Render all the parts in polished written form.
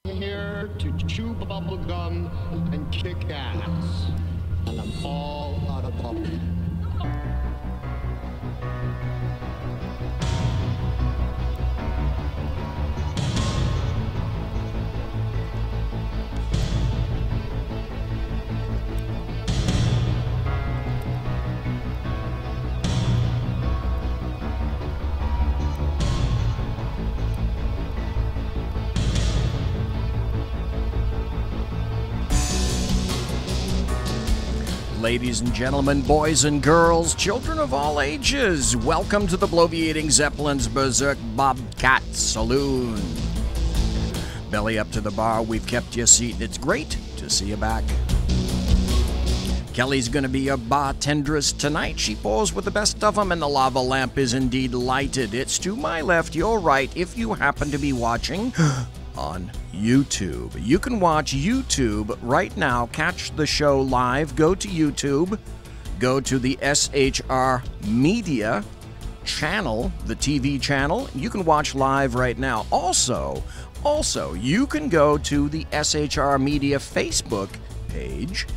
Here to chew bubble gum and kick ass, and I'm all out of bubble. Ladies and gentlemen, boys and girls, children of all ages, welcome to the Bloviating Zeppelin's Berserk Bobcat Saloon. Belly up to the bar, we've kept you a seat. It's great to see you back. Kelly's going to be your bartendress tonight. She pours with the best of them, and the lava lamp is indeed lighted. It's to my left, your right, if you happen to be watching on YouTube. You can watch YouTube right now. Catch the show live. Go to YouTube. Go to the SHR Media channel, the TV channel. You can watch live right now. Also, you can go to the SHR Media Facebook page,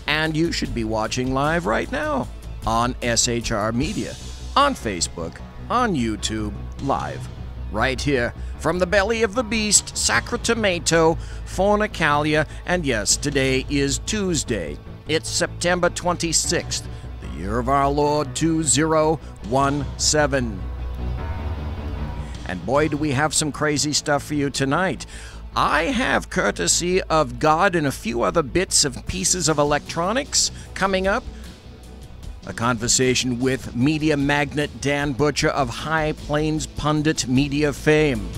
and you should be watching live right now on SHR Media, on Facebook, on YouTube, live, right here from the belly of the beast, Sacra Tomato, Fornicalia, and yes, today is Tuesday. It's September 26th, the year of our Lord 2017. And boy, do we have some crazy stuff for you tonight. I have, courtesy of God and a few other bits of pieces of electronics, coming up, a conversation with media magnate Dan Butcher of High Plains Pundit Media fame.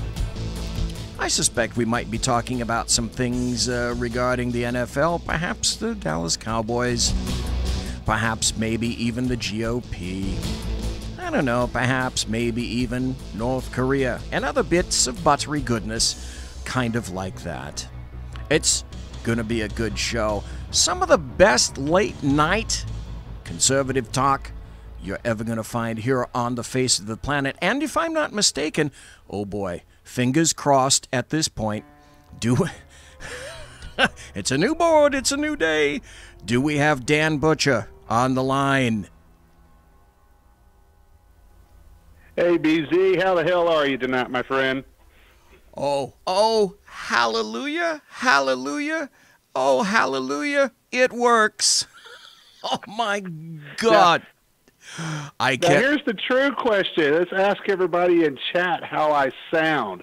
I suspect we might be talking about some things regarding the NFL, perhaps the Dallas Cowboys, perhaps maybe even the GOP. I don't know, perhaps maybe even North Korea, and other bits of buttery goodness, kind of like that. It's gonna be a good show. Some of the best late night conservative talk you're ever gonna find here on the face of the planet. And if I'm not mistaken, oh boy, fingers crossed at this point, it's a new board, it's a new day. Do we have Dan Butcher on the line? Hey, BZ, how the hell are you tonight, my friend? Oh, hallelujah, hallelujah, oh, hallelujah, it works. Oh, my God. Now, here's the true question. Let's ask everybody in chat how I sound.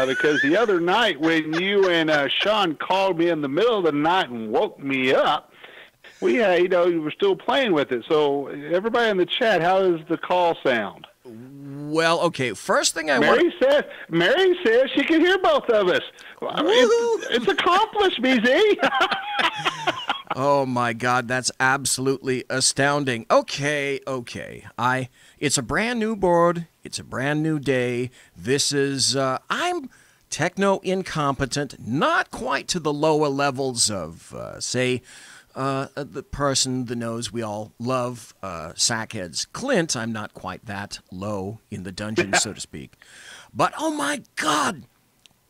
Because the other night when you and Sean called me in the middle of the night and woke me up, we had, you were still playing with it. So everybody in the chat, how does the call sound? Well, okay, first thing Mary says she can hear both of us. It's accomplished, BZ. Oh my God, that's absolutely astounding. Okay. It's a brand new board. It's a brand new day. This is, I'm techno-incompetent, not quite to the lower levels of, say, the person, the nose we all love, Sackheads Clint. I'm not quite that low in the dungeon, so to speak. But, oh my God,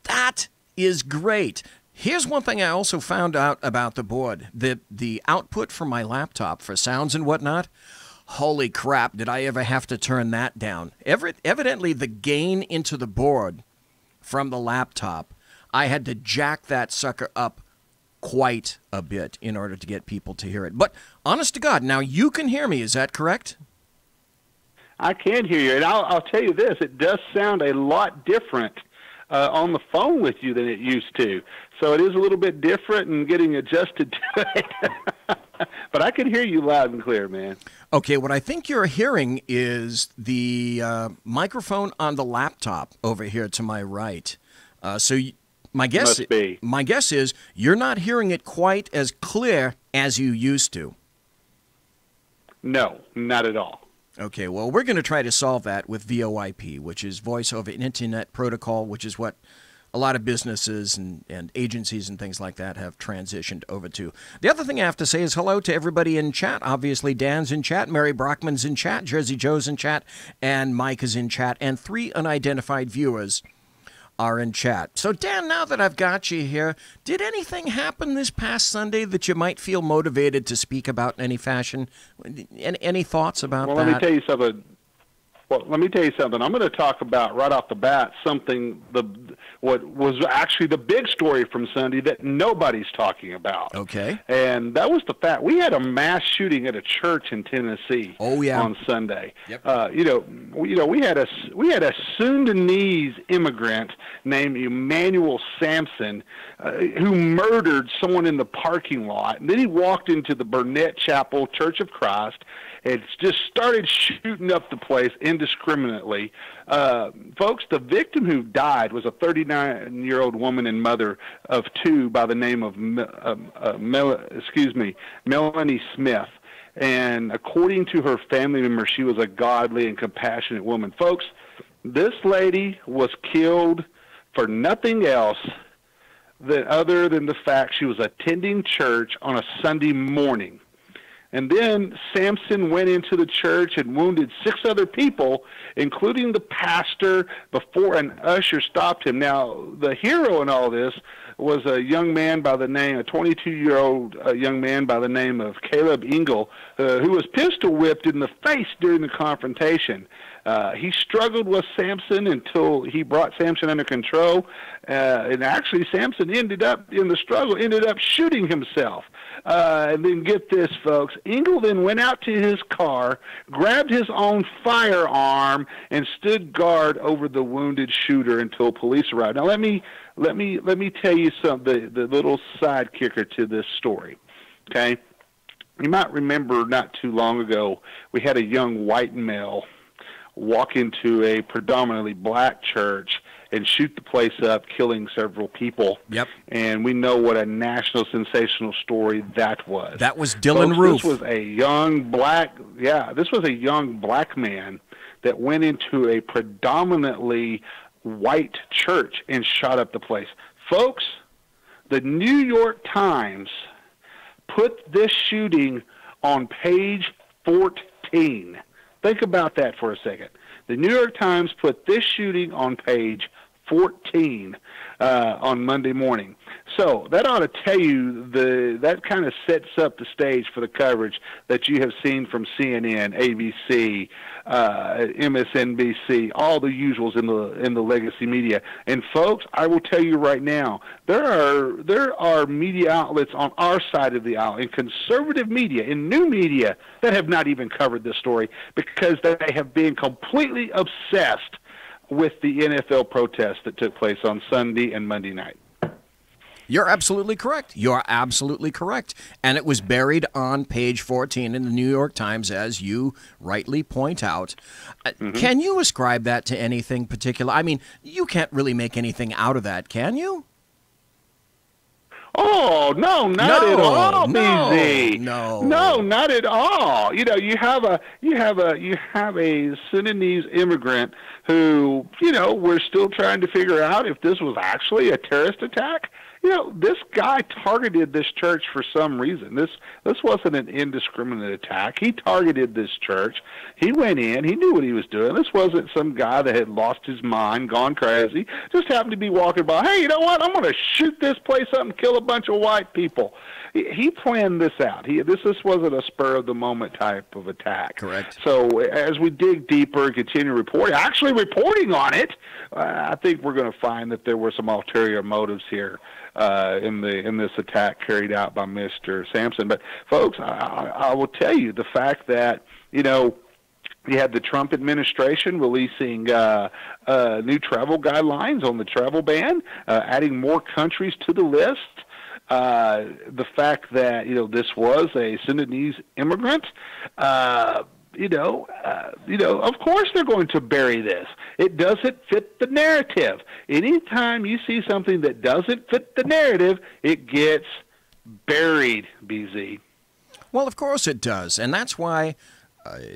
that is great. Here's one thing I also found out about the board. The output from my laptop for sounds and whatnot, holy crap, did I ever have to turn that down. Evidently, the gain into the board from the laptop, I had to jack that sucker up quite a bit in order to get people to hear it. But honest to God, now you can hear me, is that correct? I can hear you, and I'll tell you this, it does sound a lot different on the phone with you than it used to. So it is a little bit different and getting adjusted to it. But I can hear you loud and clear, man. Okay, what I think you're hearing is the microphone on the laptop over here to my right. My guess is you're not hearing it quite as clear as you used to. No, not at all. Okay, well, we're going to try to solve that with VoIP, which is Voice over Internet Protocol, which is what a lot of businesses and agencies and things like that have transitioned over to. The other thing I have to say is hello to everybody in chat. Obviously, Dan's in chat, Mary Brockman's in chat, Jersey Joe's in chat, and Mike is in chat, and 3 unidentified viewers are in chat. So, Dan, now that I've got you here, did anything happen this past Sunday that you might feel motivated to speak about in any fashion? Any thoughts about that? Well, let me tell you something. I'm going to talk about right off the bat something, what was actually the big story from Sunday that nobody's talking about. Okay. And that was the fact we had a mass shooting at a church in Tennessee. Oh, yeah. On Sunday. Yep. We had a Sudanese immigrant named Emmanuel Sampson who murdered someone in the parking lot, and then he walked into the Burnett Chapel Church of Christ. It just started shooting up the place indiscriminately. Folks, the victim who died was a 39-year-old woman and mother of 2 by the name of Melanie Smith. And according to her family members, she was a godly and compassionate woman. Folks, this lady was killed for nothing else other than the fact she was attending church on a Sunday morning. And then Sampson went into the church and wounded 6 other people, including the pastor, before an usher stopped him. Now, the hero in all this was a 22-year-old young man by the name of Caleb Engel, who was pistol whipped in the face during the confrontation. He struggled with Sampson until he brought Sampson under control, and actually Sampson ended up shooting himself. And then get this, folks, Engel then went out to his car, grabbed his own firearm, and stood guard over the wounded shooter until police arrived. Now let me tell you something, the little side kicker to this story. Okay, you might remember not too long ago we had a young white male walk into a predominantly black church and shoot the place up, killing several people. Yep. And we know what a national sensational story that was. That was Dylan Roof. This was a young black man that went into a predominantly white church and shot up the place. Folks, the New York Times put this shooting on page 14. Think about that for a second. The New York Times put this shooting on page 14 on Monday morning. So that ought to tell you that kind of sets up the stage for the coverage that you have seen from CNN, ABC, MSNBC, all the usuals in the legacy media. And folks, I will tell you right now, there are media outlets on our side of the aisle, in conservative media, in new media, that have not even covered this story because they have been completely obsessed with the NFL protest that took place on Sunday and Monday night. You're absolutely correct. You're absolutely correct. And it was buried on page 14 in the New York Times, as you rightly point out. Can you ascribe that to anything particular? I mean, you can't really make anything out of that, can you? Oh, no, not at all, BZ. No, not at all. You know, you have a Sudanese immigrant who, we're still trying to figure out if this was actually a terrorist attack. This guy targeted this church for some reason. This wasn't an indiscriminate attack. He targeted this church. He went in. He knew what he was doing. This wasn't some guy that had lost his mind, gone crazy, just happened to be walking by. Hey, you know what? I'm going to shoot this place up and kill a bunch of white people. He planned this out. This wasn't a spur-of-the-moment type of attack. Correct. So as we dig deeper and continue reporting on it, I think we're going to find that there were some ulterior motives here in this attack carried out by Mr. Sampson. But folks, I will tell you the fact that you had the Trump administration releasing new travel guidelines on the travel ban, adding more countries to the list. The fact that this was a Sudanese immigrant. Of course they're going to bury this. It doesn't fit the narrative. Anytime you see something that doesn't fit the narrative, it gets buried, BZ. Well, of course it does, and that's why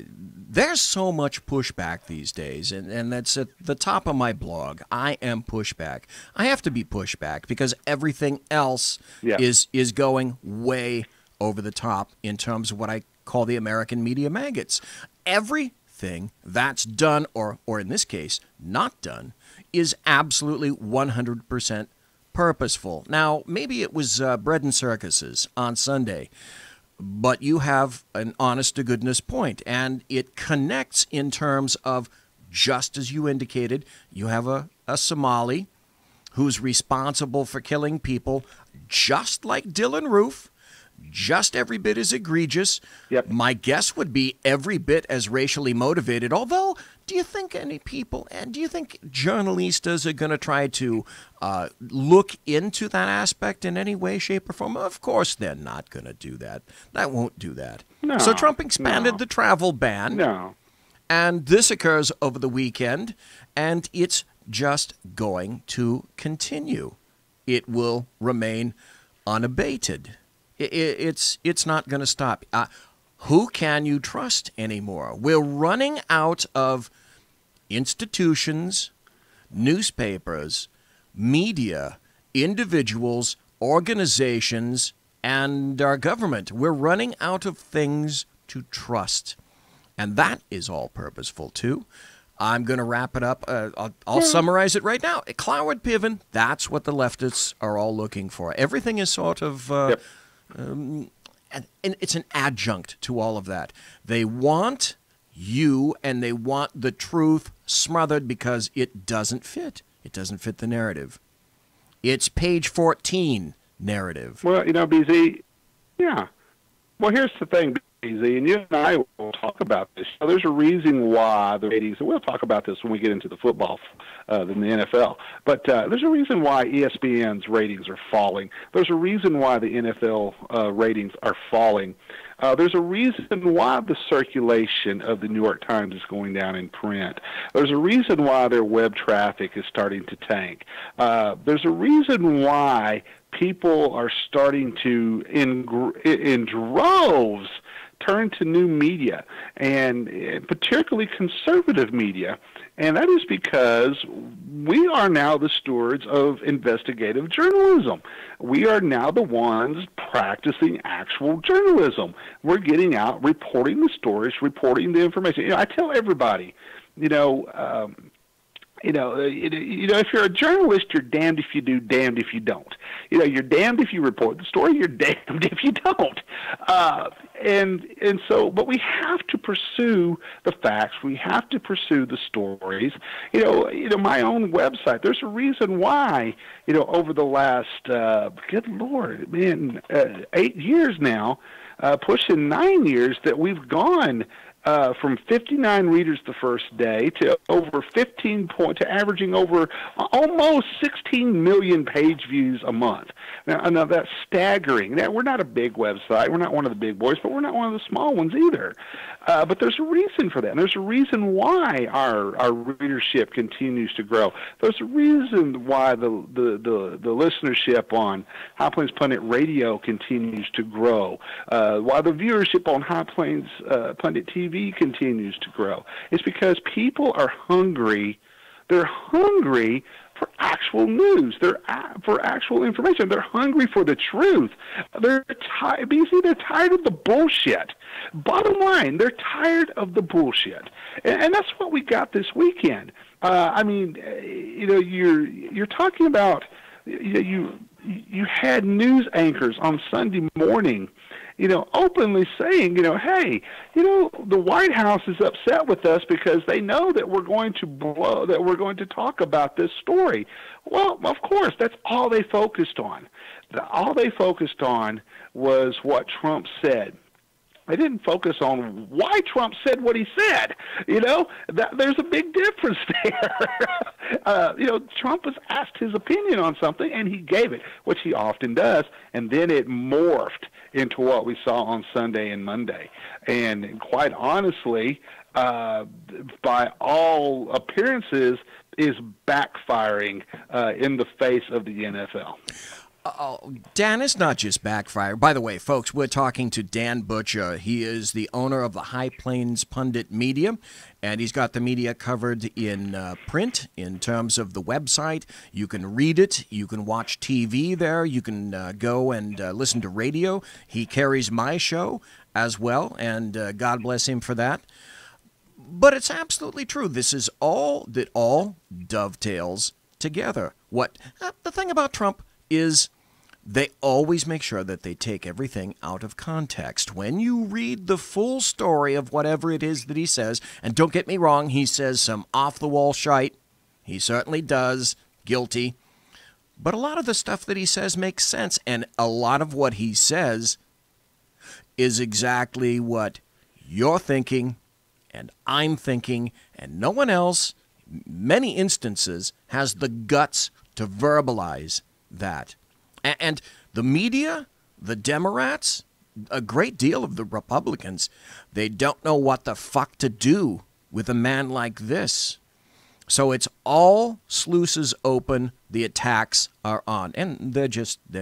there's so much pushback these days, and that's at the top of my blog. I am pushback. I have to be pushback because everything else is going way over the top in terms of what I call the American media maggots. Everything that's done, or in this case, not done, is absolutely 100% purposeful. Now, maybe it was bread and circuses on Sunday, but you have an honest-to-goodness point, and it connects in terms of, just as you indicated, you have a Somali who's responsible for killing people just like Dylan Roof, just every bit as egregious. Yep. My guess would be every bit as racially motivated, although do you think any people, and do you think journalistas are going to try to look into that aspect in any way, shape, or form? Of course they're not going to do that. That won't do that. No, so Trump expanded the travel ban. No. And this occurs over the weekend, and it's just going to continue. It will remain unabated. It's not going to stop. Who can you trust anymore? We're running out of institutions, newspapers, media, individuals, organizations, and our government. We're running out of things to trust. And that is all purposeful, too. I'm going to wrap it up. I'll summarize it right now. Cloward Piven, that's what the leftists are all looking for. Everything is sort of... and it's an adjunct to all of that. They want you, and they want the truth smothered because it doesn't fit. It doesn't fit the narrative. It's page 14 narrative. Well, BZ, yeah. Well, here's the thing, BZ, and you and I will talk about this. There's a reason why the ratings, and we'll talk about this when we get into the football than the NFL, but there's a reason why ESPN's ratings are falling. There's a reason why the NFL ratings are falling. There's a reason why the circulation of the New York Times is going down in print. There's a reason why their web traffic is starting to tank. There's a reason why people are starting to, in droves, turn to new media, and particularly conservative media. And that is because we are now the stewards of investigative journalism. We are now the ones practicing actual journalism. We're getting out, reporting the stories, reporting the information. I tell everybody, if you're a journalist, you're damned if you do, damned if you don't. You're damned if you report the story, you're damned if you don't. But we have to pursue the facts. We have to pursue the stories. My own website, there's a reason why, over the last, good Lord, 8 years now, pushing 9 years, that we've gone from 59 readers the first day to over 15 to averaging over almost 16 million page views a month. Now that's staggering. Now, we're not a big website. We're not one of the big boys, but we're not one of the small ones either. But there's a reason for that. And there's a reason why our readership continues to grow. There's a reason why the listenership on High Plains Pundit Radio continues to grow. Why the viewership on High Plains Pundit TV continues to grow. It's because people are hungry. They're hungry for actual news. They're for actual information. They're hungry for the truth. They're tired. BC, they're tired of the bullshit. Bottom line, they're tired of the bullshit, and that's what we got this weekend. You're talking about you had news anchors on Sunday morning, openly saying, hey, the White House is upset with us because they know that we're going to talk about this story. Well, of course, that's all they focused on. All they focused on was what Trump said. They didn't focus on why Trump said what he said. There's a big difference there. Trump was asked his opinion on something, and he gave it, which he often does, and then it morphed into what we saw on Sunday and Monday. And quite honestly, by all appearances, is backfiring in the face of the NFL. Oh, Dan, it's not just backfire. By the way, folks, we're talking to Dan Butcher. He is the owner of the High Plains Pundit Media, and he's got the media covered in print in terms of the website. You can read it. You can watch TV there. You can go and listen to radio. He carries my show as well, and God bless him for that. But it's absolutely true. This is all that all dovetails together. What the thing about Trump is they always make sure that they take everything out of context. When you read the full story of whatever it is that he says, and don't get me wrong, he says some off-the-wall shite. He certainly does. Guilty. But a lot of the stuff that he says makes sense, and a lot of what he says is exactly what you're thinking, and I'm thinking, and no one else, many instances, has the guts to verbalize that. And the media, the Democrats, a great deal of the Republicans, they don't know what the fuck to do with a man like this. So it's all sluices open, the attacks are on, and they're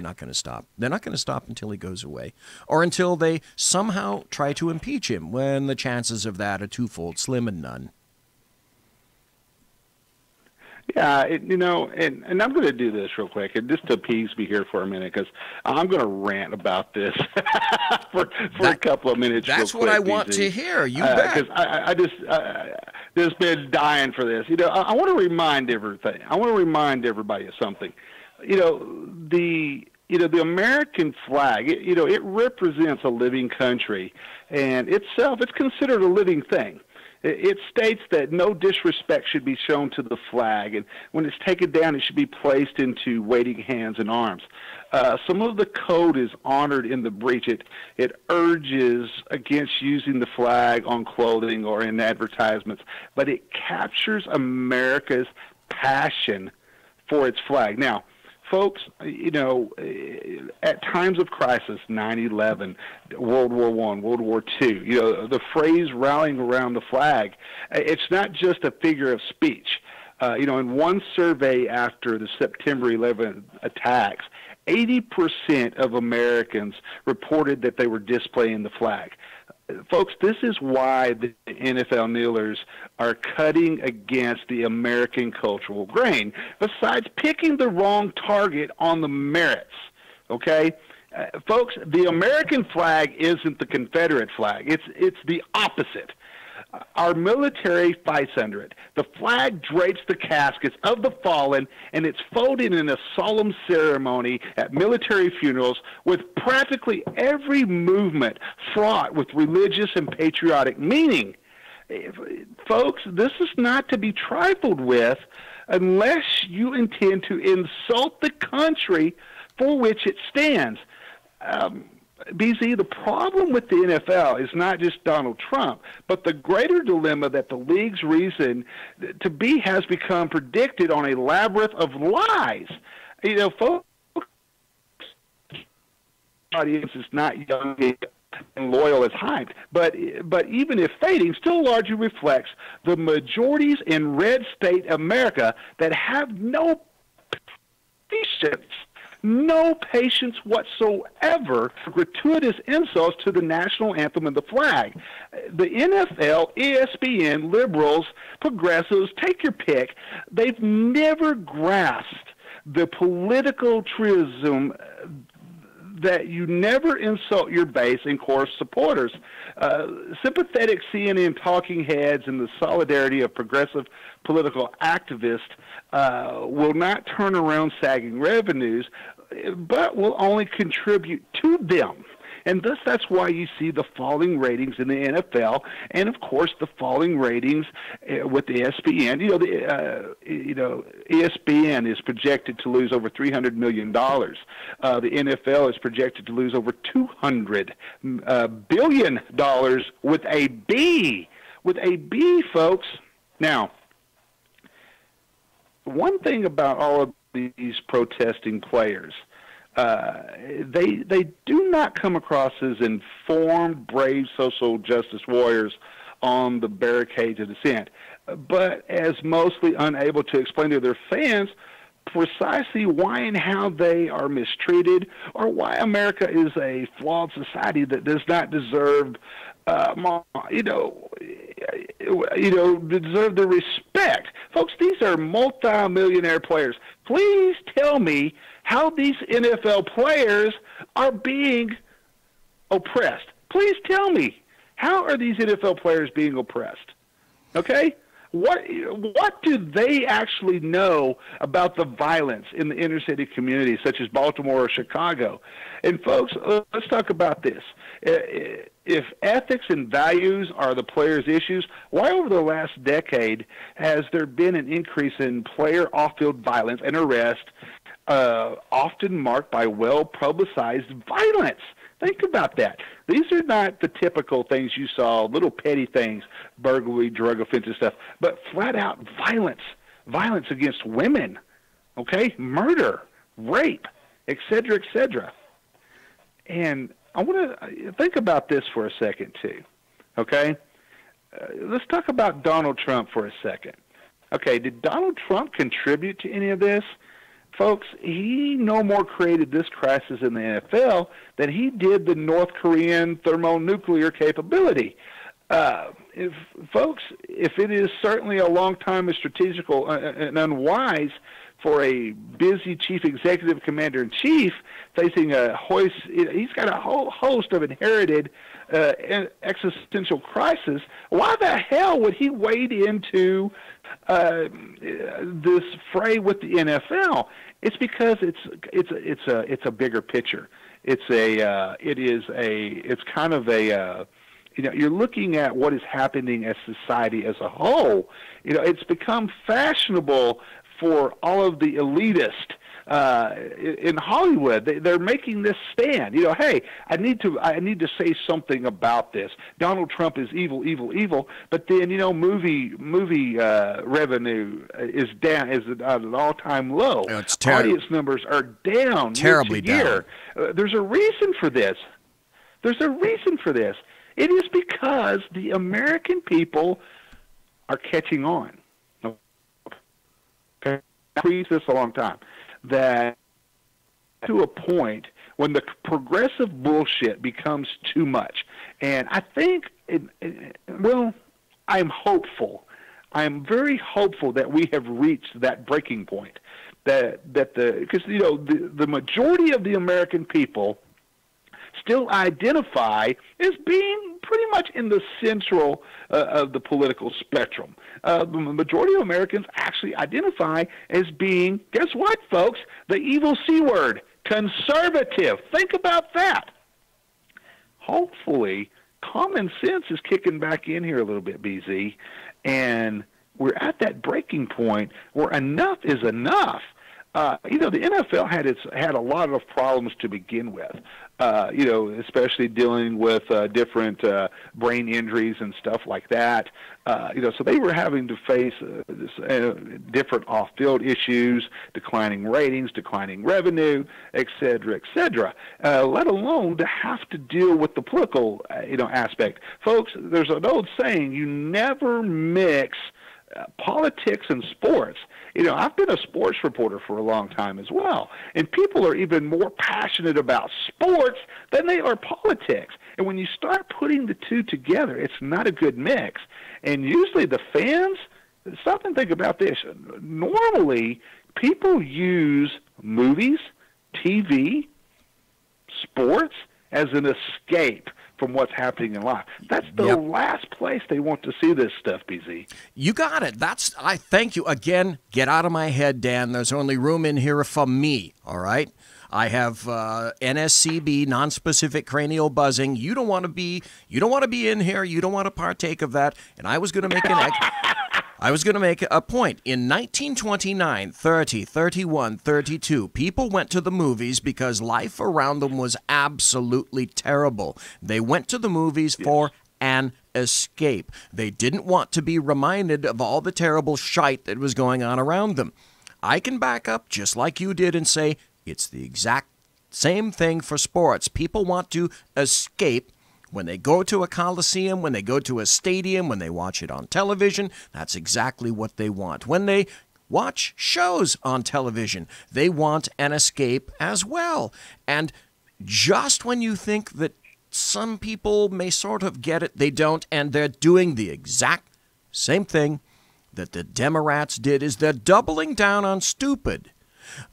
not going to stop. They're not going to stop until he goes away, or until they somehow try to impeach him, when the chances of that are twofold, slim and none. Yeah, and I'm going to do this real quick, and just to appease me here for a minute, because I'm going to rant about this for a couple of minutes. That's real what quick, I want BZ. to hear. You bet. Because I just been dying for this. I want to remind everything. I want to remind everybody of something. The American flag. It represents a living country, and itself, it's considered a living thing. It states that no disrespect should be shown to the flag, and when it's taken down, it should be placed into waiting hands and arms. Some of the code is honored in the breach. It urges against using the flag on clothing or in advertisements, but it captures America's passion for its flag. Now, folks, at times of crisis, 9/11, World War I, World War II, the phrase rallying around the flag, it's not just a figure of speech. In one survey after the September 11th attacks, 80% of Americans reported that they were displaying the flag. Folks, this is why the NFL kneelers are cutting against the American cultural grain, besides picking the wrong target on the merits, okay? Folks, the American flag isn't the Confederate flag. It's the opposite. Our military fights under it. The flag drapes the caskets of the fallen, and it's folded in a solemn ceremony at military funerals, with practically every movement fraught with religious and patriotic meaning. Folks, this is not to be trifled with unless you intend to insult the country for which it stands. BZ, the problem with the NFL is not just Donald Trump, but the greater dilemma that the league's reason to be has become predicted on a labyrinth of lies. Folks, audience is not young and loyal as hyped, but even if fading, still largely reflects the majorities in red state America that have no patience whatsoever for gratuitous insults to the national anthem and the flag. The NFL, ESPN, liberals, progressives, take your pick, they've never grasped the political truism that you never insult your base and core supporters. Sympathetic CNN talking heads and the solidarity of progressive political activists will not turn around sagging revenues, but will only contribute to them. And thus, that's why you see the falling ratings in the NFL, and of course the falling ratings with the ESPN. ESPN is projected to lose over $300 million. The NFL is projected to lose over $200 billion with a B. With a B, folks. Now, one thing about all of these protesting players, they do not come across as informed, brave social justice warriors on the barricades of dissent, but as mostly unable to explain to their fans precisely why and how they are mistreated, or why America is a flawed society that does not deserve, deserve the respect. Folks, these are multi-millionaire players. Please tell me how these NFL players are being oppressed. Please tell me, how are these NFL players being oppressed? Okay? What do they actually know about the violence in the inner city communities, such as Baltimore or Chicago? And folks, let's talk about this. If ethics and values are the players' issues, why over the last decade has there been an increase in player off-field violence and arrest, often marked by well-publicized violence? Think about that. These are not the typical things you saw, little petty things, burglary, drug offenses stuff, but flat-out violence against women, okay, murder, rape, et cetera, et cetera. And I want to think about this for a second, too, okay? Let's talk about Donald Trump for a second. Okay, did Donald Trump contribute to any of this? Folks, he no more created this crisis in the NFL than he did the North Korean thermonuclear capability. If it is certainly a long time and strategical and unwise for a busy chief executive commander-in-chief facing he's got a whole host of inherited existential crisis. Why the hell would he wade into this fray with the NFL? It's because it's a bigger picture. It's kind of a you're looking at what is happening as society as a whole. It's become fashionable for all of the elitists in Hollywood. They're making this stand. Hey, I need to say something about this. Donald Trump is evil, evil, evil. But then movie revenue is down, is at an all-time low. It's Audience numbers are down, terribly year to year. There's a reason for this. It is because the American people are catching on. Okay, I've preached this a long time, that to a point when the progressive bullshit becomes too much. And I think, I'm hopeful. I'm very hopeful that we have reached that breaking point. Because the majority of the American people still identify as being pretty much in the central of the political spectrum. The majority of Americans actually identify as being, guess what, folks? The evil C word, conservative. Think about that. Hopefully, common sense is kicking back in here a little bit, BZ, and we're at that breaking point where enough is enough. The NFL had a lot of problems to begin with, especially dealing with different brain injuries and stuff like that. So they were having to face different off-field issues, declining ratings, declining revenue, et cetera, let alone to have to deal with the political, aspect. Folks, there's an old saying, you never mix politics and sports. I've been a sports reporter for a long time as well, and people are even more passionate about sports than they are politics. And when you start putting the two together, it's not a good mix. And usually the fans, stop and think about this. Normally, people use movies, TV, sports as an escape from what's happening in life. That's the last place they want to see this stuff, BZ. You got it. I thank you. Again, get out of my head, Dan. There's only room in here for me, all right? I have NSCB, non-specific cranial buzzing. You don't want to be in here. You don't want to partake of that. And I was going to make a point. In 1929, 30, 31, 32, people went to the movies because life around them was absolutely terrible. They went to the movies for an escape. They didn't want to be reminded of all the terrible shite that was going on around them. I can back up just like you did and say it's the exact same thing for sports. People want to escape. When they go to a coliseum, when they go to a stadium, when they watch it on television, that's exactly what they want. When they watch shows on television. They want an escape as well. And just when you think that some people may sort of get it, they don't, and they're doing the exact same thing that the Democrats did, is they're doubling down on stupid.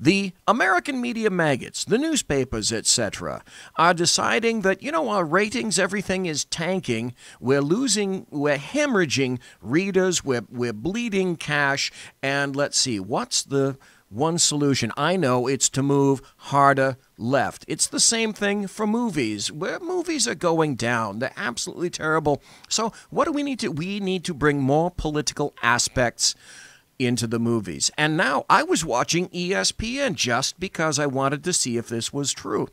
The American media maggots, the newspapers, etc., are deciding that, our ratings, everything is tanking. We're hemorrhaging readers. We're bleeding cash. And let's see, what's the one solution? I know it's to move harder left. It's the same thing for movies, where movies are going down. They're absolutely terrible. So what do we need to? We need to bring more political aspects into the movies. And now I was watching ESPN just because I wanted to see if this was true.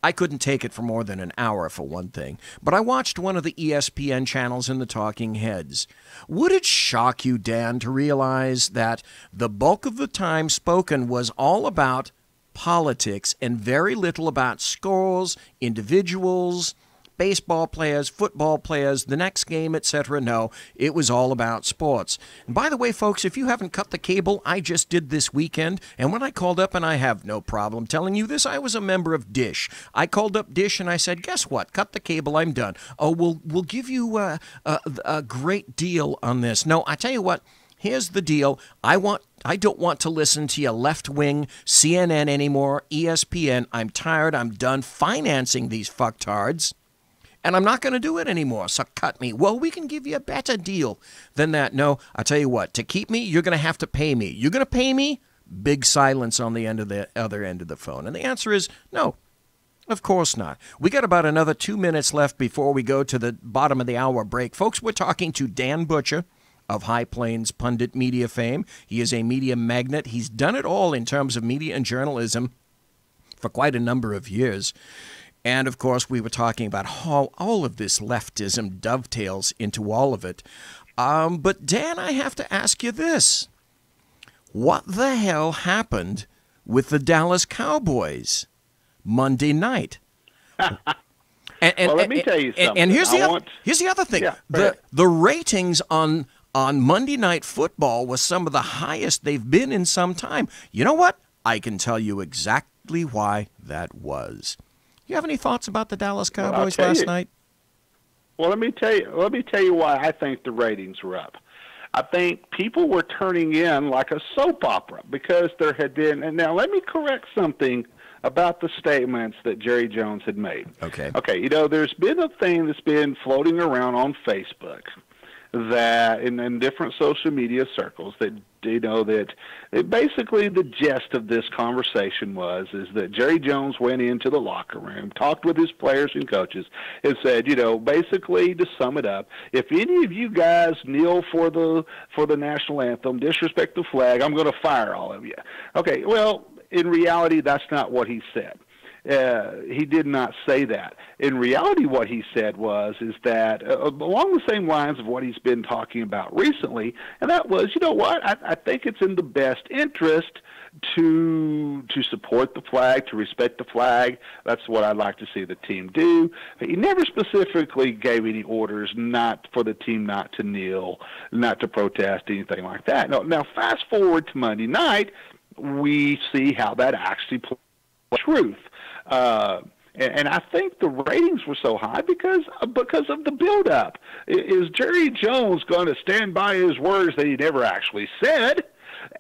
I couldn't take it for more than an hour, for one thing, but I watched one of the ESPN channels in the talking heads. Would it shock you, Dan, to realize that the bulk of the time spoken was all about politics and very little about scores, individuals, baseball players, football players, the next game, etc. No, it was all about sports. And by the way, folks, if you haven't cut the cable, I just did this weekend. And when I called up, and I have no problem telling you this, I was a member of Dish. I called up Dish and I said, guess what? Cut the cable. I'm done. Oh, we'll give you a great deal on this. No, I tell you what. Here's the deal. I don't want to listen to your left-wing CNN anymore, ESPN. I'm tired. I'm done financing these fucktards. And I'm not going to do it anymore, so cut me. Well, we can give you a better deal than that. No, I'll tell you what, to keep me, you're going to have to pay me. You're going to pay me? Big silence on the other end of the phone. And the answer is no, of course not. We got about another 2 minutes left before we go to the bottom of the hour break. Folks, we're talking to Dan Butcher of High Plains Pundit Media fame. He is a media magnate. He's done it all in terms of media and journalism for quite a number of years. And, of course, we were talking about how all of this leftism dovetails into all of it. But, Dan, I have to ask you this. What the hell happened with the Dallas Cowboys Monday night? Well, let me tell you something. And here's the other thing. Yeah, the ratings on Monday Night Football was some of the highest they've been in some time. You know what? I can tell you exactly why that was. You have any thoughts about the Dallas Cowboys last night? Well, let me tell you why I think the ratings were up. I think people were turning in like a soap opera because there had been, and now let me correct something about the statements that Jerry Jones had made. Okay, there's been a thing that's been floating around on Facebook that in different social media circles that basically the gist of this conversation is that Jerry Jones went into the locker room, talked with his players and coaches, and said, basically to sum it up, if any of you guys kneel for the national anthem, disrespect the flag, I'm going to fire all of you. Okay, well, in reality, that's not what he said. He did not say that. In reality, what he said is that along the same lines of what he's been talking about recently, and that was, I think it's in the best interest to support the flag, to respect the flag. That's what I'd like to see the team do. He never specifically gave any orders not for the team not to kneel, not to protest, anything like that. Now fast forward to Monday night, we see how that actually plays truth. And I think the ratings were so high because of the build-up. Is Jerry Jones going to stand by his words that he never actually said?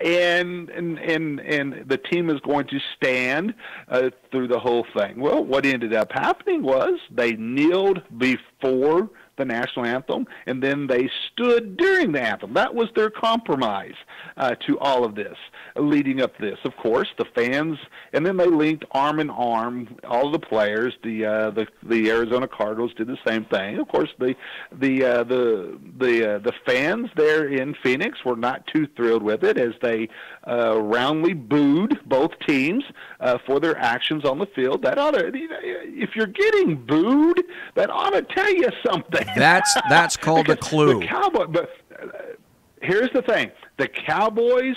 And the team is going to stand through the whole thing. Well, what ended up happening was they kneeled before the national anthem, and then they stood during the anthem. That was their compromise to all of this, leading up to this. Of course, the fans, and then they linked arm in arm. All of the players, the Arizona Cardinals did the same thing. Of course, the fans there in Phoenix were not too thrilled with it as they roundly booed both teams for their actions on the field. That ought to, if you're getting booed, that ought to tell you something. That's called a clue. But here's the thing: the Cowboys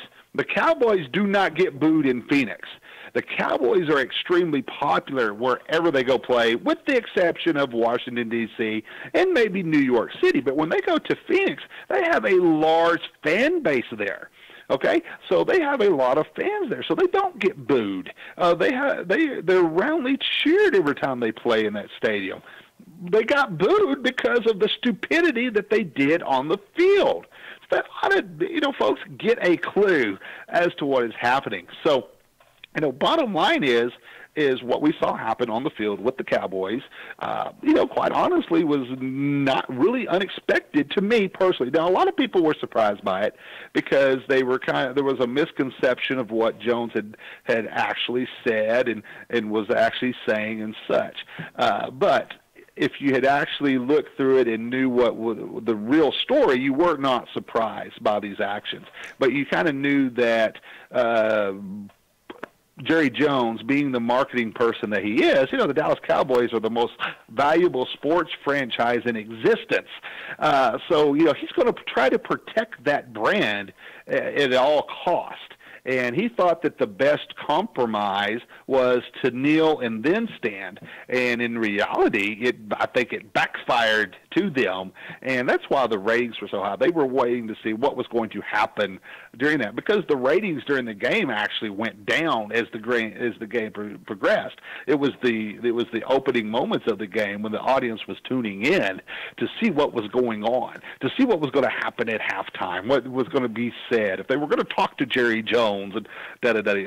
do not get booed in Phoenix. The Cowboys are extremely popular wherever they go play, with the exception of Washington, D.C., and maybe New York City. But when they go to Phoenix, they have a large fan base there. Okay, so they have a lot of fans there, so they don't get booed. They're roundly cheered every time they play in that stadium. They got booed because of the stupidity that they did on the field. So that ought to, folks, get a clue as to what is happening. So, bottom line is what we saw happen on the field with the Cowboys, quite honestly, was not really unexpected to me personally. Now, a lot of people were surprised by it because there was a misconception of what Jones had actually said and was actually saying and such. But if you had actually looked through it and knew what the real story, you were not surprised by these actions. But you kind of knew that Jerry Jones, being the marketing person that he is, the Dallas Cowboys are the most valuable sports franchise in existence. So he's going to try to protect that brand at all cost. And he thought that the best compromise was to kneel and then stand. And in reality, I think it backfired to them. And that's why the ratings were so high. They were waiting to see what was going to happen during that, because the ratings during the game actually went down as the game progressed. It was the opening moments of the game when the audience was tuning in to see what was going on, to see what was going to happen at halftime, what was going to be said, if they were going to talk to Jerry Jones, and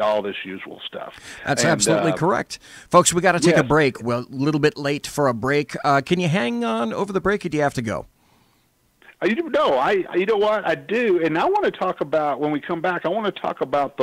all this usual stuff. That's absolutely correct. Folks, we got to take a break. We're a little bit late for a break. Can you hang on over the break, or do you have to go? You know what? I do. And I want to talk about, when we come back, I want to talk about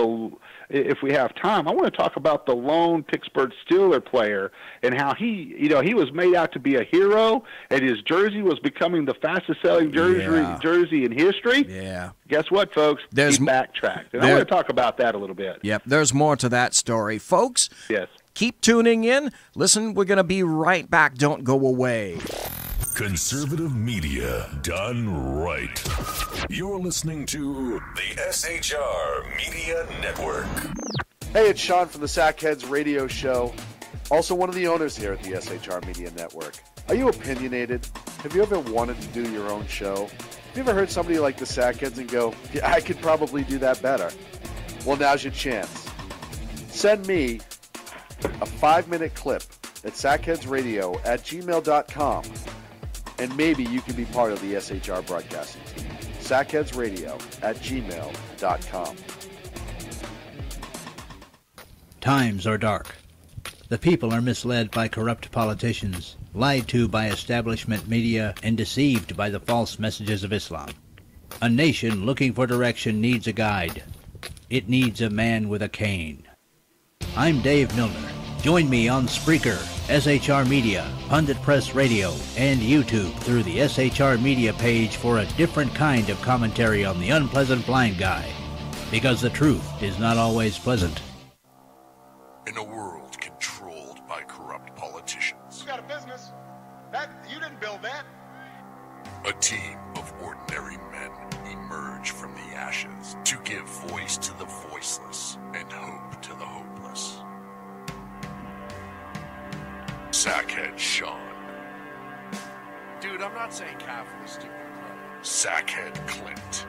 if we have time, I want to talk about the lone Pittsburgh Steelers player and how he was made out to be a hero, and his jersey was becoming the fastest selling jersey in history. Yeah. Guess what, folks? He backtracked. And I want to talk about that a little bit. Yep, there's more to that story. Folks, yes. Keep tuning in. Listen, we're going to be right back. Don't go away. Conservative media done right. You're listening to the SHR Media Network. Hey, it's Sean from the Sackheads Radio Show. Also one of the owners here at the SHR Media Network. Are you opinionated? Have you ever wanted to do your own show? Have you ever heard somebody like the Sackheads and go, yeah, I could probably do that better? Well, now's your chance. Send me a 5-minute clip at sackheadsradio@gmail.com. And maybe you can be part of the SHR broadcasting team. sackheadsradio@gmail.com. Times are dark. The people are misled by corrupt politicians, lied to by establishment media, and deceived by the false messages of Islam. A nation looking for direction needs a guide. It needs a man with a cane. I'm Dave Milner. Join me on Spreaker, SHR Media, Pundit Press Radio, and YouTube through the SHR Media page for a different kind of commentary on the unpleasant blind guy. Because the truth is not always pleasant. In a world controlled by corrupt politicians. You got a business. You didn't build that. A team of ordinary men emerge from the ashes to give voice to the voiceless and hope to the hopeless. Sackhead Sean. Dude, I'm not saying Catholic, stupid. Sackhead Clint.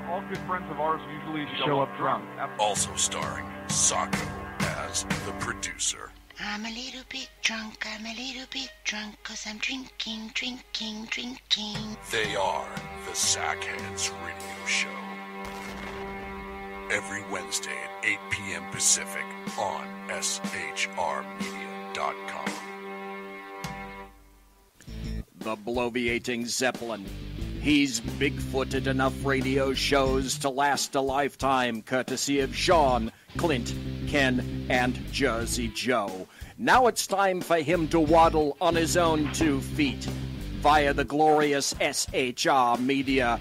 All good friends of ours usually show up drunk. Also starring Sacco as the producer. I'm a little bit drunk, 'cause I'm drinking. They are the Sackheads Radio Show. Every Wednesday at 8 p.m. Pacific on SHRmedia.com. The bloviating Zeppelin. He's big-footed enough radio shows to last a lifetime, courtesy of Sean, Clint, Ken, and Jersey Joe. Now it's time for him to waddle on his own 2 feet via the glorious SHR Media.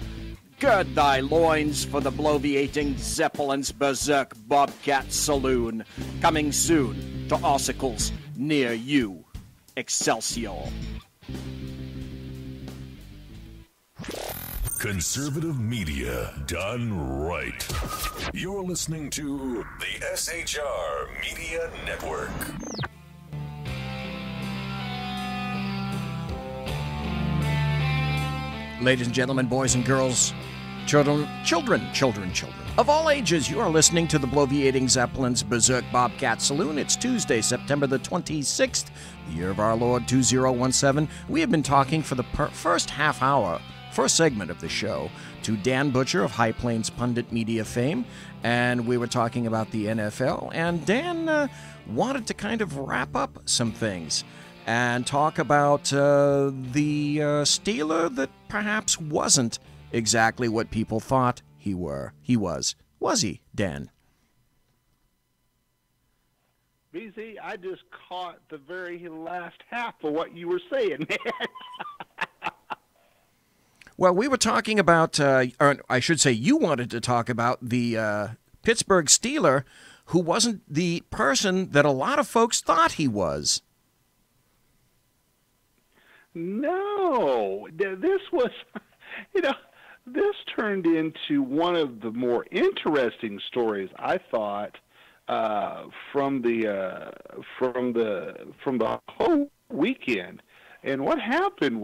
Gird thy loins for the bloviating Zeppelin's Berserk Bobcat Saloon. Coming soon to Ossicles near you. Excelsior. Conservative media done right. You're listening to the SHR Media Network. Ladies and gentlemen, boys and girls, Children. Of all ages, you are listening to the Bloviating Zeppelin's Berserk Bobcat Saloon. It's Tuesday, September the 26th, the year of our Lord 2017. We have been talking for the first segment of the show, to Dan Butcher of High Plains Pundit Media fame, and we were talking about the NFL, and Dan wanted to kind of wrap up some things and talk about the Steeler that perhaps wasn't exactly what people thought he was. Was he, Dan? BZ, I just caught the very last half of what you were saying, man. Well, we were talking about, or I should say you wanted to talk about the Pittsburgh Steeler who wasn't the person that a lot of folks thought he was. No, this was, this turned into one of the more interesting stories, I thought, from the whole weekend. And what happened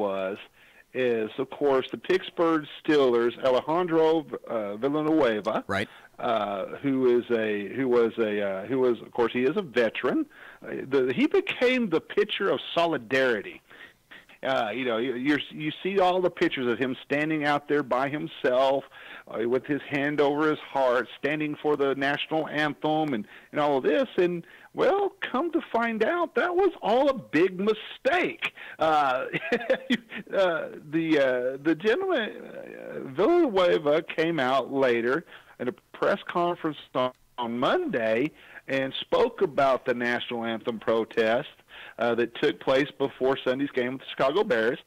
is, of course, the Pittsburgh Steelers, Alejandro Villanueva, right, who was, of course, he is a veteran. He became the picture of solidarity. You see all the pictures of him standing out there by himself, with his hand over his heart, standing for the national anthem and all of this. And, well, come to find out, that was all a big mistake. The gentleman, Villanueva, came out later at a press conference on Monday and spoke about the national anthem protest that took place before Sunday's game with the Chicago Bears.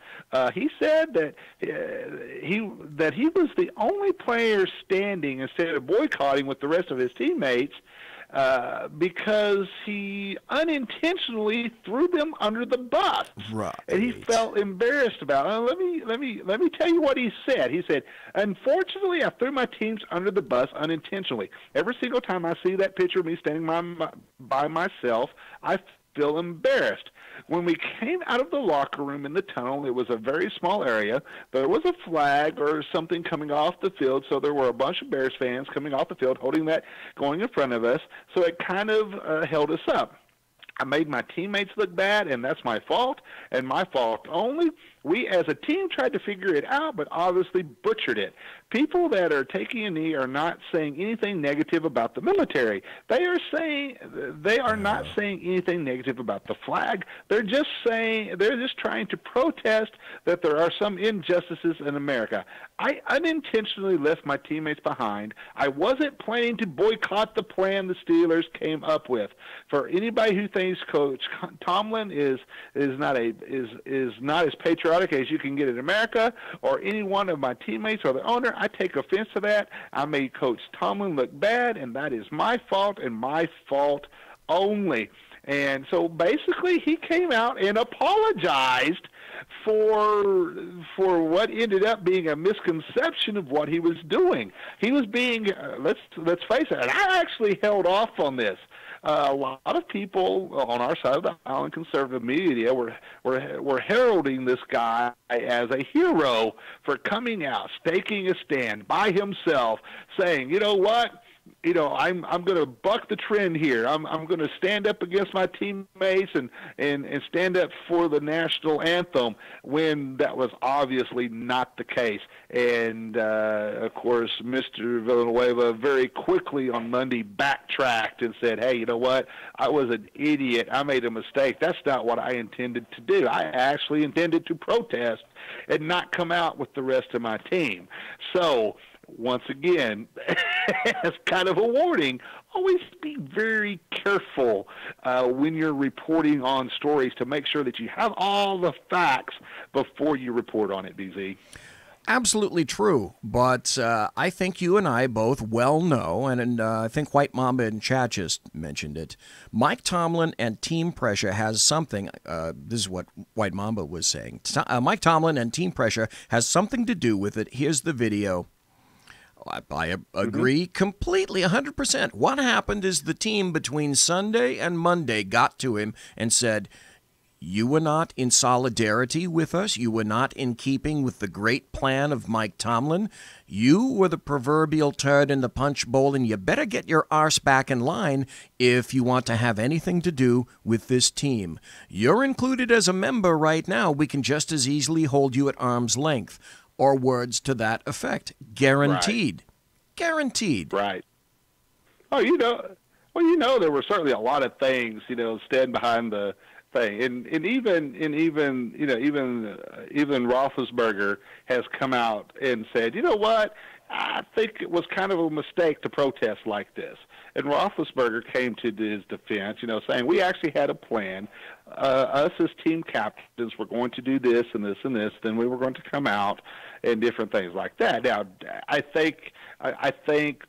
He said that he was the only player standing instead of boycotting with the rest of his teammates because he unintentionally threw them under the bus, right, and he felt embarrassed about it. Let me tell you what he said. He said, "Unfortunately, I threw my teams under the bus unintentionally. Every single time I see that picture of me standing by myself, I feel embarrassed. When we came out of the locker room in the tunnel, it was a very small area. There was a flag or something coming off the field, so there were a bunch of Bears fans coming off the field holding that, going in front of us, so it kind of held us up. I made my teammates look bad, and that's my fault, and my fault only. We as a team tried to figure it out, but obviously butchered it. People that are taking a knee are not saying anything negative about the military. They are not saying anything negative about the flag. They're just trying to protest that there are some injustices in America. I unintentionally left my teammates behind. I wasn't planning to boycott the plan the Steelers came up with. For anybody who thinks Coach Tomlin is not as patriotic as you can get in America, or any one of my teammates or the owner, I take offense to that. I made Coach Tomlin look bad, and that is my fault and my fault only." And so basically he came out and apologized for what ended up being a misconception of what he was doing. He was being, let's face it, and I actually held off on this. A lot of people on our side of the aisle in conservative media were heralding this guy as a hero for coming out, staking a stand by himself, saying, "You know what? I'm going to buck the trend here. I'm going to stand up against my teammates and stand up for the national anthem," when that was obviously not the case. And of course, Mr. Villanueva very quickly on Monday backtracked and said, "Hey, you know what? I was an idiot. I made a mistake. That's not what I intended to do. I actually intended to protest and not come out with the rest of my team." So, once again, as kind of a warning, always be very careful when you're reporting on stories to make sure that you have all the facts before you report on it, BZ. Absolutely true, but I think you and I both well know, and I think White Mamba and Chat just mentioned it, Mike Tomlin and team pressure has something, this is what White Mamba was saying, Mike Tomlin and team pressure has something to do with it. Here's the video. I agree completely, 100%. What happened is the team between Sunday and Monday got to him and said, You were not in solidarity with us. You were not in keeping with the great plan of Mike Tomlin. You were the proverbial turd in the punch bowl, and you better get your arse back in line if you want to have anything to do with this team. You're included as a member right now. We can just as easily hold you at arm's length, or words to that effect. Guaranteed. Right. Guaranteed. Right. Oh, there were certainly a lot of things, stand behind the thing, and even Roethlisberger has come out and said, you know what, I think it was kind of a mistake to protest like this. And Roethlisberger came to his defense, saying we actually had a plan. Us as team captains were going to do this and this and this. Then we were going to come out and different things like that. Now, I think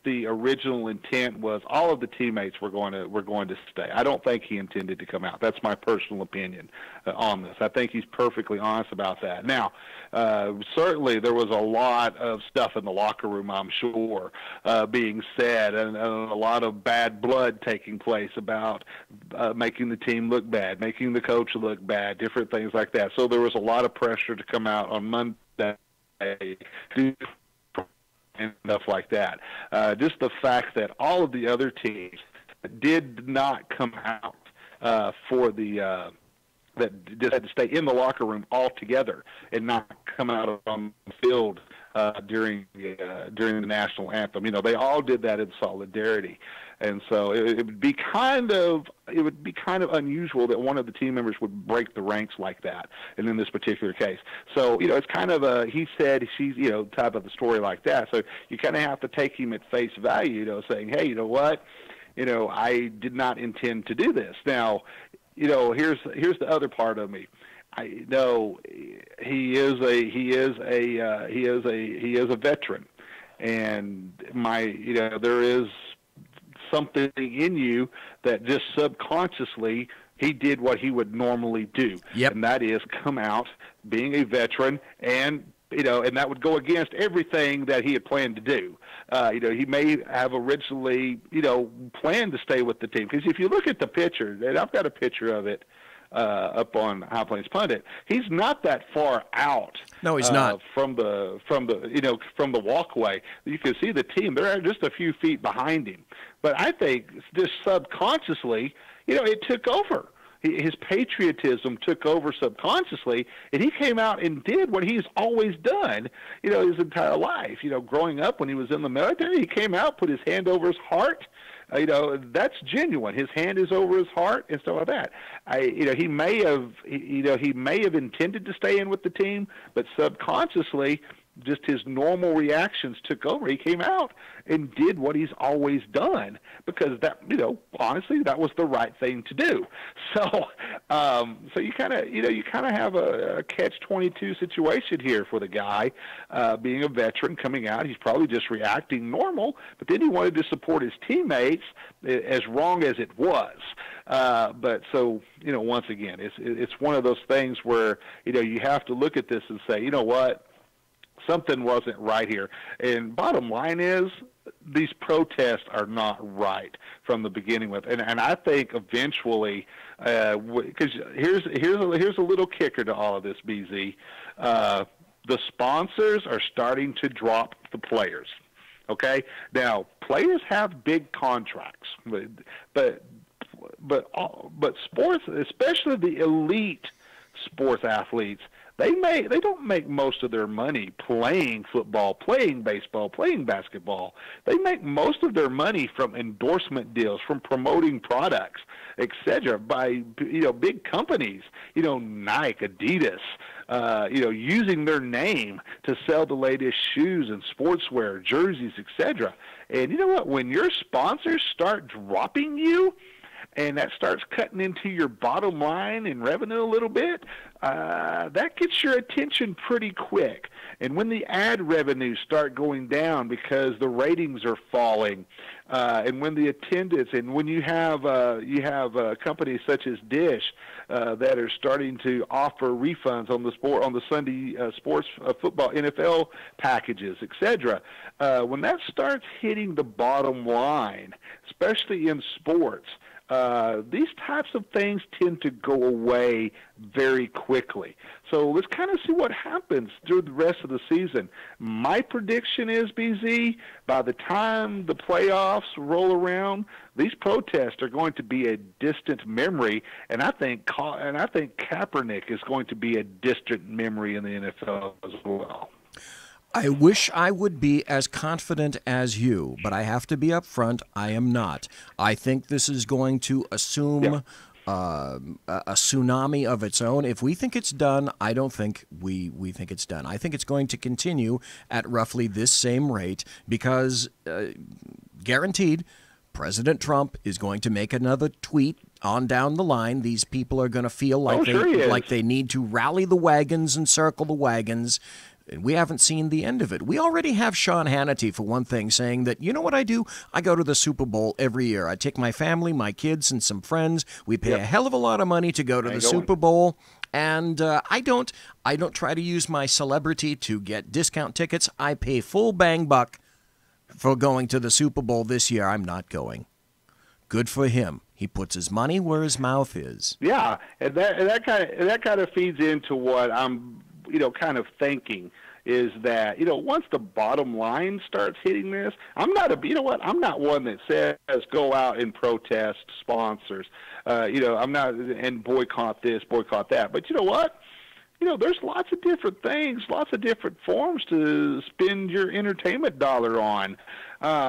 the original intent was all of the teammates were going to stay. I don't think he intended to come out. That's my personal opinion on this. I think he's perfectly honest about that. Now, certainly there was a lot of stuff in the locker room, I'm sure, being said, and a lot of bad blood taking place about making the team look bad, making the coach look bad, different things like that. So there was a lot of pressure to come out on Monday and stuff like that. Just the fact that all of the other teams did not come out that just had to stay in the locker room altogether and not come out on the field during the national anthem. They all did that in solidarity. And so it would be kind of unusual that one of the team members would break the ranks like that, and in this particular case. So it's kind of a he said, she's type of a story like that. So you kind of have to take him at face value, saying, hey, you know what, I did not intend to do this. Now, here's the other part of me. I know he is a veteran, and there is something in you that just subconsciously he did what he would normally do. Yep. And that is come out being a veteran, and and that would go against everything that he had planned to do. He may have originally planned to stay with the team, because if you look at the picture, and I've got a picture of it up on High Plains Pundit, he's not that far out. No, he's not. From the walkway. You can see the team. They're just a few feet behind him. But I think just subconsciously, it took over. His patriotism took over subconsciously, and he came out and did what he's always done, his entire life. Growing up when he was in the military, he came out, put his hand over his heart. That's genuine. His hand is over his heart and stuff like that. He may have intended to stay in with the team, but subconsciously, just his normal reactions took over. He came out and did what he's always done, because that, honestly, that was the right thing to do. So, so you kind of have a catch-22 situation here for the guy, being a veteran coming out. He's probably just reacting normal, but then he wanted to support his teammates, as wrong as it was. But so, once again, it's one of those things where, you have to look at this and say, you know what? Something wasn't right here. And bottom line is, these protests are not right from the beginning with. And I think eventually, because here's a little kicker to all of this, BZ. The sponsors are starting to drop the players. Okay? Now, players have big contracts, but sports, especially the elite sports athletes, they don't make most of their money playing football, playing baseball, playing basketball. They make most of their money from endorsement deals, from promoting products, etc. By big companies, Nike, Adidas, using their name to sell the latest shoes and sportswear, jerseys, etc. And you know what? When your sponsors start dropping you, and that starts cutting into your bottom line and revenue a little bit, that gets your attention pretty quick. And when the ad revenues start going down because the ratings are falling, and when the attendance, and when you have companies such as Dish that are starting to offer refunds on the Sunday sports football NFL packages, etc. When that starts hitting the bottom line, especially in sports, these types of things tend to go away very quickly. So let's kind of see what happens through the rest of the season. My prediction is, BZ, by the time the playoffs roll around, these protests are going to be a distant memory, and I think Kaepernick is going to be a distant memory in the NFL as well. I wish I would be as confident as you, but I have to be upfront. I am not. I think this is going to assume a tsunami of its own. If we think it's done, I don't think we think it's done. I think it's going to continue at roughly this same rate because, guaranteed, President Trump is going to make another tweet on down the line. These people are going to feel like they need to rally the wagons and circle the wagons. And we haven't seen the end of it. We already have Sean Hannity, for one thing, saying that, you know what I do? I go to the Super Bowl every year. I take my family, my kids, and some friends. We pay a hell of a lot of money to go to the Super Bowl. And I don't try to use my celebrity to get discount tickets. I pay full bang buck for going to the Super Bowl this year. I'm not going. Good for him. He puts his money where his mouth is. Yeah, and that kind of feeds into what I'm kind of thinking is that, once the bottom line starts hitting this, I'm not one that says go out and protest sponsors. I'm not, and boycott this, boycott that. But you know what? There's lots of different things, lots of different forms to spend your entertainment dollar on.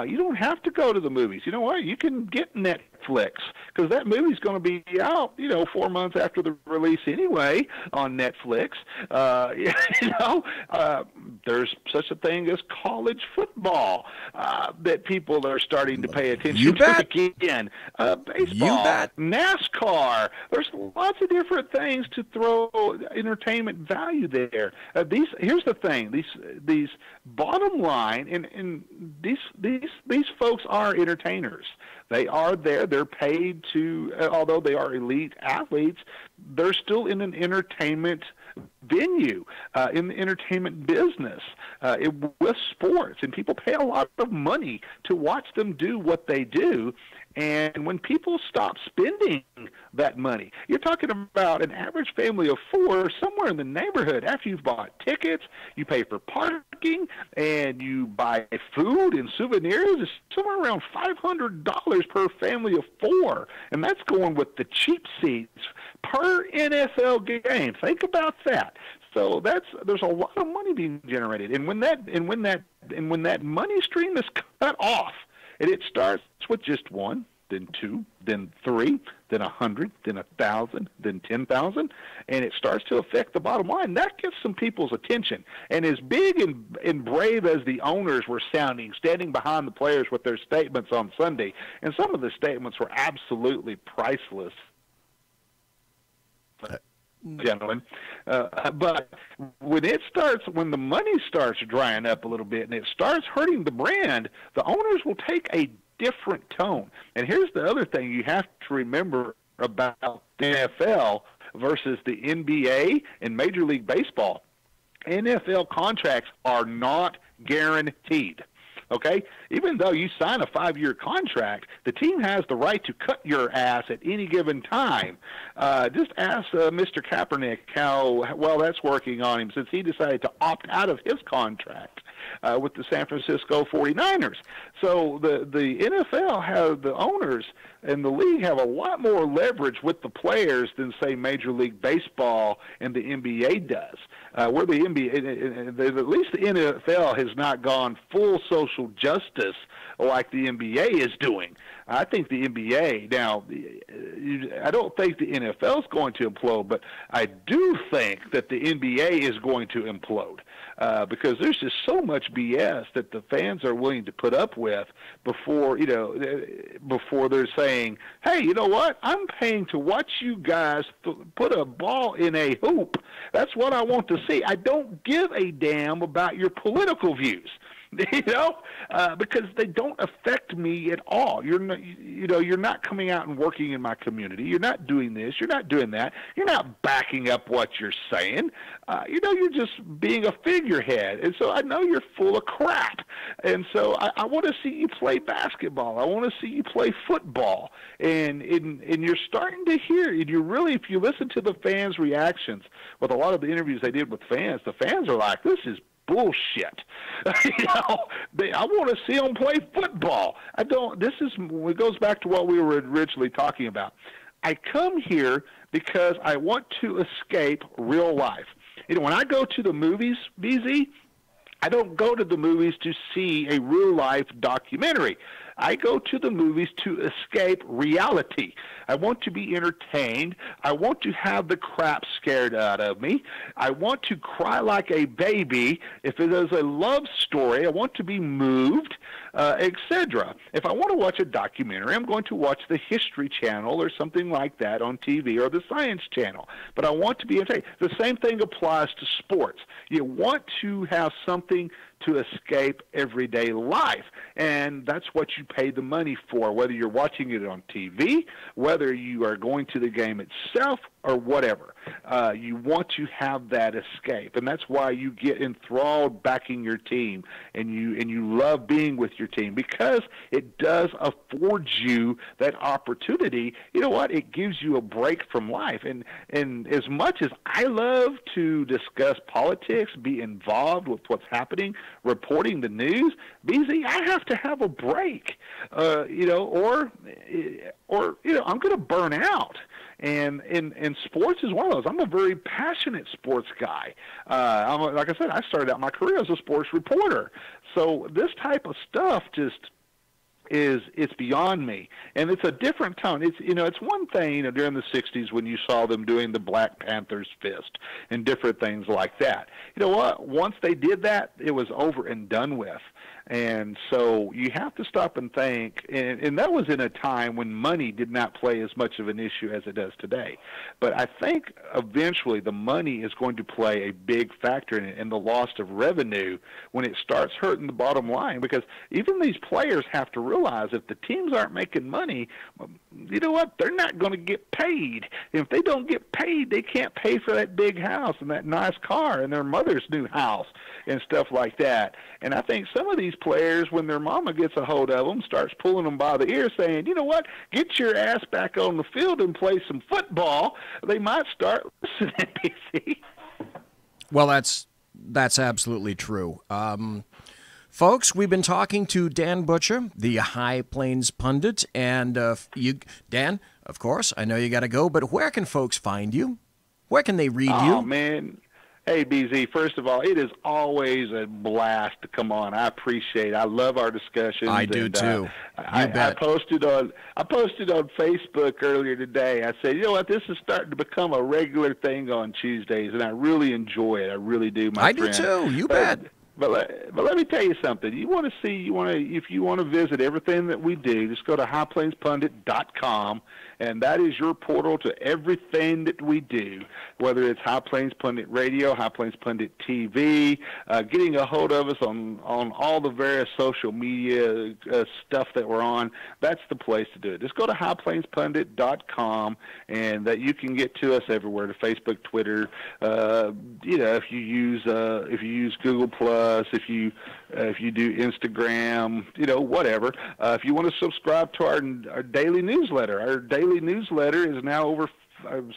You don't have to go to the movies. You know what? You can get Netflix because that movie's going to be out, 4 months after the release anyway on Netflix. There's such a thing as college football that people are starting to pay attention to again. Baseball, NASCAR. There's lots of different things to throw entertainment value there. Here's the thing: these bottom line, and these folks are entertainers. They are there. They're paid to, although they are elite athletes, they're still in an entertainment venue, in the entertainment business, with sports, and people pay a lot of money to watch them do what they do. And when people stop spending that money, you're talking about an average family of four somewhere in the neighborhood. After you've bought tickets, you pay for parking, and you buy food and souvenirs, it's somewhere around $500 per family of four. And that's going with the cheap seats per NFL game. Think about that. So there's a lot of money being generated. And when that money stream is cut off, and it starts with just one, then two, then three, then 100, then 1,000, then 10,000, and it starts to affect the bottom line. That gets some people's attention. And as big and brave as the owners were sounding, standing behind the players with their statements on Sunday, and some of the statements were absolutely priceless, gentlemen. But when the money starts drying up a little bit and it starts hurting the brand, the owners will take a different tone. And here's the other thing you have to remember about the NFL versus the NBA and Major League Baseball. NFL contracts are not guaranteed. Okay? Even though you sign a 5-year contract, the team has the right to cut your ass at any given time. Just ask Mr. Kaepernick how well that's working on him since he decided to opt out of his contract with the San Francisco 49ers. So the NFL the owners and the league have a lot more leverage with the players than, say, Major League Baseball and the NBA does. Where the NBA, at least the NFL has not gone full social justice like the NBA is doing. I think the NBA, now, I don't think the NFL is going to implode, but I do think that the NBA is going to implode because there's just so much BS that the fans are willing to put up with before they're saying, hey, you know what? I'm paying to watch you guys put a ball in a hoop. That's what I want to see. I don't give a damn about your political views. because they don't affect me at all. You're not coming out and working in my community. You're not doing this. You're not doing that. You're not backing up what you're saying. You're just being a figurehead. And so I know you're full of crap. And so I want to see you play basketball. I want to see you play football. And you're starting to hear, and if you listen to the fans' reactions with a lot of the interviews they did with fans, the fans are like, this is bullshit. I want to see them play football. It goes back to what we were originally talking about. I come here because I want to escape real life. When I go to the movies, BZ, I don't go to the movies to see a real life documentary. I go to the movies to escape reality. I want to be entertained. I want to have the crap scared out of me. I want to cry like a baby. If it is a love story, I want to be moved, etc. If I want to watch a documentary, I'm going to watch the History Channel or something like that on TV, or the Science Channel. But I want to be entertained. The same thing applies to sports. You want to have something to escape everyday life. And that's what you pay the money for, whether you're watching it on TV, whether you are going to the game itself, or whatever. You want to have that escape. And that's why you get enthralled backing your team, and you love being with your team, because it does afford you that opportunity. You know what? It gives you a break from life. And as much as I love to discuss politics, be involved with what's happening, reporting the news, BZ, I have to have a break, or I'm going to burn out. And sports is one of those. I'm a very passionate sports guy. Like I said, I started out my career as a sports reporter. So this type of stuff it's beyond me, and it's a different tone. It's one thing during the '60s when you saw them doing the Black Panther's fist and different things like that. You know what? Once they did that, it was over and done with. And so you have to stop and think, and that was in a time when money did not play as much of an issue as it does today. But I think eventually the money is going to play a big factor in the loss of revenue when it starts hurting the bottom line, because even these players have to realize if the teams aren't making money, you know what, they're not going to get paid. If they don't get paid, they can't pay for that big house and that nice car and their mother's new house and stuff like that. And I think some of these players, when their mama gets a hold of them, starts pulling them by the ear saying, you know what, get your ass back on the field and play some football, they might start listening, PC. Well, that's absolutely true. Folks, we've been talking to Dan Butcher, the High Plains pundit, and Dan, of course, I know you got to go, but where can folks find you? Where can they read you? Oh, man. Hey, BZ, first of all, it is always a blast to come on. I appreciate it. I love our discussions. I do, too. I posted on Facebook earlier today. I said, you know what, this is starting to become a regular thing on Tuesdays, and I really enjoy it. I really do, my friend. I do, too. You bet. But let me tell you something. If you want to visit everything that we do, just go to highplainspundit.com, and that is your portal to everything that we do, whether it's High Plains Pundit Radio, High Plains Pundit TV, getting a hold of us on all the various social media stuff that we're on. That's the place to do it. Just go to highplainspundit.com, and that you can get to us everywhere, to Facebook, Twitter, if you use Google Plus, if you do Instagram, whatever. If you want to subscribe to our daily newsletter, our daily newsletter is now over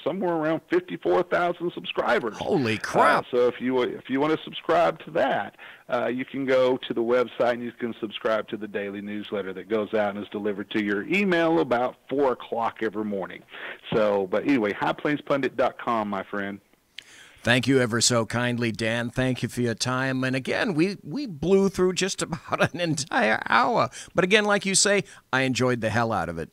somewhere around 54,000 subscribers. Holy crap! So if you want to subscribe to that, you can go to the website and you can subscribe to the daily newsletter that goes out and is delivered to your email about 4 o'clock every morning. So, but anyway, highplainspundit.com, my friend. Thank you ever so kindly, Dan. Thank you for your time. And again, we blew through just about an entire hour. But again, like you say, I enjoyed the hell out of it.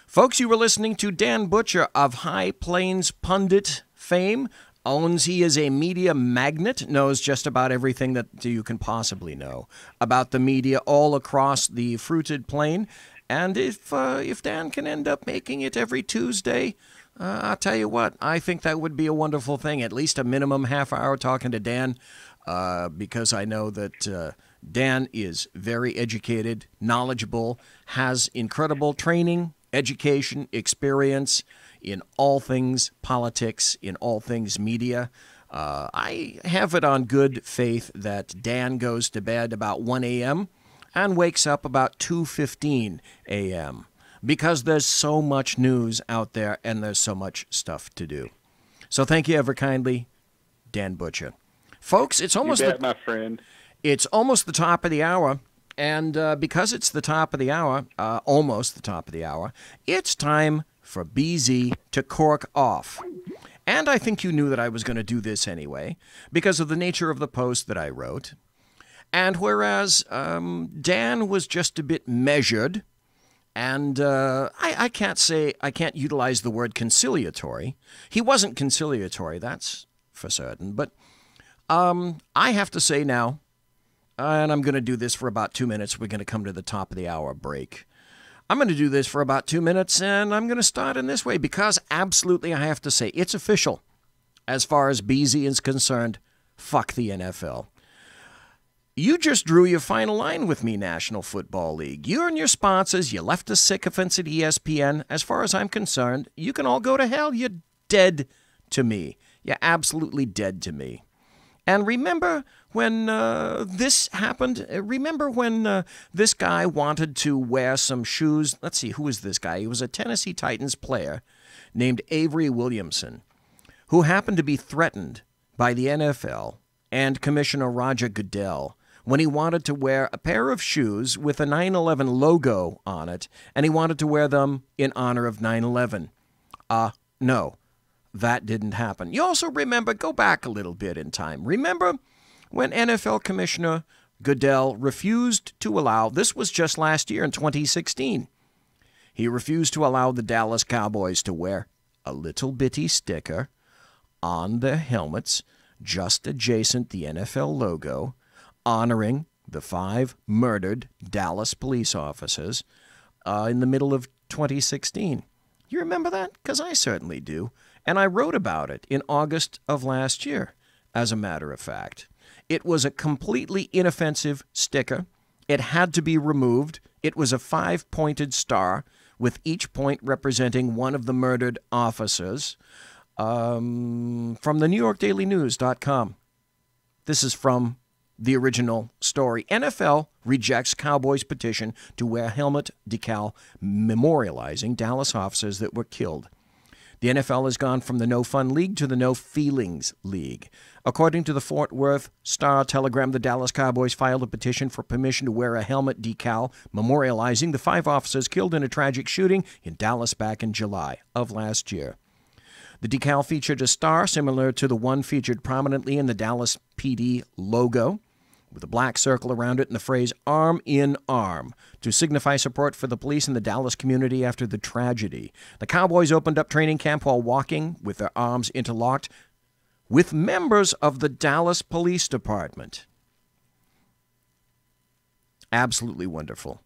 Folks, you were listening to Dan Butcher of High Plains Pundit fame. He is a media magnate, knows just about everything that you can possibly know about the media all across the fruited plain. And if Dan can end up making it every Tuesday, I'll tell you what, I think that would be a wonderful thing, at least a minimum half hour talking to Dan, because I know that Dan is very educated, knowledgeable, has incredible training, education, experience in all things politics, in all things media. I have it on good faith that Dan goes to bed about 1 a.m. and wakes up about 2:15 a.m. because there's so much news out there and there's so much stuff to do. So thank you ever kindly, Dan Butcher. Folks, it's almost my friend. It's almost the top of the hour, and because it's the top of the hour, almost the top of the hour, it's time for BZ to cork off. And I think you knew that I was going to do this anyway, because of the nature of the post that I wrote. And whereas Dan was just a bit measured, and I can't utilize the word conciliatory. He wasn't conciliatory, that's for certain, but I have to say now, and I'm going to do this for about 2 minutes. We're going to come to the top of the hour break. I'm going to do this for about 2 minutes, and I'm going to start in this way because absolutely I have to say it's official. As far as BZ is concerned, fuck the NFL. You just drew your final line with me, National Football League. You and your sponsors, you left us sycophants at ESPN. As far as I'm concerned, you can all go to hell. You're dead to me. You're absolutely dead to me. And remember when this happened? Remember when this guy wanted to wear some shoes? Let's see, who was this guy? He was a Tennessee Titans player named Avery Williamson, who happened to be threatened by the NFL and Commissioner Roger Goodell when he wanted to wear a pair of shoes with a 9/11 logo on it, and he wanted to wear them in honor of 9/11. No. That didn't happen. You also remember, go back a little bit in time. Remember when NFL Commissioner Goodell refused to allow, this was just last year in 2016, he refused to allow the Dallas Cowboys to wear a little bitty sticker on their helmets just adjacent the NFL logo, honoring the 5 murdered Dallas police officers in the middle of 2016. You remember that? Because I certainly do. And I wrote about it in August of last year, as a matter of fact. It was a completely inoffensive sticker. It had to be removed. It was a 5-pointed star, with each point representing one of the murdered officers. From the NewYorkDailyNews.com. This is from the original story. NFL rejects Cowboys' petition to wear helmet decal memorializing Dallas officers that were killed. The NFL has gone from the No Fun League to the No Feelings League. According to the Fort Worth Star-Telegram, the Dallas Cowboys filed a petition for permission to wear a helmet decal memorializing the 5 officers killed in a tragic shooting in Dallas back in July of last year. The decal featured a star similar to the one featured prominently in the Dallas PD logo, with a black circle around it and the phrase "Arm in Arm" to signify support for the police and the Dallas community after the tragedy. The Cowboys opened up training camp while walking with their arms interlocked with members of the Dallas Police Department. Absolutely wonderful.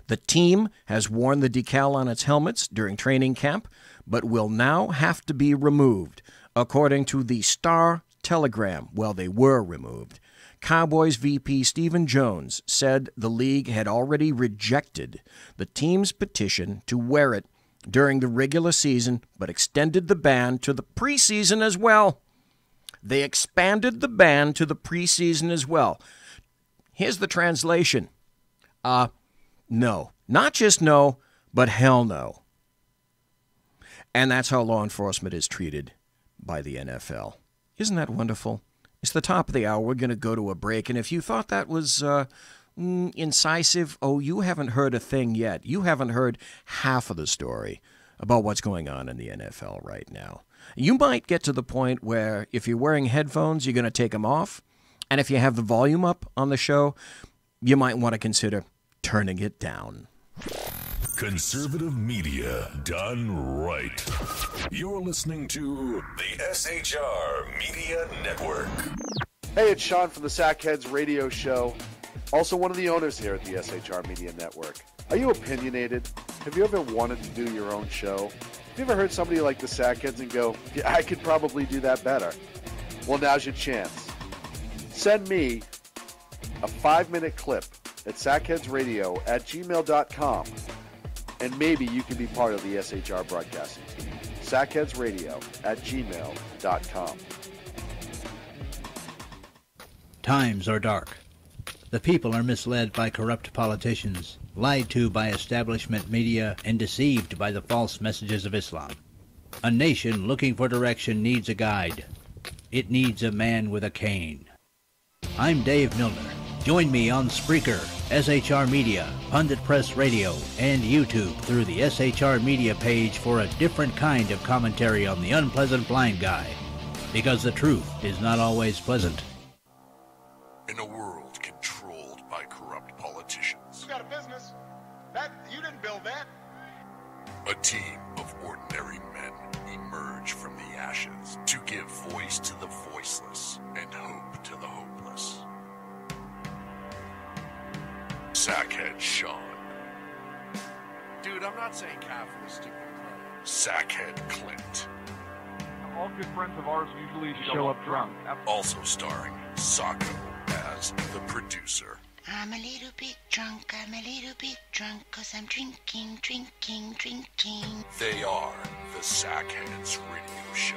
The team has worn the decal on its helmets during training camp, but will now have to be removed, according to the Star-Telegram. Well, they were removed. Cowboys VP Stephen Jones said the league had already rejected the team's petition to wear it during the regular season, but extended the ban to the preseason as well. They expanded the ban to the preseason as well. Here's the translation. No. Not just no, but hell no. And that's how law enforcement is treated by the NFL. Isn't that wonderful? It's the top of the hour. We're going to go to a break. And if you thought that was incisive, you haven't heard a thing yet. You haven't heard half of the story about what's going on in the NFL right now. You might get to the point where if you're wearing headphones, you're going to take them off. And if you have the volume up on the show, you might want to consider turning it down. Conservative media done right. You're listening to the SHR Media Network. Hey, it's Sean from the Sackheads radio show. Also one of the owners here at the SHR Media Network. Are you opinionated? Have you ever wanted to do your own show? Have you ever heard somebody like the Sackheads and go, yeah, I could probably do that better? Well, now's your chance. Send me a 5-minute clip at sackheadsradio@gmail.com, and maybe you can be part of the SHR broadcasting team. sackheadsradio@gmail.com. Times are dark. The people are misled by corrupt politicians, lied to by establishment media, and deceived by the false messages of Islam. A nation looking for direction needs a guide. It needs a man with a cane. I'm Dave Milner. Join me on Spreaker, SHR Media, Pundit Press Radio, and YouTube through the SHR Media page for a different kind of commentary on the unpleasant blind guy. Because the truth is not always pleasant. In a world controlled by corrupt politicians, You got a business. You didn't build that. a team of ordinary men emerge from the ashes to give voice to the voiceless and hope to the hopeless. Sackhead Sean, Dude, I'm not saying Catholic, stupid crap. Sackhead Clint, All good friends of ours usually show up drunk. also starring Sacco as the producer. I'm a little bit drunk, I'm a little bit drunk, 'cause I'm drinking, drinking, drinking. They are the Sackheads Radio Show.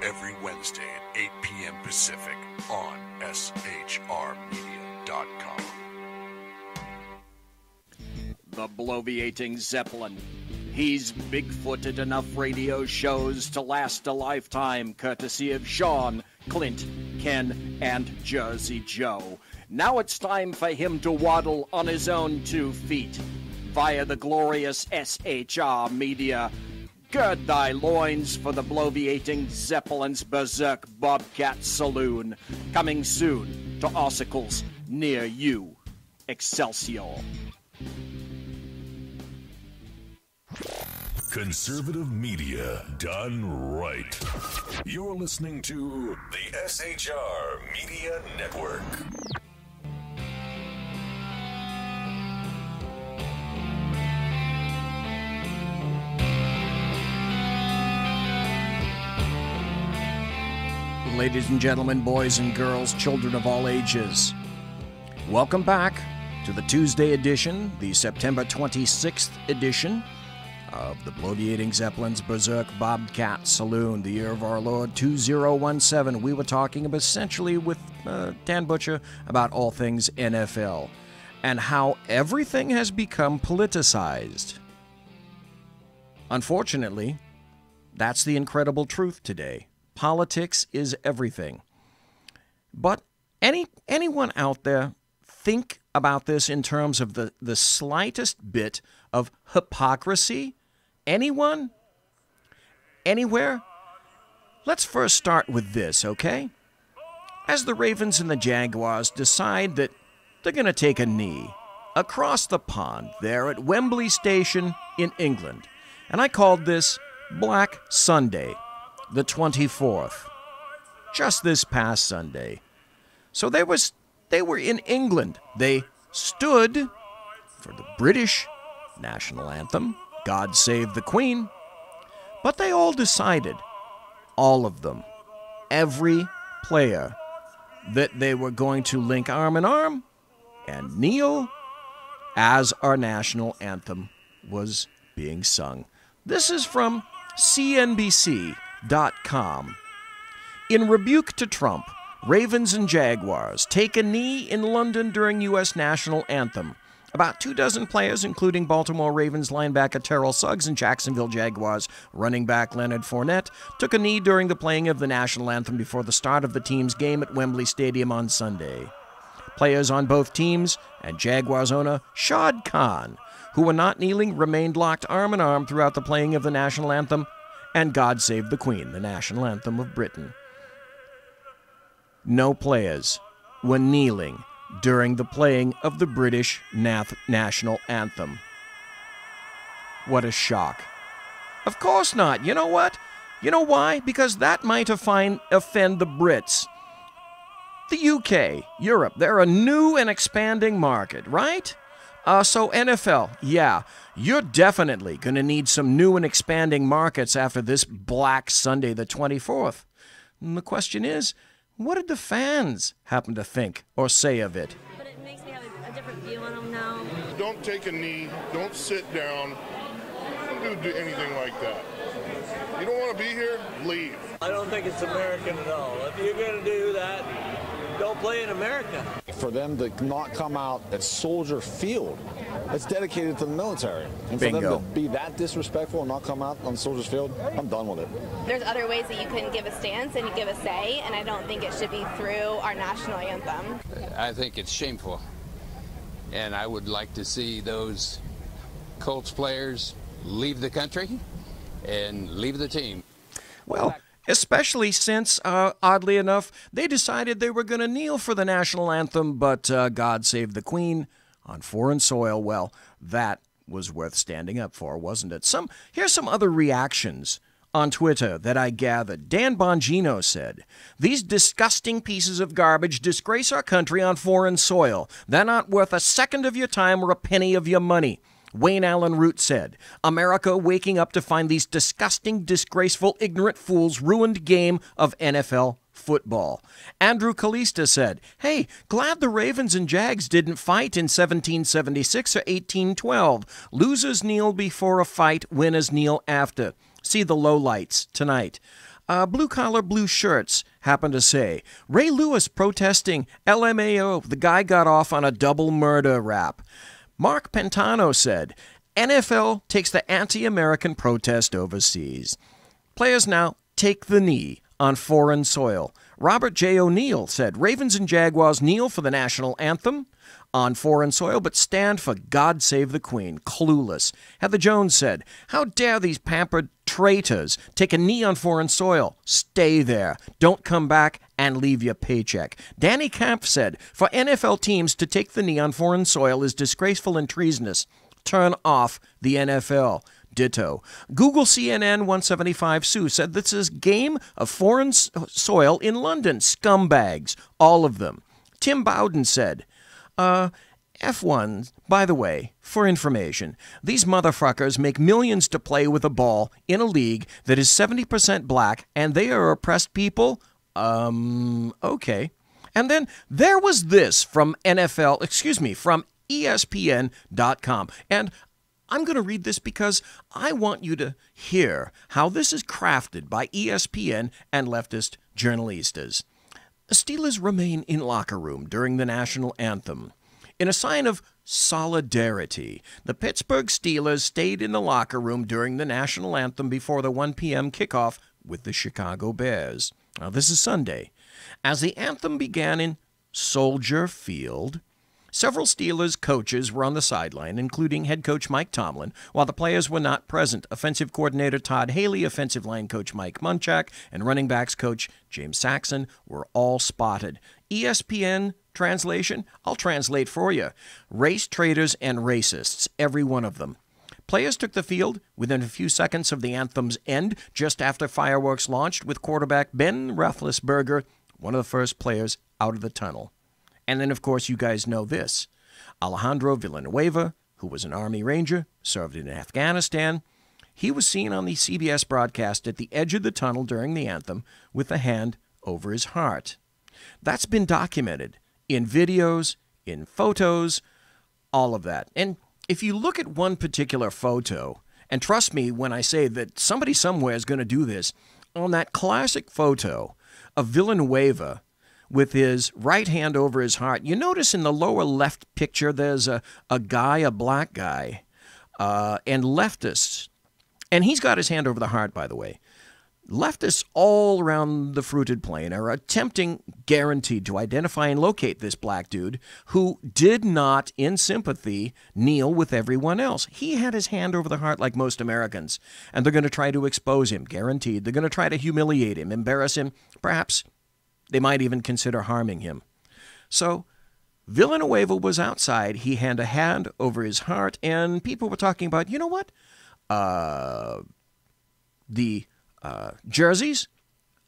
Every Wednesday at 8 p.m. Pacific on shrmedia.com. The bloviating Zeppelin. He's big-footed enough radio shows to last a lifetime, courtesy of Sean, Clint, Ken, and Jersey Joe. Now it's time for him to waddle on his own 2 feet via the glorious SHR Media. Gird thy loins for the bloviating Zeppelin's Berserk Bobcat Saloon. Coming soon to ossicles near you. Excelsior. Conservative media done right. You're listening to the SHR Media Network. Ladies and gentlemen, boys and girls, children of all ages, welcome back to the Tuesday edition, the September 26th edition of the Bloviating Zeppelin's Berserk Bobcat Saloon, the year of our Lord 2017. We were talking essentially with Dan Butcher about all things NFL and how everything has become politicized. Unfortunately, that's the incredible truth today. Politics is everything. But anyone out there think about this in terms of the slightest bit of hypocrisy? Anyone? Anywhere? Let's first start with this, okay? As the Ravens and the Jaguars decide that they're going to take a knee across the pond there at Wembley Station in England. And I called this Black Sunday, the 24th, just this past Sunday. So they were in England. They stood for the British national anthem, God Save the Queen. But they all decided, all of them, every player, that they were going to link arm in arm and kneel as our national anthem was being sung. This is from CNBC.com. In rebuke to Trump, Ravens and Jaguars take a knee in London during U.S. national anthem. About 24 players, including Baltimore Ravens linebacker Terrell Suggs and Jacksonville Jaguars running back Leonard Fournette, took a knee during the playing of the national anthem before the start of the team's game at Wembley Stadium on Sunday. Players on both teams and Jaguars owner Shad Khan, who were not kneeling, remained locked arm in arm throughout the playing of the national anthem and God Save the Queen, the national anthem of Britain. No players were kneeling during the playing of the British national anthem. What a shock. Of course not. You know what? You know why? Because that might offend the Brits. The UK, Europe, they're a new and expanding market, right? So NFL, yeah, you're definitely going to need some new and expanding markets after this Black Sunday the 24th. And the question is, what did the fans happen to think or say of it? But it makes me have a different view on them now. Don't take a knee. Don't sit down. Don't do anything like that. You don't want to be here? Leave. I don't think it's American at all. If you're going to do that, don't play in America. For them to not come out at Soldier Field, it's dedicated to the military. And for them to be that disrespectful and not come out on Soldier's Field, I'm done with it. There's other ways that you can give a stance and give a say, and I don't think it should be through our national anthem. I think it's shameful, and I would like to see those Colts players leave the country and leave the team. Well, especially since, oddly enough, they decided they were going to kneel for the national anthem, but God Save the Queen on foreign soil. Well, that was worth standing up for, wasn't it? Here's some other reactions on Twitter that I gathered. Dan Bongino said, "These disgusting pieces of garbage disgrace our country on foreign soil. They're not worth a second of your time or a penny of your money." Wayne Allen Root said, "America waking up to find these disgusting, disgraceful, ignorant fools ruined game of NFL football." Andrew Kalista said, "Hey, glad the Ravens and Jags didn't fight in 1776 or 1812. Losers kneel before a fight, winners kneel after. See the lowlights tonight." Blue Collar Blue Shirts happened to say, "Ray Lewis protesting LMAO. The guy got off on a double murder rap." Mark Pentano said, "NFL takes the anti-American protest overseas. Players now take the knee on foreign soil." Robert J. O'Neill said, "Ravens and Jaguars kneel for the national anthem on foreign soil, but stand for God Save the Queen. Clueless." Heather Jones said, "How dare these pampered traitors take a knee on foreign soil? Stay there. Don't come back and leave your paycheck." Danny Camp said, "For NFL teams to take the knee on foreign soil is disgraceful and treasonous. Turn off the NFL." Ditto. Google CNN 175 Sue said, "This is game of foreign soil in London. Scumbags. All of them." Tim Bowden said, F1, by the way, for information, these motherfuckers make millions to play with a ball in a league that is 70% black, and they are oppressed people? Okay. And then there was this from from ESPN.com. And I'm going to read this because I want you to hear how this is crafted by ESPN and leftist journalistas. Steelers remain in locker room during the national anthem. In a sign of solidarity, the Pittsburgh Steelers stayed in the locker room during the national anthem before the 1 p.m. kickoff with the Chicago Bears. Now, this is Sunday. As the anthem began in Soldier Field, several Steelers coaches were on the sideline, including head coach Mike Tomlin, while the players were not present. Offensive coordinator Todd Haley, offensive line coach Mike Munchak, and running backs coach James Saxon were all spotted. ESPN translation, I'll translate for you. Race traitors and racists, every one of them. Players took the field within a few seconds of the anthem's end, just after fireworks launched, with quarterback Ben Roethlisberger, one of the first players out of the tunnel. And then, of course, you guys know this. Alejandro Villanueva, who was an Army Ranger, served in Afghanistan, he was seen on the CBS broadcast at the edge of the tunnel during the anthem with a hand over his heart. That's been documented in videos, in photos, all of that. And if you look at one particular photo, and trust me when I say that somebody somewhere is going to do this, on that classic photo of Villanueva with his right hand over his heart, you notice in the lower left picture there's a guy, a black guy, and leftists. And he's got his hand over the heart, by the way. Leftists all around the fruited plain are attempting, guaranteed, to identify and locate this black dude who did not, in sympathy, kneel with everyone else. He had his hand over the heart like most Americans, and they're going to try to expose him, guaranteed. They're going to try to humiliate him, embarrass him. Perhaps they might even consider harming him. So Villanueva was outside. He had a hand over his heart, and people were talking about, you know what? The jerseys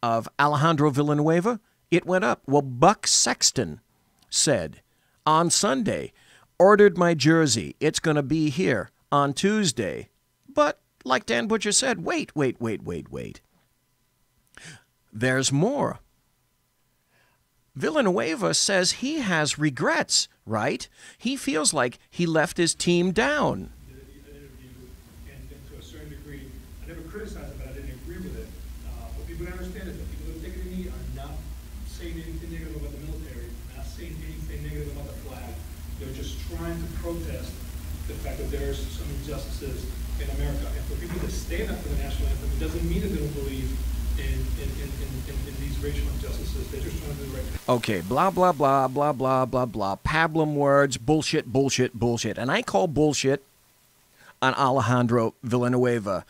of Alejandro Villanueva, it went up. Well, Buck Sexton said on Sunday, ordered my jersey. It's going to be here on Tuesday. But like Dan Butcher said, wait. There's more. Villanueva says he has regrets, right? He feels like he left his team down. And to a certain degree, I never criticized it, but I didn't agree with it. What people don't understand is that people who take it to me are not saying anything negative about the military, not saying anything negative about the flag. They're just trying to protest the fact that there's some injustices in America. And for people to stand up for the national anthem, it doesn't mean that they don't believe in these racial injustices. They're just trying to do the right thing. Okay, blah, blah, blah, blah, blah, blah, blah. Pablum words, bullshit, bullshit, bullshit. And I call bullshit on Alejandro Villanueva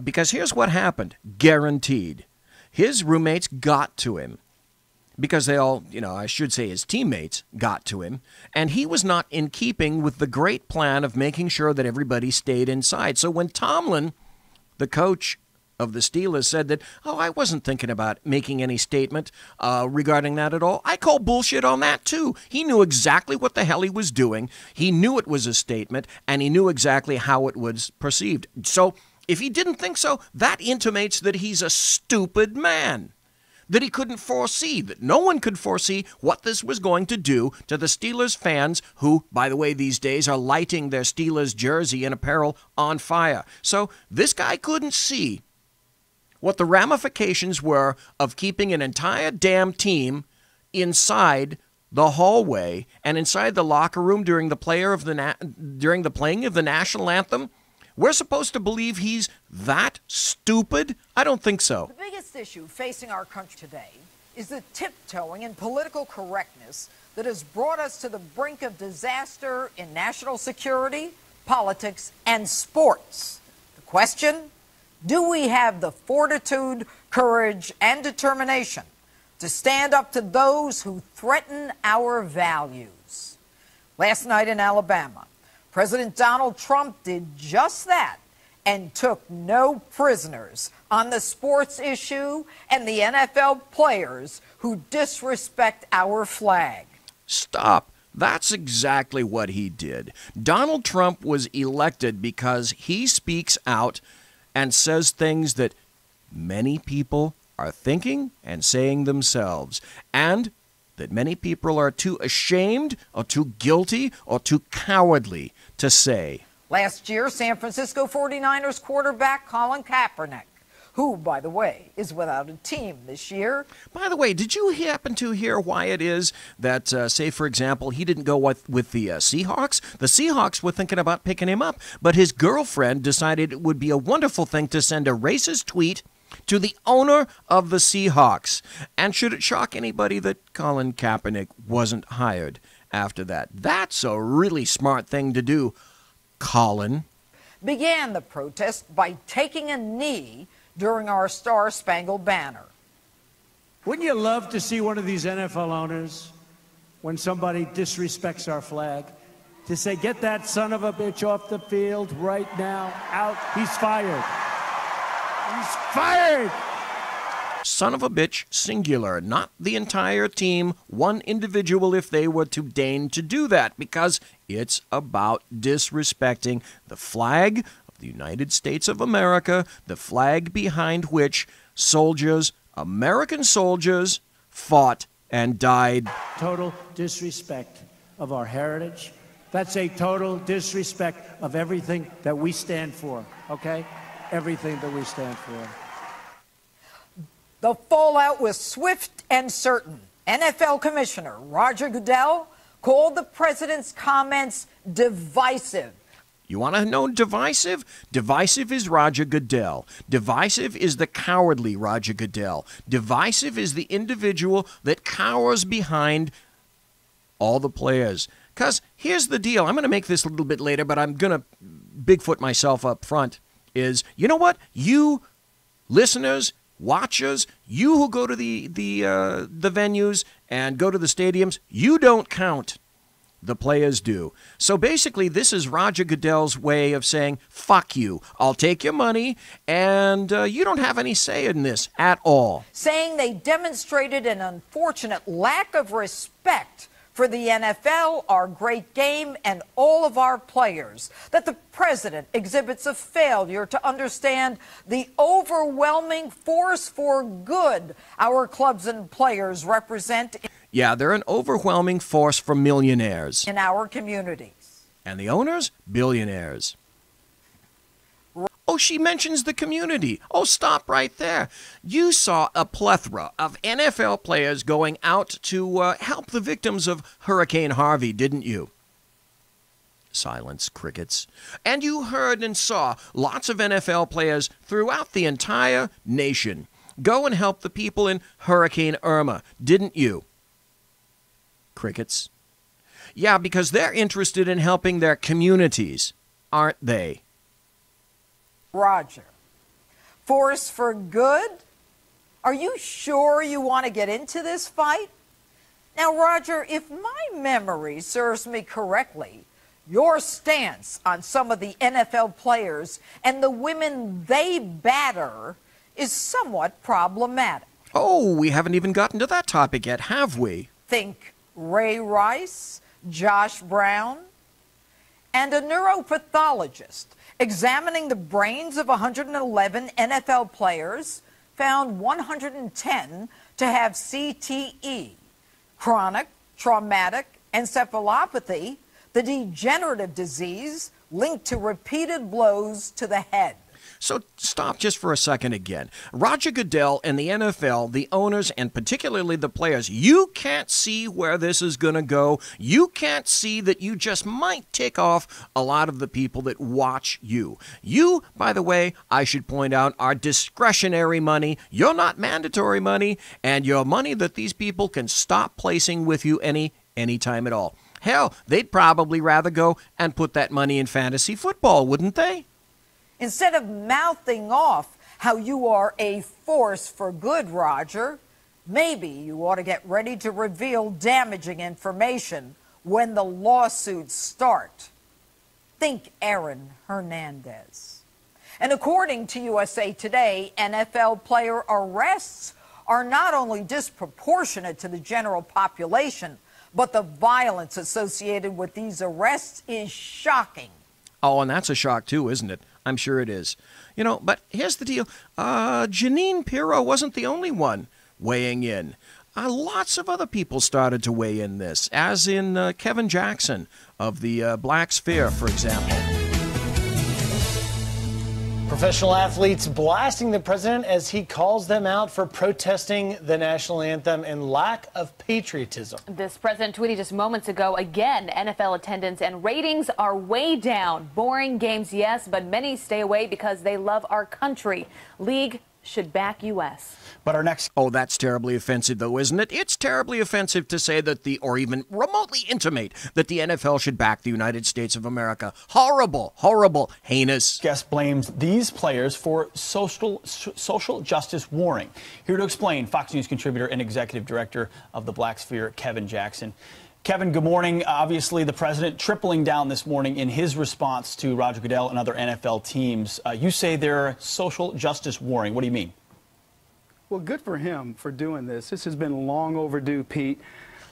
because here's what happened. Guaranteed. His roommates got to him because they all, I should say his teammates got to him. And he was not in keeping with the great plan of making sure that everybody stayed inside. So when Tomlin, the coach of the Steelers, said that, I wasn't thinking about making any statement regarding that at all, I call bullshit on that too. He knew exactly what the hell he was doing. He knew it was a statement, and he knew exactly how it was perceived. So if he didn't think so, that intimates that he's a stupid man, that he couldn't foresee, that no one could foresee what this was going to do to the Steelers fans who, by the way, these days are lighting their Steelers jersey and apparel on fire. So this guy couldn't see what the ramifications were of keeping an entire damn team inside the hallway and inside the locker room during the playing of the national anthem. We're supposed to believe he's that stupid? I don't think so. The biggest issue facing our country today is the tiptoeing and political correctness that has brought us to the brink of disaster in national security, politics, and sports. The question: do we have the fortitude, courage, and determination to stand up to those who threaten our values? Last night in Alabama, President Donald Trump did just that and took no prisoners on the sports issue and the NFL players who disrespect our flag. Stop. That's exactly what he did. Donald Trump was elected because he speaks out and says things that many people are thinking and saying themselves, and that many people are too ashamed or too guilty or too cowardly to say. Last year, San Francisco 49ers quarterback Colin Kaepernick, who, by the way, is without a team this year. By the way, did you happen to hear why it is that, say, for example, he didn't go with the Seahawks? The Seahawks were thinking about picking him up, but his girlfriend decided it would be a wonderful thing to send a racist tweet to the owner of the Seahawks. And should it shock anybody that Colin Kaepernick wasn't hired after that? That's a really smart thing to do, Colin. Began the protest by taking a knee during our Star-Spangled Banner. Wouldn't you love to see one of these NFL owners, when somebody disrespects our flag, to say, get that son of a bitch off the field right now, out, he's fired. He's fired! Son of a bitch, singular, not the entire team, one individual if they were to deign to do that, because it's about disrespecting the flag of the United States of America, the flag behind which soldiers, American soldiers, fought and died. Total disrespect of our heritage. That's a total disrespect of everything that we stand for, okay? Everything that we stand for. The fallout was swift and certain. NFL Commissioner Roger Goodell called the president's comments divisive. You want to know divisive? Divisive is Roger Goodell. Divisive is the cowardly Roger Goodell. Divisive is the individual that cowers behind all the players. Because here's the deal. I'm going to make this a little bit later, but I'm going to Bigfoot myself up front. Is, you know what? You listeners, watchers, you who go to the venues and go to the stadiums, you don't count. The players do. So basically, this is Roger Goodell's way of saying, fuck you. I'll take your money, and you don't have any say in this at all. Saying they demonstrated an unfortunate lack of respect for the NFL, our great game, and all of our players. That the president exhibits a failure to understand the overwhelming force for good our clubs and players represent. Yeah, they're an overwhelming force for millionaires. In our communities. And the owners? Billionaires. Oh, she mentions the community. Oh, stop right there. You saw a plethora of NFL players going out to help the victims of Hurricane Harvey, didn't you? Silence, crickets. And you heard and saw lots of NFL players throughout the entire nation go and help the people in Hurricane Irma, didn't you? Crickets. Yeah, because they're interested in helping their communities, aren't they? Roger. Force for good? Are you sure you want to get into this fight? Now, Roger, if my memory serves me correctly, your stance on some of the NFL players and the women they batter is somewhat problematic. Oh, we haven't even gotten to that topic yet, have we? Think Ray Rice, Josh Brown, and a neuropathologist examining the brains of 111 NFL players found 110 to have CTE, chronic traumatic encephalopathy, the degenerative disease linked to repeated blows to the head. So stop just for a second again. Roger Goodell and the NFL, the owners, and particularly the players, you can't see where this is going to go. You can't see that you just might tick off a lot of the people that watch you. You, by the way, I should point out, are discretionary money. You're not mandatory money, and you're money that these people can stop placing with you anytime at all. Hell, they'd probably rather go and put that money in fantasy football, wouldn't they? Instead of mouthing off how you are a force for good, Roger, maybe you ought to get ready to reveal damaging information when the lawsuits start. Think Aaron Hernandez. And according to USA Today, NFL player arrests are not only disproportionate to the general population, but the violence associated with these arrests is shocking. Oh, and that's a shock too, isn't it? I'm sure it is. You know, but here's the deal. Janine Pirro wasn't the only one weighing in. Lots of other people started to weigh in this, as in Kevin Jackson of the Black Sphere, for example. Professional athletes blasting the president as he calls them out for protesting the national anthem and lack of patriotism. This president tweeted just moments ago, again, NFL attendance and ratings are way down. Boring games, yes, but many stay away because they love our country. League should back U.S. But our next... Oh, that's terribly offensive, though, isn't it? It's terribly offensive to say that or even remotely intimate that the NFL should back the United States of America. Horrible, horrible, heinous. Guest blames these players for social justice warring. Here to explain, Fox News contributor and executive director of the Black Sphere, Kevin Jackson. Kevin, good morning. Obviously, the president tripling down this morning in his response to Roger Goodell and other NFL teams. You say they're social justice warring. What do you mean? Well, good for him for doing this. This has been long overdue, Pete.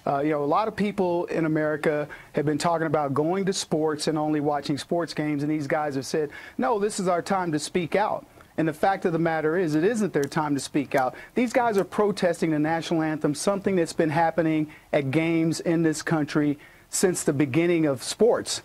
A lot of people in America have been talking about going to sports and only watching sports games, and these guys have said, no, this is our time to speak out. And the fact of the matter is, it isn't their time to speak out. These guys are protesting the national anthem, something that's been happening at games in this country since the beginning of sports.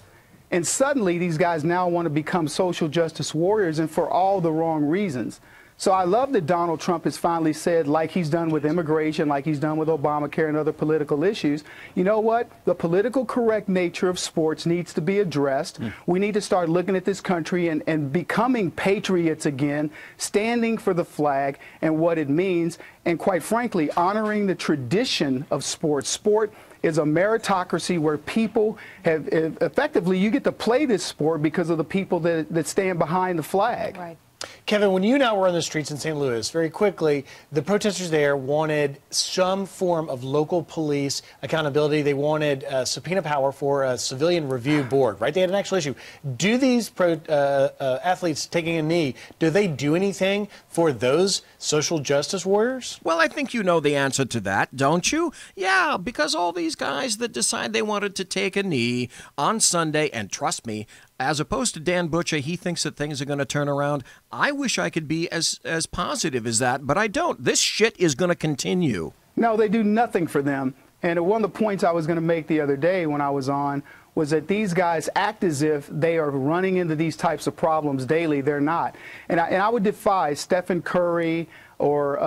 And suddenly, these guys now want to become social justice warriors, and for all the wrong reasons. So I love that Donald Trump has finally said, like he's done with immigration, like he's done with Obamacare and other political issues, you know what? The political correct nature of sports needs to be addressed. We need to start looking at this country and becoming patriots again, standing for the flag and what it means, and quite frankly, honoring the tradition of sports. Sport is a meritocracy where people have effectively, you get to play this sport because of the people that stand behind the flag. Right. Kevin, when you now were on the streets in St. Louis, very quickly, the protesters there wanted some form of local police accountability. They wanted subpoena power for a civilian review board, right? They had an actual issue. Do these athletes taking a knee, do they do anything for those social justice warriors? Well, I think you know the answer to that, don't you? Yeah, because all these guys that decide they wanted to take a knee on Sunday, and trust me, as opposed to Dan Butcher, he thinks that things are going to turn around. I wish I could be as positive as that, but I don't. This shit is going to continue. No, they do nothing for them. And one of the points I was going to make the other day when I was on was that these guys act as if they are running into these types of problems daily. They're not. And I would defy Stephen Curry or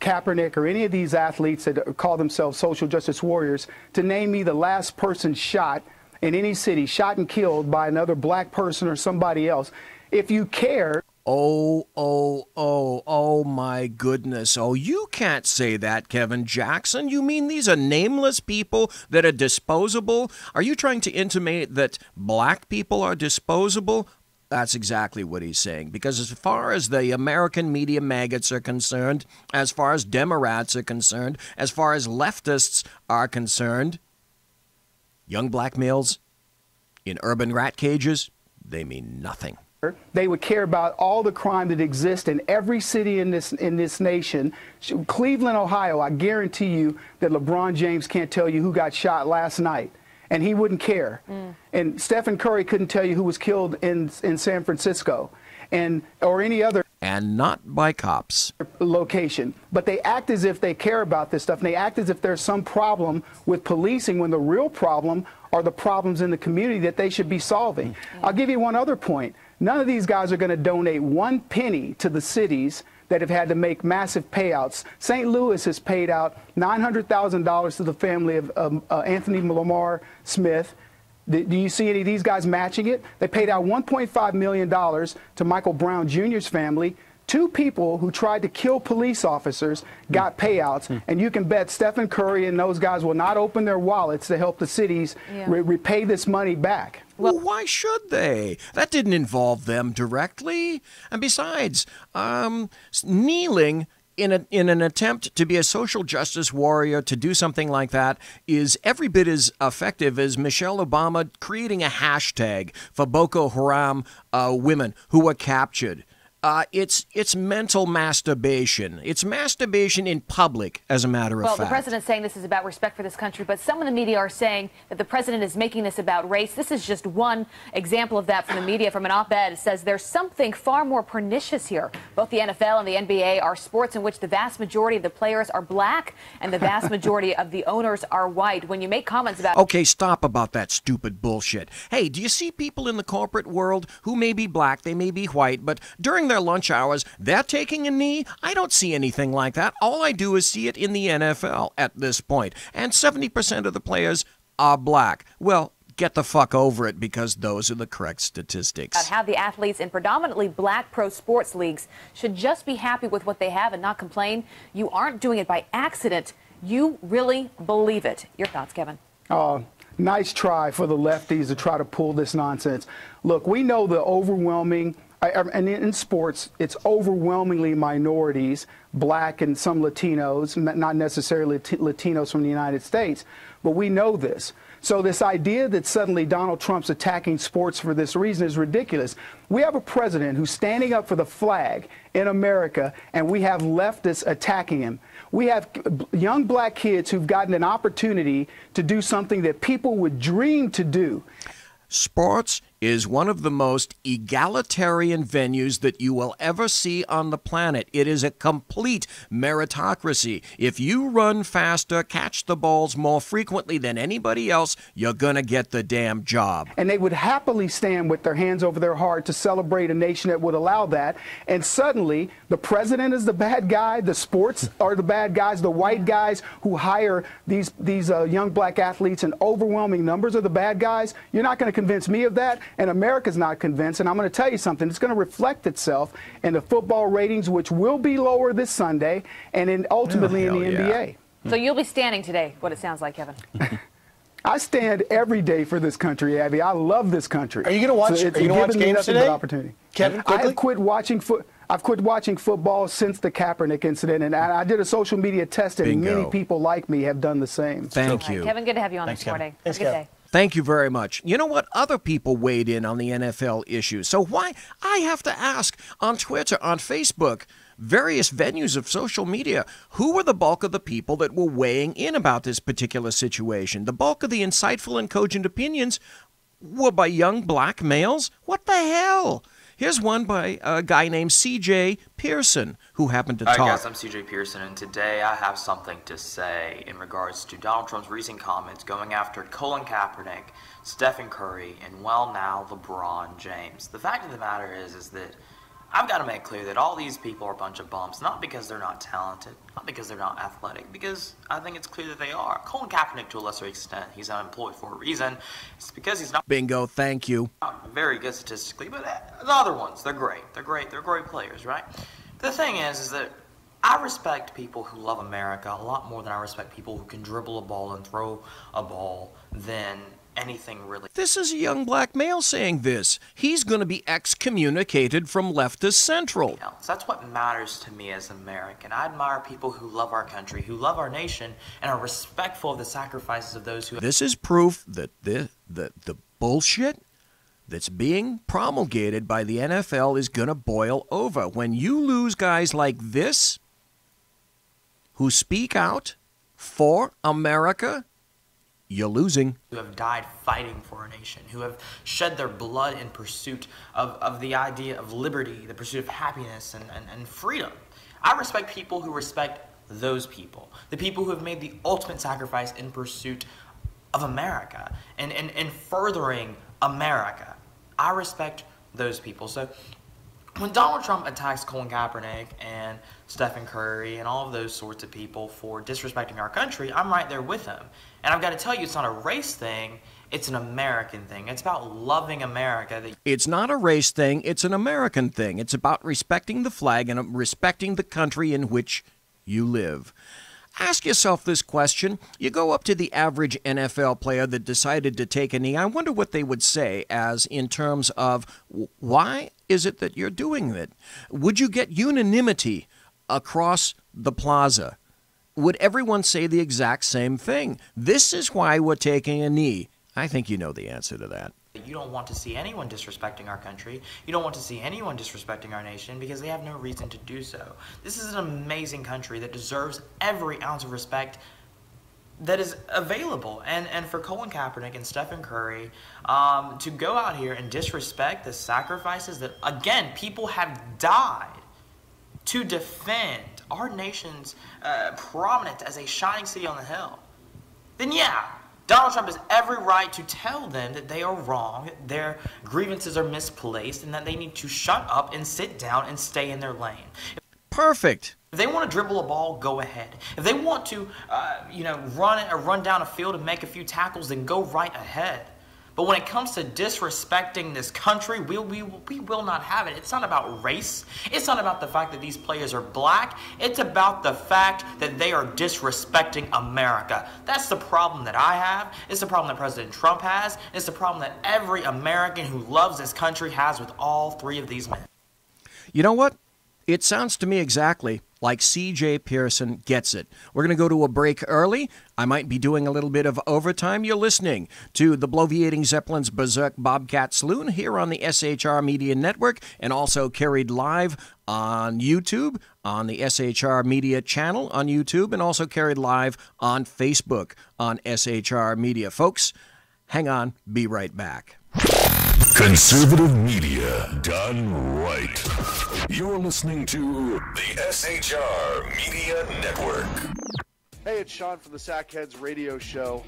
Kaepernick or any of these athletes that call themselves social justice warriors to name me the last person shot in any city, shot and killed by another black person or somebody else. If you care... Oh, my goodness. Oh, you can't say that, Kevin Jackson. You mean these are nameless people that are disposable? Are you trying to intimate that black people are disposable? That's exactly what he's saying. Because as far as the American media maggots are concerned, as far as Democrats are concerned, as far as leftists are concerned, young black males in urban rat cages, they mean nothing. They would care about all the crime that exists in every city in this nation. Cleveland, Ohio, I guarantee you that LeBron James can't tell you who got shot last night, and he wouldn't care. And Stephen Curry couldn't tell you who was killed in San Francisco, or any other. And not by cops. Location. But they act as if they care about this stuff, and they act as if there's some problem with policing when the real problem are the problems in the community that they should be solving. I'll give you one other point. None of these guys are going to donate 1 penny to the cities that have had to make massive payouts. St. Louis has paid out $900,000 to the family of Anthony Lamar Smith. Do you see any of these guys matching it? They paid out $1.5 million to Michael Brown Jr.'s family. 2 people who tried to kill police officers got payouts, and you can bet Stephen Curry and those guys will not open their wallets to help the cities repay this money back. Well, why should they? That didn't involve them directly. And besides, kneeling in an attempt to be a social justice warrior, to do something like that, is every bit as effective as Michelle Obama creating a hashtag for Boko Haram women who were captured. It's mental masturbation. It's masturbation in public, as a matter of fact. Well, the president's saying this is about respect for this country, but some of the media are saying that the president is making this about race. This is just one example of that from the media. From an op-ed, it says there's something far more pernicious here. Both the NFL and the NBA are sports in which the vast majority of the players are black and the vast majority of the owners are white. When you make comments about... Okay, stop about that stupid bullshit. Hey, do you see people in the corporate world who may be black, they may be white, but during their lunch hours, they're taking a knee? I don't see anything like that. All I do is see it in the NFL at this point. And 70% of the players are black. Well, get the fuck over it, because those are the correct statistics. About how the athletes in predominantly black pro sports leagues should just be happy with what they have and not complain. You aren't doing it by accident. You really believe it. Your thoughts, Kevin? Nice try for the lefties to try to pull this nonsense. Look, we know the overwhelming... And in sports, it's overwhelmingly minorities, black and some Latinos, not necessarily Latinos from the United States, but we know this. So this idea that suddenly Donald Trump's attacking sports for this reason is ridiculous. We have a president who's standing up for the flag in America, and we have leftists attacking him. We have young black kids who've gotten an opportunity to do something that people would dream to do. Sports is one of the most egalitarian venues that you will ever see on the planet. It is a complete meritocracy. If you run faster, catch the balls more frequently than anybody else, you're going to get the damn job. And they would happily stand with their hands over their heart to celebrate a nation that would allow that. And suddenly, the president is the bad guy, the sports are the bad guys, the white guys who hire these young black athletes in overwhelming numbers are the bad guys. You're not going to convince me of that. And America's not convinced, and I'm going to tell you something. It's going to reflect itself in the football ratings, which will be lower this Sunday, and ultimately in the NBA. So you'll be standing today, what it sounds like, Kevin. I stand every day for this country, Abby. I love this country. Are you going to watch? So are you going to watch games today? Opportunity. Kevin, quickly? I have quit watching I've quit watching football since the Kaepernick incident, and I did a social media test, and many people like me have done the same. Thank you. Kevin, good to have you on this morning. Thanks, Have a good day. Thank you very much. You know what? Other people weighed in on the NFL issue. So why? I have to ask on Twitter, on Facebook, various venues of social media, who were the bulk of the people that were weighing in about this particular situation? The bulk of the insightful and cogent opinions were by young black males? What the hell? Here's one by a guy named C.J. Pearson, who happened to talk. Hi guys, I'm C.J. Pearson, and today I have something to say in regards to Donald Trump's recent comments going after Colin Kaepernick, Stephen Curry, and well now LeBron James. The fact of the matter is that I've got to make clear that all these people are a bunch of bumps, not because they're not talented, not because they're not athletic, because I think it's clear that they are. Colin Kaepernick, to a lesser extent, he's unemployed for a reason. It's because he's not Bingo, thank you. very good statistically, but the other ones, they're great. They're great players, right? The thing is that I respect people who love America a lot more than I respect people who can dribble a ball and throw a ball than anything really. This is a young black male saying this. He's going to be excommunicated from leftist central. That's what matters to me as an American. I admire people who love our country, who love our nation, and are respectful of the sacrifices of those who... This is proof that the bullshit that's being promulgated by the NFL is going to boil over. When you lose guys like this who speak out for America, you're losing. Who have died fighting for our nation, who have shed their blood in pursuit of the idea of liberty, the pursuit of happiness and freedom. I respect people who respect those people, the people who have made the ultimate sacrifice in pursuit of America and furthering America. I respect those people. So when Donald Trump attacks Colin Kaepernick and Stephen Curry and all of those sorts of people for disrespecting our country, I'm right there with him. And I've got to tell you, it's not a race thing, it's an American thing. It's about loving America. It's not a race thing, it's an American thing. It's about respecting the flag and respecting the country in which you live. Ask yourself this question. You go up to the average NFL player that decided to take a knee. I wonder what they would say as in terms of why is it that you're doing it? Would you get unanimity across the plaza? Would everyone say the exact same thing? This is why we're taking a knee. I think you know the answer to that. You don't want to see anyone disrespecting our country. You don't want to see anyone disrespecting our nation because they have no reason to do so. This is an amazing country that deserves every ounce of respect that is available. And for Colin Kaepernick and Stephen Curry to go out here and disrespect the sacrifices that, again, people have died to defend our nation's prominence as a shining city on the hill, then yeah, Donald Trump has every right to tell them that they are wrong, their grievances are misplaced, and that they need to shut up and sit down and stay in their lane. Perfect. If they want to dribble a ball, go ahead. If they want to, run down a field and make a few tackles, then go right ahead. But when it comes to disrespecting this country, we will not have it. It's not about race. It's not about the fact that these players are black. It's about the fact that they are disrespecting America. That's the problem that I have. It's the problem that President Trump has. It's the problem that every American who loves this country has with all three of these men. You know what? It sounds to me exactly like C.J. Pearson gets it. We're going to go to a break early. I might be doing a little bit of overtime. You're listening to the Bloviating Zeppelin's Berserk Bobcat Saloon here on the SHR Media Network and also carried live on YouTube, on the SHR Media channel on YouTube, and also carried live on Facebook on SHR Media. Folks, hang on. Be right back. Conservative media done right. You're listening to the SHR Media Network. Hey, it's Sean from the Sackheads radio show.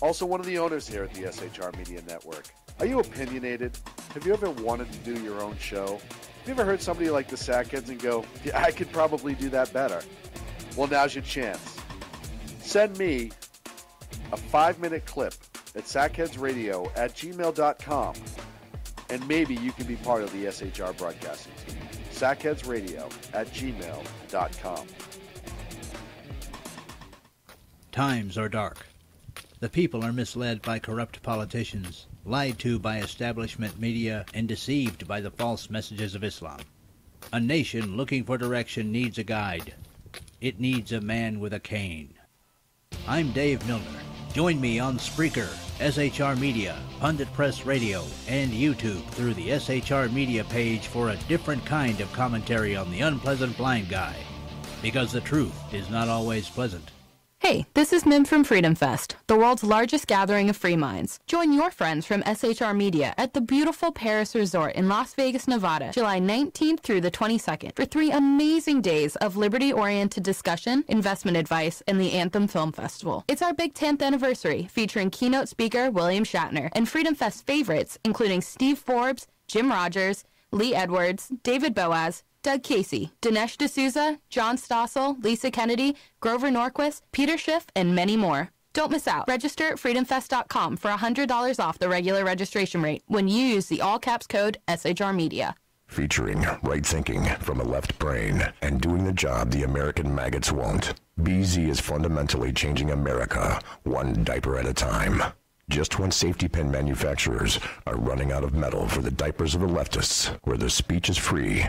Also one of the owners here at the SHR Media Network. Are you opinionated? Have you ever wanted to do your own show? Have you ever heard somebody like the Sackheads and go, yeah, I could probably do that better? Well, now's your chance. Send me a 5-minute clip at sackheadsradio@gmail.com. And maybe you can be part of the SHR broadcasting team. sackheadsradio@gmail.com. Times are dark. The people are misled by corrupt politicians, lied to by establishment media, and deceived by the false messages of Islam. A nation looking for direction needs a guide. It needs a man with a cane. I'm Dave Milner. Join me on Spreaker, SHR Media, Pundit Press Radio, and YouTube through the SHR Media page for a different kind of commentary on the unpleasant blind guy. Because the truth is not always pleasant. Hey, this is Mim from Freedom Fest, the world's largest gathering of free minds. Join your friends from SHR Media at the beautiful Paris Resort in Las Vegas, Nevada, July 19th through the 22nd for 3 amazing days of liberty-oriented discussion, investment advice, and the Anthem Film Festival. It's our big 10th anniversary, featuring keynote speaker William Shatner and Freedom Fest favorites, including Steve Forbes, Jim Rogers, Lee Edwards, David Boaz, Doug Casey, Dinesh D'Souza, John Stossel, Lisa Kennedy, Grover Norquist, Peter Schiff, and many more. Don't miss out. Register at freedomfest.com for $100 off the regular registration rate when you use the all-caps code SHR Media. Featuring right thinking from a left brain and doing the job the American maggots won't. BZ is fundamentally changing America one diaper at a time. Just when safety pin manufacturers are running out of metal for the diapers of the leftists, where the speech is free,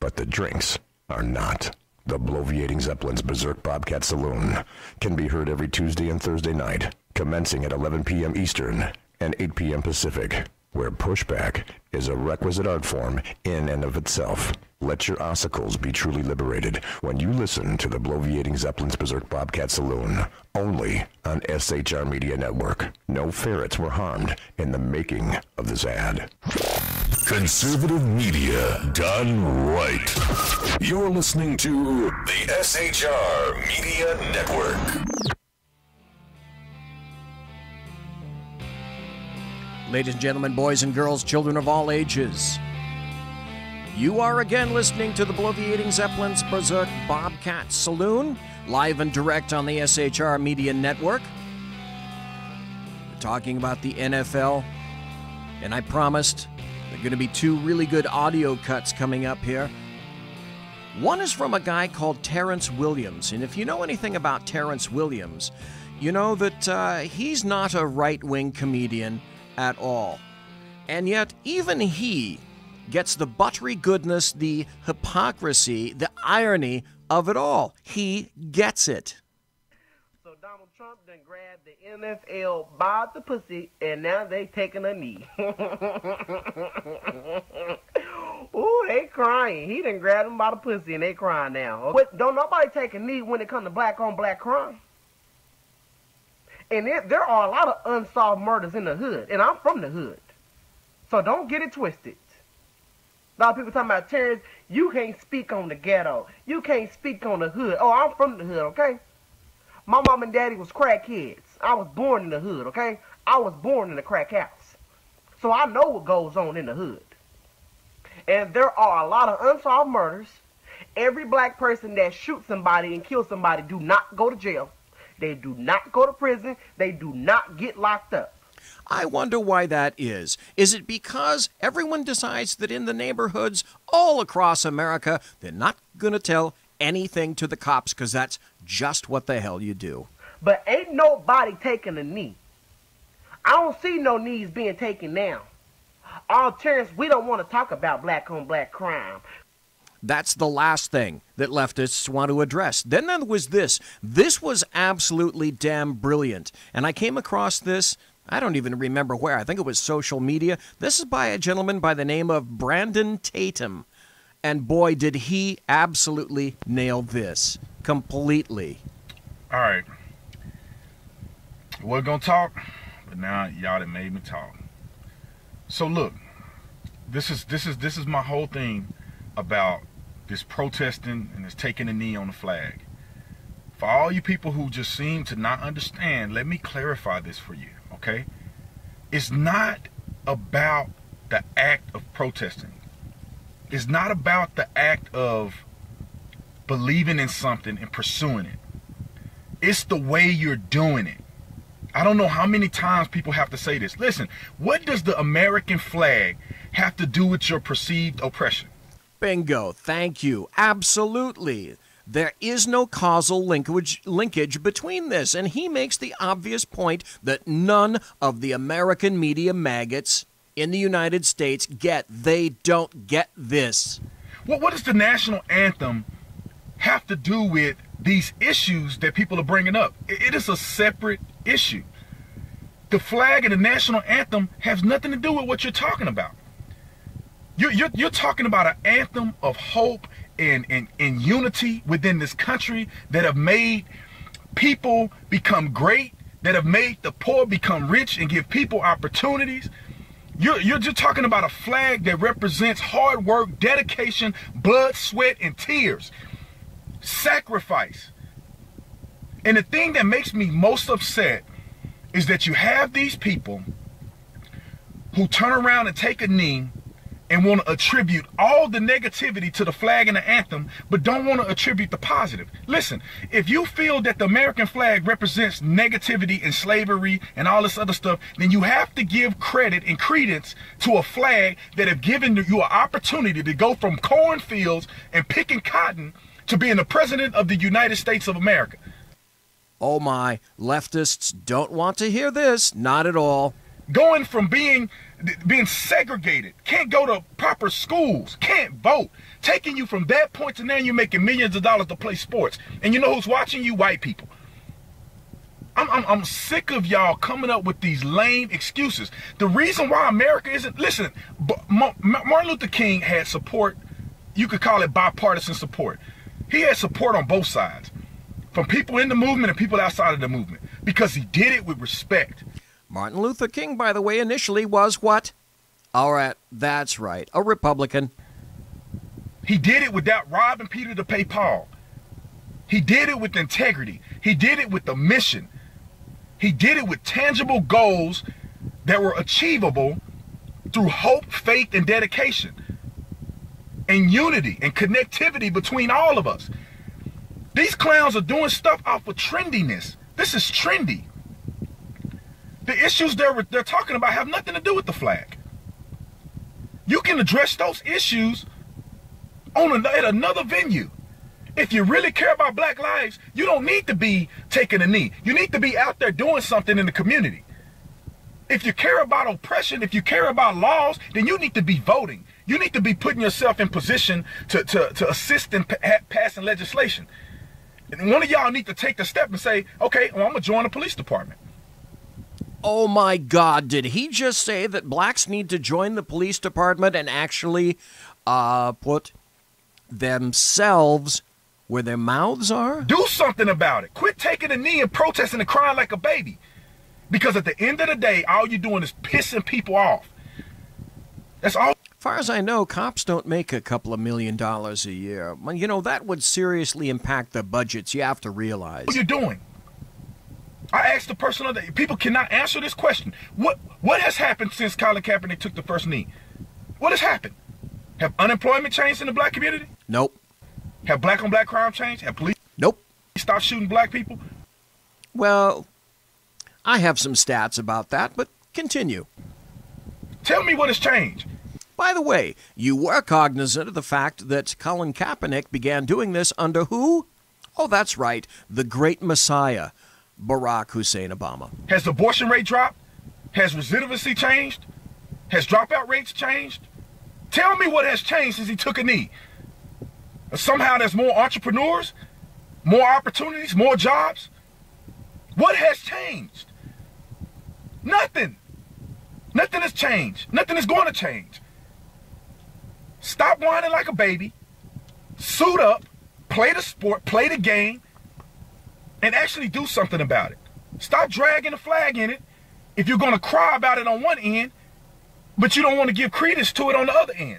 but the drinks are not. The Bloviating Zeppelin's Berserk Bobcat Saloon can be heard every Tuesday and Thursday night, commencing at 11 p.m. Eastern and 8 p.m. Pacific, where pushback is a requisite art form in and of itself. Let your ossicles be truly liberated when you listen to the Bloviating Zeppelin's Berserk Bobcat Saloon, only on SHR Media Network. No ferrets were harmed in the making of this ad. Conservative media done right. You're listening to the SHR Media Network. Ladies and gentlemen, boys and girls, children of all ages, you are again listening to the Bloviating Zeppelin's Berserk Bobcat Saloon, live and direct on the SHR Media Network. We're talking about the NFL, and I promised there are going to be 2 really good audio cuts coming up here. One is from a guy called Terrence Williams, and if you know anything about Terrence Williams, you know that he's not a right-wing comedian at all. And yet, even he gets the buttery goodness, the hypocrisy, the irony of it all. He gets it. So Donald Trump done grabbed the NFL by the pussy, and now they taking a knee. Ooh, they crying. He done grabbed them by the pussy, and they crying now. But don't nobody take a knee when it comes to black-on-black crime. And there are a lot of unsolved murders in the hood, and I'm from the hood. So don't get it twisted. A lot of people talking about Terrence, you can't speak on the ghetto. You can't speak on the hood. Oh, I'm from the hood, okay? My mom and daddy was crackheads. I was born in the hood, okay? I was born in a crack house. So I know what goes on in the hood. And there are a lot of unsolved murders. Every black person that shoots somebody and kills somebody do not go to jail. They do not go to prison. They do not get locked up. I wonder why that is. Is it because everyone decides that in the neighborhoods all across America, they're not going to tell anything to the cops because that's just what the hell you do? But ain't nobody taking a knee. I don't see no knees being taken now. Terrence, we don't want to talk about black-on-black crime. That's the last thing that leftists want to address. Then there was this. This was absolutely damn brilliant. And I came across this, I don't even remember where. I think it was social media. This is by a gentleman by the name of Brandon Tatum. And boy, did he absolutely nail this completely. All right. We're going to talk, but now y'all done made me talk. So look, this is my whole thing about this protesting and this taking a knee on the flag. For all you people who just seem to not understand, let me clarify this for you, okay? It's not about the act of protesting. It's not about the act of believing in something and pursuing it. It's the way you're doing it. I don't know how many times people have to say this. Listen, what does the American flag have to do with your perceived oppression? Bingo. Thank you. Absolutely. There is no causal linkage between this, and he makes the obvious point that none of the American media maggots in the United States get. They don't get this. Well, what does the national anthem have to do with these issues that people are bringing up? It is a separate issue. The flag and the national anthem has nothing to do with what you're talking about. You're talking about an anthem of hope and unity within this country that have made people become great, that have made the poor become rich and give people opportunities. You're just talking about a flag that represents hard work, dedication, blood, sweat, and tears, sacrifice. And the thing that makes me most upset is that you have these people who turn around and take a knee and want to attribute all the negativity to the flag and the anthem, but don't want to attribute the positive. Listen, if you feel that the American flag represents negativity and slavery and all this other stuff, then you have to give credit and credence to a flag that have given you an opportunity to go from cornfields and picking cotton to being the president of the United States of America. Oh my, leftists don't want to hear this, not at all. Going from being segregated, can't go to proper schools, can't vote, taking you from that point to now you're making millions of dollars to play sports. And you know who's watching you? White people. I'm sick of y'all coming up with these lame excuses. The reason why America isn't, listen, Martin Luther King had support, you could call it bipartisan support. He had support on both sides, from people in the movement and people outside of the movement, because he did it with respect. Martin Luther King, by the way, initially was what? All right, that's right, a Republican. He did it without robbing Peter to pay Paul. He did it with integrity. He did it with the mission. He did it with tangible goals that were achievable through hope, faith, and dedication, and unity and connectivity between all of us. These clowns are doing stuff off of trendiness. This is trendy. The issues they're talking about have nothing to do with the flag. You can address those issues at another venue. If you really care about black lives, you don't need to be taking a knee. You need to be out there doing something in the community. If you care about oppression, if you care about laws, then you need to be voting. You need to be putting yourself in position to assist in passing legislation. And one of y'all need to take the step and say, okay, well, I'm going to join the police department. Oh my God, did he just say that blacks need to join the police department and actually put themselves where their mouths are? Do something about it. Quit taking a knee and protesting and crying like a baby. Because at the end of the day, all you're doing is pissing people off. That's all. As far as I know, cops don't make a couple of $1 million a year. You know, that would seriously impact the budgets, you have to realize. What are you doing? I asked the person other day, people cannot answer this question. What has happened since Colin Kaepernick took the first knee? What has happened? Have unemployment changed in the black community? Nope. Have black on black crime changed? Have police stopped shooting black people? Well, I have some stats about that, but continue. Tell me what has changed. By the way, you were cognizant of the fact that Colin Kaepernick began doing this under who? Oh, that's right, the great Messiah, Barack Hussein Obama. Has the abortion rate dropped? Has recidivism changed? Has dropout rates changed? Tell me what has changed since he took a knee. Somehow there's more entrepreneurs, more opportunities, more jobs. What has changed? Nothing. Nothing has changed. Nothing is going to change. Stop whining like a baby. Suit up, play the sport, play the game, and actually do something about it. Stop dragging the flag in it if you're going to cry about it on one end, but you don't want to give credence to it on the other end.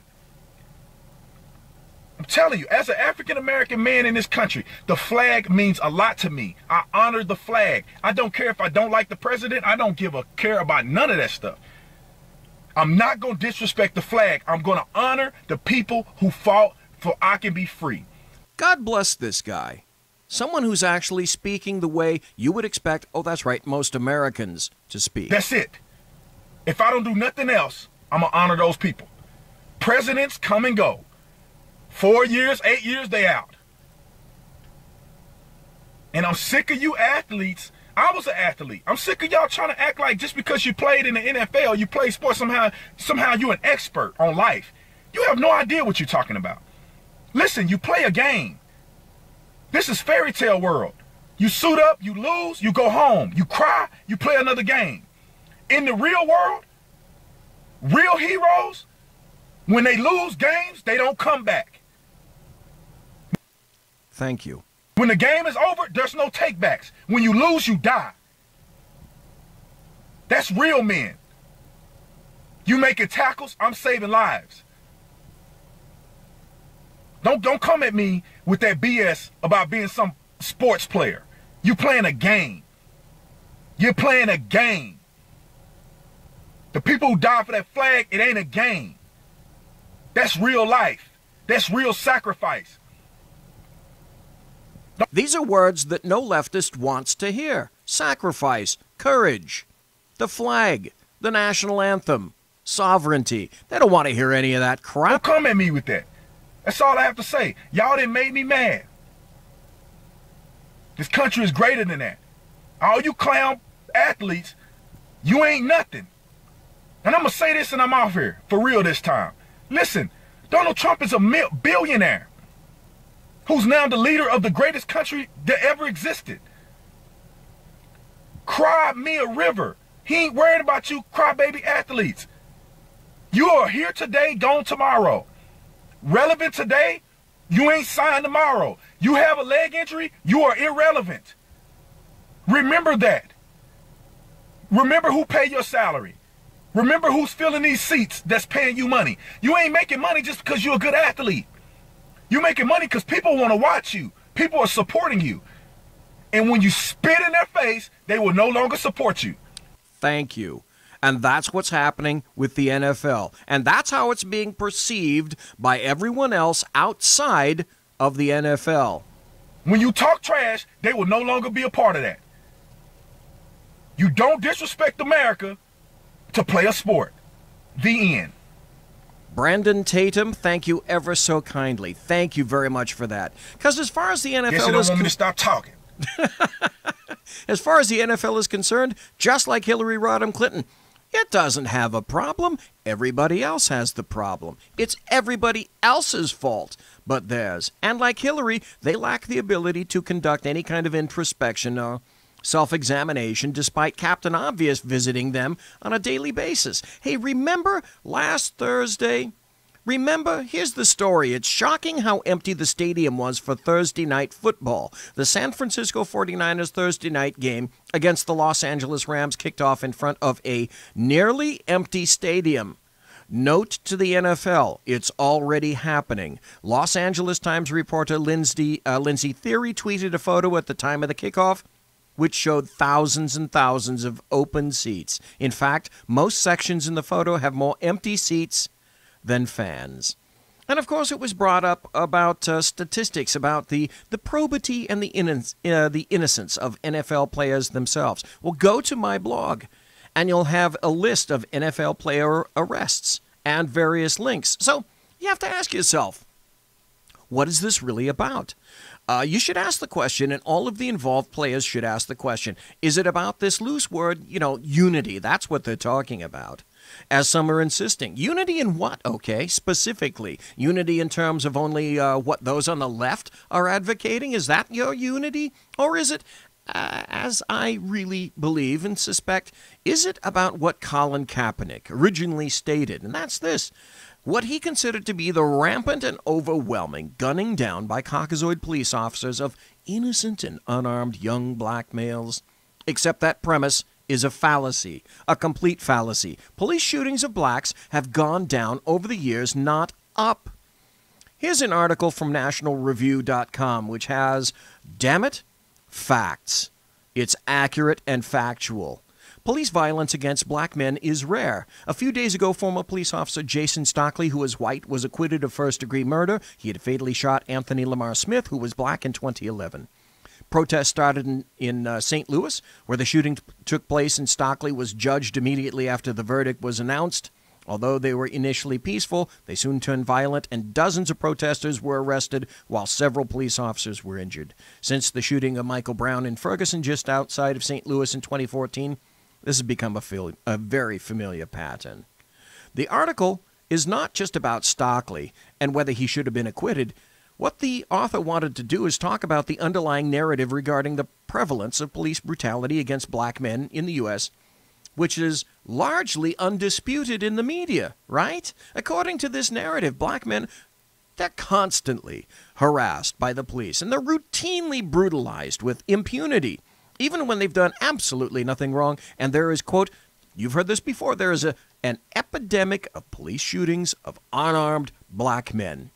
I'm telling you, as an African-American man in this country, the flag means a lot to me. I honor the flag. I don't care if I don't like the president. I don't give a care about none of that stuff. I'm not going to disrespect the flag. I'm going to honor the people who fought for I can be free. God bless this guy. Someone who's actually speaking the way you would expect, oh, that's right, most Americans to speak. That's it. If I don't do nothing else, I'm going to honor those people. Presidents come and go. 4 years, 8 years, they out. And I'm sick of you athletes. I was an athlete. I'm sick of y'all trying to act like just because you played in the NFL, you play sports, somehow you're an expert on life. You have no idea what you're talking about. Listen, you play a game. This is fairy tale world. You suit up, you lose, you go home. You cry, you play another game. In the real world, real heroes, when they lose games, they don't come back. Thank you. When the game is over, there's no takebacks. When you lose, you die. That's real men. You making tackles, I'm saving lives. Don't come at me with that BS about being some sports player. You playing a game. You're playing a game. The people who die for that flag, it ain't a game. That's real life. That's real sacrifice. These are words that no leftist wants to hear. Sacrifice, courage, the flag, the national anthem, sovereignty. They don't want to hear any of that crap. Don't come at me with that. That's all I have to say. Y'all done made me mad. This country is greater than that. All you clown athletes, you ain't nothing. And I'm going to say this and I'm off here. For real this time. Listen, Donald Trump is a billionaire who's now the leader of the greatest country that ever existed. Cry me a river. He ain't worried about you crybaby athletes. You are here today, gone tomorrow. Relevant today, you ain't signed tomorrow. You have a leg injury, you are irrelevant. Remember that. Remember who paid your salary. Remember who's filling these seats that's paying you money. You ain't making money just because you're a good athlete. You're making money because people want to watch you. People are supporting you. And when you spit in their face, they will no longer support you. Thank you. And that's what's happening with the NFL. And that's how it's being perceived by everyone else outside of the NFL. When you talk trash, they will no longer be a part of that. You don't disrespect America to play a sport. The end. Brandon Tatum, thank you ever so kindly. Thank you very much for that. Because as far as the NFL Guess you don't want me to stop talking. As far as the NFL is concerned, just like Hillary Rodham Clinton, it doesn't have a problem. Everybody else has the problem. It's everybody else's fault but theirs. And like Hillary, they lack the ability to conduct any kind of introspection or self-examination despite Captain Obvious visiting them on a daily basis. Hey, remember last Thursday? Remember, here's the story. It's shocking how empty the stadium was for Thursday night football. The San Francisco 49ers Thursday night game against the Los Angeles Rams kicked off in front of a nearly empty stadium. Note to the NFL, it's already happening. Los Angeles Times reporter Lindsay Theory tweeted a photo at the time of the kickoff, which showed thousands and thousands of open seats. In fact, most sections in the photo have more empty seats than fans. And of course, it was brought up about statistics about the probity and the innocence of NFL players themselves. Well, go to my blog, and you'll have a list of NFL player arrests and various links. So you have to ask yourself, what is this really about? You should ask the question, and all of the involved players should ask the question, is it about this loose word, unity? That's what they're talking about. As some are insisting. Unity in what, okay, specifically? Unity in terms of only what those on the left are advocating? Is that your unity? Or is it, as I really believe and suspect, is it about what Colin Kaepernick originally stated? And that's this. What he considered to be the rampant and overwhelming gunning down by Caucasoid police officers of innocent and unarmed young black males. Except that premise is a fallacy, a complete fallacy. Police shootings of blacks have gone down over the years, not up. Here's an article from nationalreview.com which has, damn it, facts. It's accurate and factual. Police violence against black men is rare. A few days ago, former police officer Jason Stockley, who is white, was acquitted of first-degree murder. He had fatally shot Anthony Lamar Smith, who was black, in 2011. Protests started in St. Louis, where the shooting took place, and Stockley was judged immediately after the verdict was announced. Although they were initially peaceful, they soon turned violent, and dozens of protesters were arrested, while several police officers were injured. Since the shooting of Michael Brown in Ferguson, just outside of St. Louis in 2014, this has become a very familiar pattern. The article is not just about Stockley and whether he should have been acquitted. What the author wanted to do is talk about the underlying narrative regarding the prevalence of police brutality against black men in the U.S., which is largely undisputed in the media, right? According to this narrative, black men They're constantly harassed by the police, and they're routinely brutalized with impunity, even when they've done absolutely nothing wrong. And there is, quote, you've heard this before, there is an epidemic of police shootings of unarmed black men.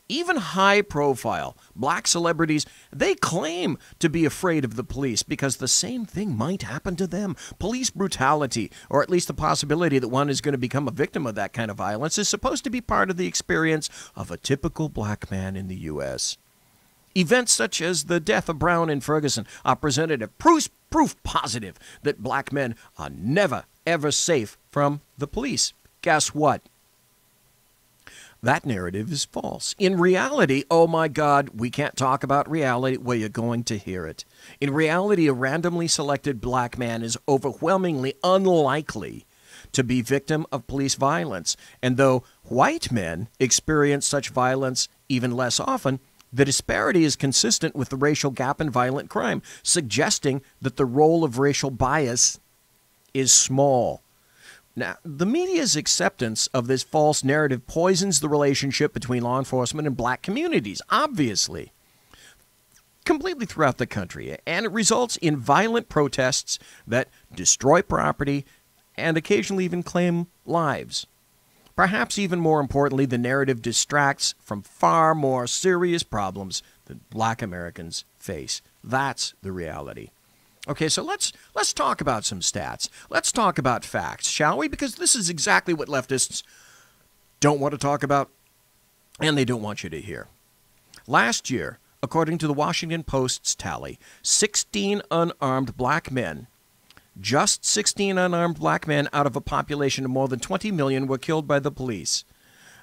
Even high-profile black celebrities, they claim to be afraid of the police because the same thing might happen to them. Police brutality, or at least the possibility that one is going to become a victim of that kind of violence, is supposed to be part of the experience of a typical black man in the U.S. Events such as the death of Brown in Ferguson are presented as proof positive that black men are never, ever safe from the police. Guess what? That narrative is false. In reality, oh my God, we can't talk about reality. Well, you're going to hear it. In reality, a randomly selected black man is overwhelmingly unlikely to be victim of police violence. And though white men experience such violence even less often, the disparity is consistent with the racial gap in violent crime, suggesting that the role of racial bias is small. Now, the media's acceptance of this false narrative poisons the relationship between law enforcement and black communities, obviously, completely throughout the country, and it results in violent protests that destroy property and occasionally even claim lives. Perhaps even more importantly, the narrative distracts from far more serious problems that black Americans face. That's the reality. Okay, so let's talk about some stats. Let's talk about facts, shall we? Because this is exactly what leftists don't want to talk about, and they don't want you to hear. Last year, according to the Washington Post's tally, 16 unarmed black men, just 16 unarmed black men out of a population of more than 20 million were killed by the police.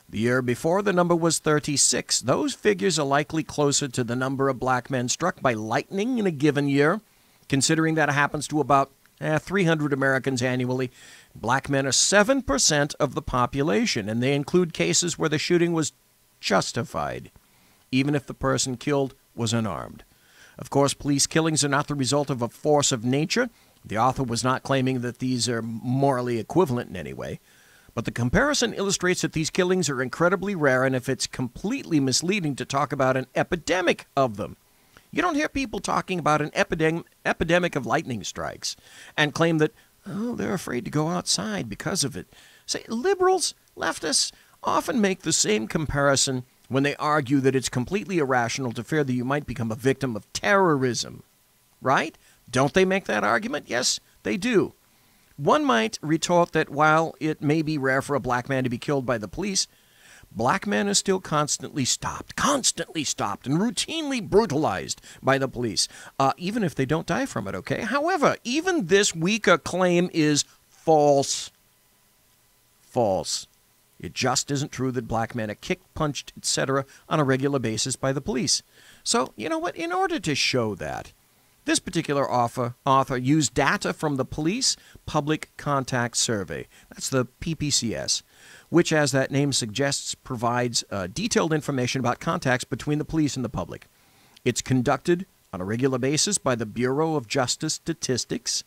The year before, the number was 36. Those figures are likely closer to the number of black men struck by lightning in a given year, considering that it happens to about 300 Americans annually. Black men are 7% of the population, and they include cases where the shooting was justified, even if the person killed was unarmed. Of course, police killings are not the result of a force of nature. The author was not claiming that these are morally equivalent in any way. But the comparison illustrates that these killings are incredibly rare, and if it's completely misleading to talk about an epidemic of them. You don't hear people talking about an epidemic of lightning strikes and claim that, oh, they're afraid to go outside because of it. Say, liberals, leftists often make the same comparison when they argue that it's completely irrational to fear that you might become a victim of terrorism. Right? Don't they make that argument? Yes, they do. One might retort that while it may be rare for a black man to be killed by the police, black men are still constantly stopped, and routinely brutalized by the police, even if they don't die from it, okay? However, even this weaker claim is false. False. It just isn't true that black men are kicked, punched, etc. on a regular basis by the police. So, you know what? In order to show that, this particular author used data from the Police Public Contact Survey. That's the PPCS, which, as that name suggests, provides detailed information about contacts between the police and the public. It's conducted on a regular basis by the Bureau of Justice Statistics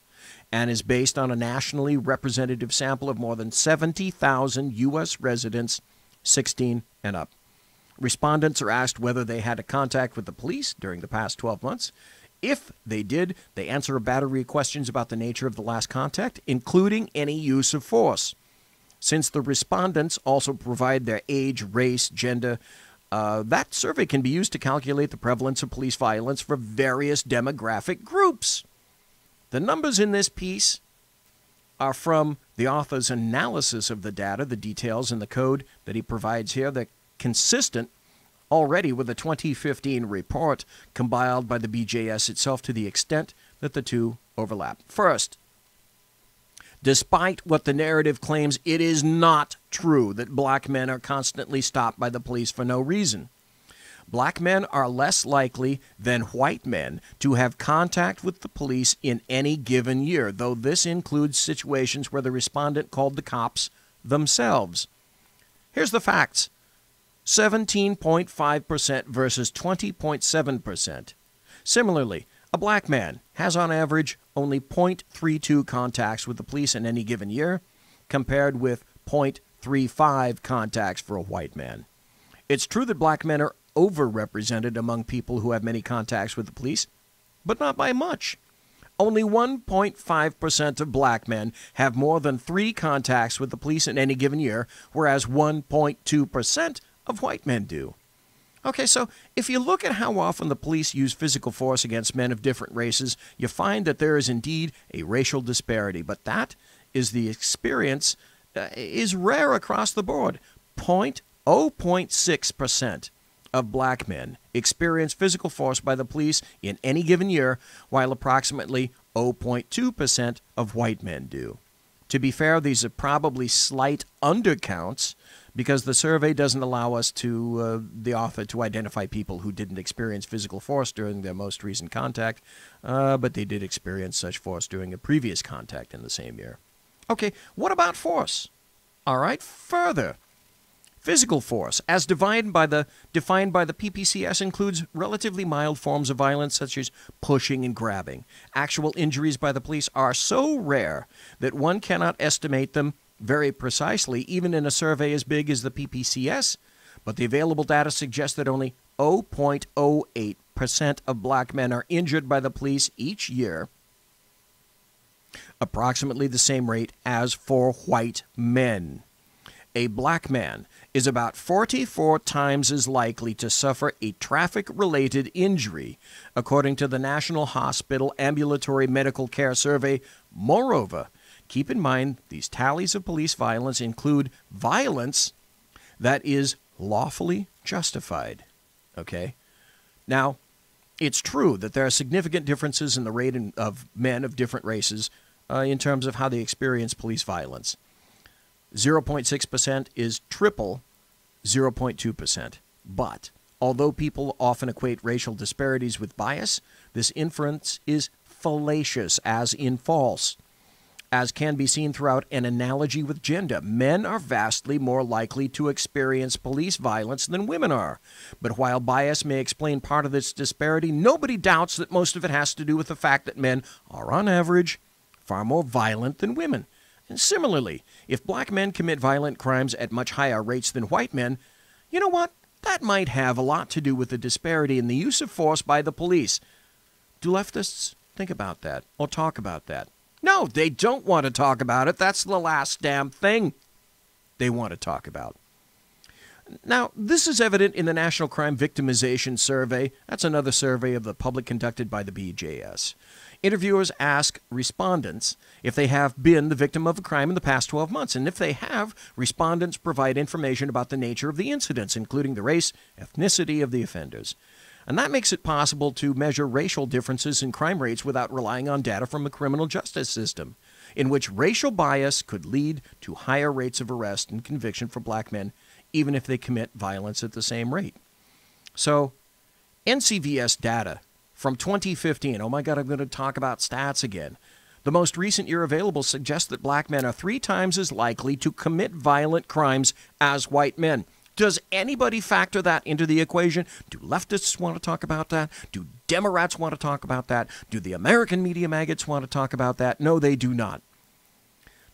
and is based on a nationally representative sample of more than 70,000 U.S. residents 16 and up. Respondents are asked whether they had a contact with the police during the past 12 months. If they did, they answer a battery of questions about the nature of the last contact, including any use of force. Since the respondents also provide their age, race, gender, that survey can be used to calculate the prevalence of police violence for various demographic groups. The numbers in this piece are from the author's analysis of the data, the details in the code that he provides here. They're consistent already with the 2015 report compiled by the BJS itself to the extent that the two overlap. First, despite what the narrative claims, it is not true that black men are constantly stopped by the police for no reason. Black men are less likely than white men to have contact with the police in any given year, though this includes situations where the respondent called the cops themselves. Here's the facts. 17.5% versus 20.7%. Similarly, a black man has on average only 0.32 contacts with the police in any given year, compared with 0.35 contacts for a white man. It's true that black men are overrepresented among people who have many contacts with the police, but not by much. Only 1.5% of black men have more than 3 contacts with the police in any given year, whereas 1.2% of white men do. Okay, so if you look at how often the police use physical force against men of different races, you find that there is indeed a racial disparity. But that is the experience is rare across the board. 0.6% of black men experience physical force by the police in any given year, while approximately 0.2% of white men do. To be fair, these are probably slight undercounts because the survey doesn't allow us the author to identify people who didn't experience physical force during their most recent contact, but they did experience such force during a previous contact in the same year. Okay, what about force? All right, further. Physical force, as defined by the PPCS, includes relatively mild forms of violence such as pushing and grabbing. Actual injuries by the police are so rare that one cannot estimate them very precisely, even in a survey as big as the PPCS, but the available data suggests that only 0.08% of black men are injured by the police each year, approximately the same rate as for white men. A black man is about 44 times as likely to suffer a traffic-related injury, according to the National Hospital Ambulatory Medical Care Survey. Moreover, keep in mind these tallies of police violence include violence that is lawfully justified. Okay? Now, it's true that there are significant differences in the rate of men of different races in terms of how they experience police violence. 0.6% is triple 0.2%. But although people often equate racial disparities with bias, this inference is fallacious, as in false. As can be seen throughout an analogy with gender, men are vastly more likely to experience police violence than women are. But while bias may explain part of this disparity, nobody doubts that most of it has to do with the fact that men are, on average, far more violent than women. And similarly, if black men commit violent crimes at much higher rates than white men, you know what? That might have a lot to do with the disparity in the use of force by the police. Do leftists think about that or talk about that? No, they don't want to talk about it. That's the last damn thing they want to talk about. Now, this is evident in the National Crime Victimization Survey. That's another survey of the public conducted by the BJS. Interviewers ask respondents if they have been the victim of a crime in the past 12 months. And if they have, respondents provide information about the nature of the incidents, including the race, ethnicity of the offenders. And that makes it possible to measure racial differences in crime rates without relying on data from the criminal justice system, in which racial bias could lead to higher rates of arrest and conviction for black men, even if they commit violence at the same rate. So, NCVS data from 2015, oh my God, I'm going to talk about stats again. The most recent year available suggests that black men are 3 times as likely to commit violent crimes as white men. Does anybody factor that into the equation? Do leftists want to talk about that? Do Democrats want to talk about that? Do the American media maggots want to talk about that? No, they do not.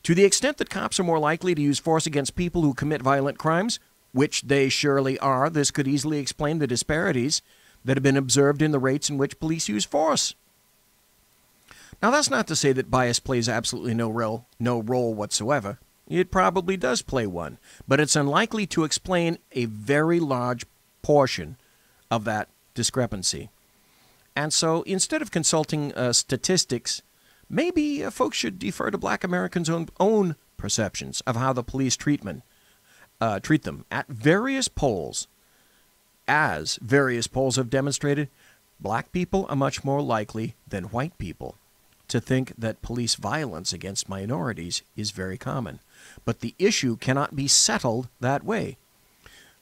To the extent that cops are more likely to use force against people who commit violent crimes, which they surely are, this could easily explain the disparities that have been observed in the rates in which police use force. Now, that's not to say that bias plays absolutely no role whatsoever. It probably does play one, but it's unlikely to explain a very large portion of that discrepancy. And so instead of consulting statistics, maybe folks should defer to black Americans' own perceptions of how the police treat them. At various polls, as various polls have demonstrated, black people are much more likely than white people to think that police violence against minorities is very common. But the issue cannot be settled that way.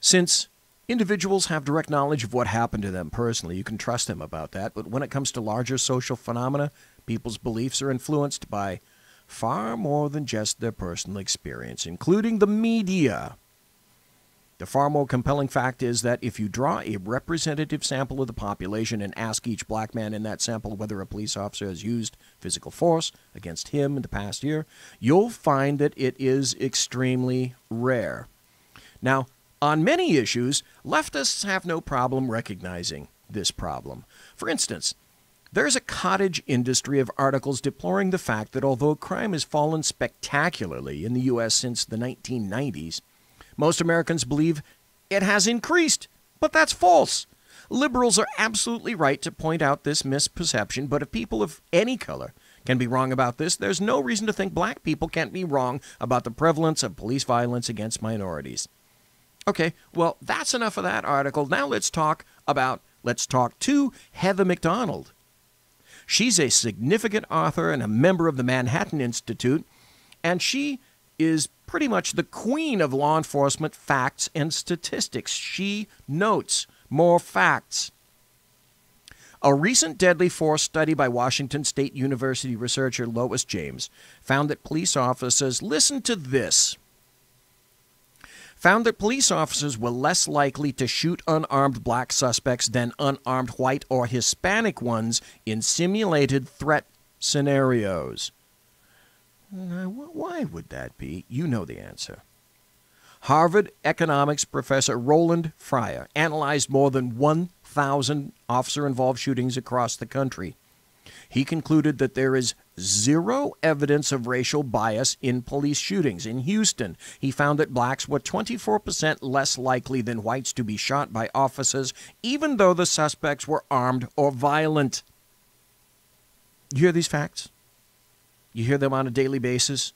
Since individuals have direct knowledge of what happened to them personally, you can trust them about that. But when it comes to larger social phenomena, people's beliefs are influenced by far more than just their personal experience, including the media. The far more compelling fact is that if you draw a representative sample of the population and ask each black man in that sample whether a police officer has used physical force against him in the past year, you'll find that it is extremely rare. Now, On many issues, leftists have no problem recognizing this problem. For instance, there's a cottage industry of articles deploring the fact that although crime has fallen spectacularly in the U.S. since the 1990s, most Americans believe it has increased. But that's false. Liberals are absolutely right to point out this misperception, but if people of any color can be wrong about this, there's no reason to think black people can't be wrong about the prevalence of police violence against minorities. Okay, well, that's enough of that article. Now let's talk to Heather McDonald. She's a significant author and a member of the Manhattan Institute, and she is pretty much the queen of law enforcement facts and statistics. She notes more facts. A recent deadly force study by Washington State University researcher Lois James found that police officers, listen to this, found that police officers were less likely to shoot unarmed black suspects than unarmed white or Hispanic ones in simulated threat scenarios. Why would that be? You know the answer. Harvard economics professor Roland Fryer analyzed more than 1,000 officer-involved shootings across the country. He concluded that there is zero evidence of racial bias in police shootings. In Houston, he found that blacks were 24% less likely than whites to be shot by officers, even though the suspects were armed or violent. You hear these facts? You hear them on a daily basis?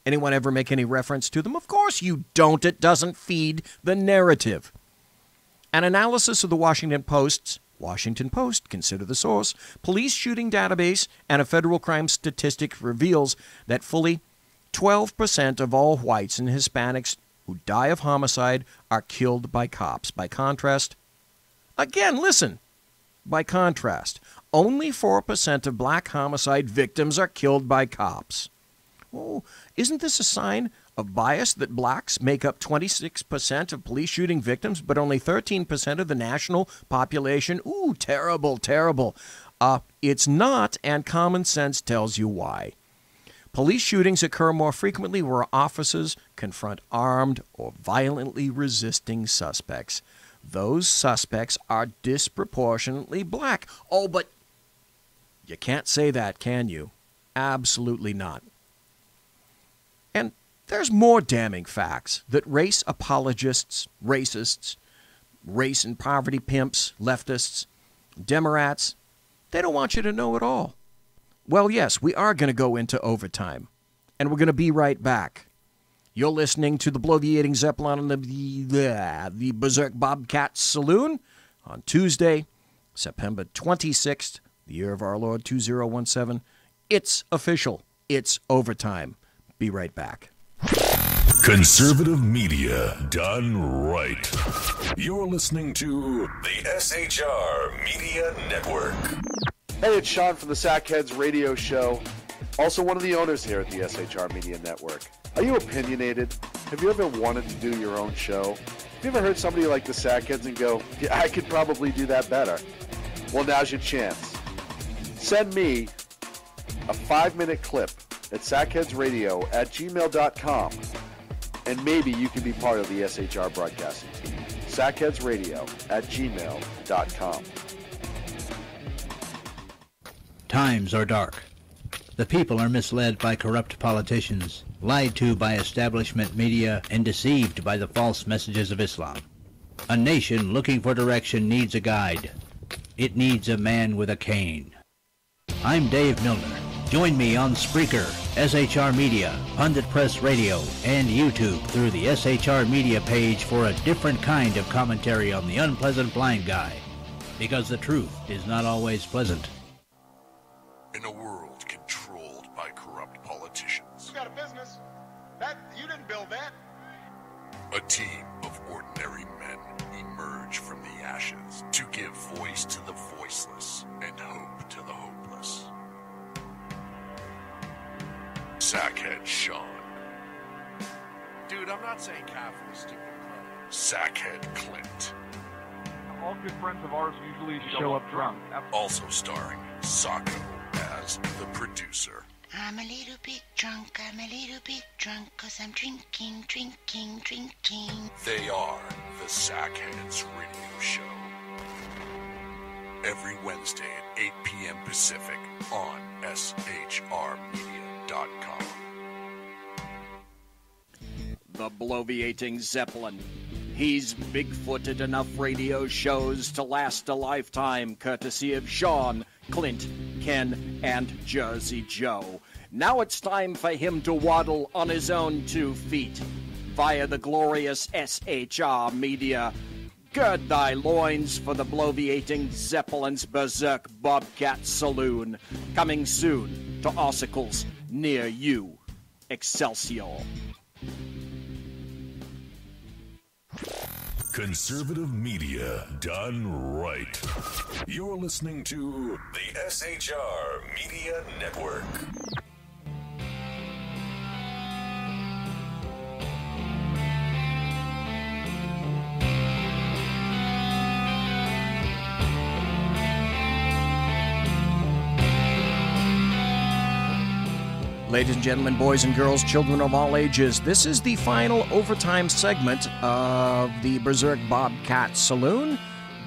Anyone ever make any reference to them? Of course you don't. It doesn't feed the narrative. An analysis of the Washington Post, consider the source, police shooting database, and a federal crime statistic reveals that fully 12% of all whites and Hispanics who die of homicide are killed by cops. By contrast, again, listen, by contrast, only 4% of black homicide victims are killed by cops. Oh, isn't this a sign of bias that blacks make up 26% of police shooting victims, but only 13% of the national population? Ooh, terrible, terrible. It's not, and common sense tells you why. Police shootings occur more frequently where officers confront armed or violently resisting suspects. Those suspects are disproportionately black. Oh, but you can't say that, can you? Absolutely not. And there's more damning facts that race apologists, racists, race and poverty pimps, leftists, Democrats, they don't want you to know at all. Well, yes, we are going to go into overtime, and we're going to be right back. You're listening to the bloviating Zeppelin on the Berserk Bobcat Saloon on Tuesday, September 26th, the year of our Lord 2017. It's official. It's overtime. Be right back. Conservative media done right. You're listening to the SHR Media Network. Hey, it's Sean from the Sackheads Radio Show. Also one of the owners here at the SHR Media Network. Are you opinionated? Have you ever wanted to do your own show? Have you ever heard somebody like the Sackheads and go, yeah, I could probably do that better? Well, now's your chance. Send me a 5-minute clip at sackheadsradio@gmail.com, and maybe you can be part of the SHR broadcasting team. sackheadsradio@gmail.com. Times are dark. The people are misled by corrupt politicians, lied to by establishment media, and deceived by the false messages of Islam. A nation looking for direction needs a guide. It needs a man with a cane. I'm Dave Milner. Join me on Spreaker, SHR Media, Pundit Press Radio, and YouTube through the SHR Media page for a different kind of commentary on the unpleasant blind guy. Because the truth is not always pleasant. In a world controlled by corrupt politicians, You got a business. You didn't build that. a team of ordinary men emerge from the ashes to give voice to the voiceless and hope to the hopeless. Sackhead Sean. Dude, I'm not saying Catholic, stupid. Sackhead Clint. All good friends of ours usually show up drunk. Also starring Sacco as the producer. I'm a little bit drunk, I'm a little bit drunk, 'cause I'm drinking. They are the Sackheads Radio Show. Every Wednesday at 8 p.m. Pacific on shrmedia.com. The bloviating Zeppelin. He's big-footed enough radio shows to last a lifetime, courtesy of Sean, Clint, Ken, and Jersey Joe. Now it's time for him to waddle on his own 2 feet via the glorious SHR Media. Gird thy loins for the bloviating Zeppelin's Berserk Bobcat Saloon. Coming soon to ossicles near you. Excelsior. Conservative media done right. You're listening to the SHR Media Network. Ladies and gentlemen, boys and girls, children of all ages, this is the final overtime segment of the Berserk Bobcat Saloon.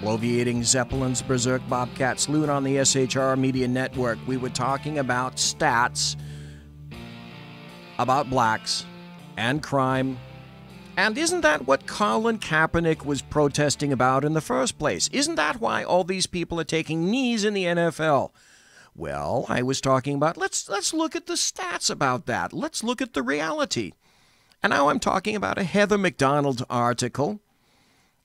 Bloviating Zeppelin's Berserk Bobcat Saloon on the SHR Media Network. We were talking about stats, about blacks, and crime. And isn't that what Colin Kaepernick was protesting about in the first place? Isn't that why all these people are taking knees in the NFL? Well, I was talking about, let's look at the stats about that. Let's look at the reality. And now I'm talking about a Heather McDonald article.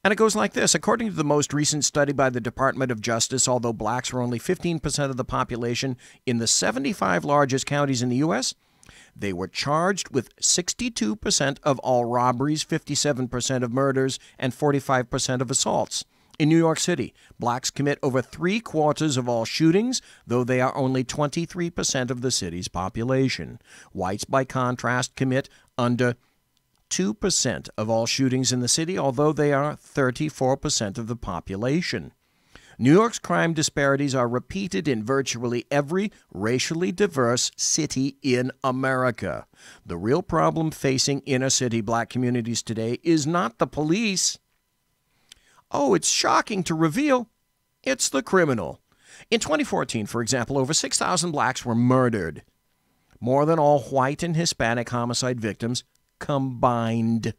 And it goes like this. According to the most recent study by the Department of Justice, although blacks were only 15% of the population in the 75 largest counties in the U.S., they were charged with 62% of all robberies, 57% of murders, and 45% of assaults. In New York City, blacks commit over 3/4 of all shootings, though they are only 23% of the city's population. Whites, by contrast, commit under 2% of all shootings in the city, although they are 34% of the population. New York's crime disparities are repeated in virtually every racially diverse city in America. The real problem facing inner-city black communities today is not the police. Oh, it's shocking to reveal. It's the criminal. In 2014, for example, over 6,000 blacks were murdered. More than all white and Hispanic homicide victims combined.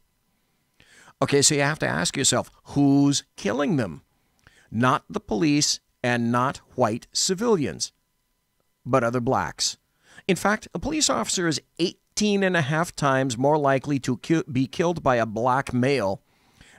Okay, so you have to ask yourself, who's killing them? Not the police and not white civilians, but other blacks. In fact, a police officer is 18.5 times more likely to be killed by a black male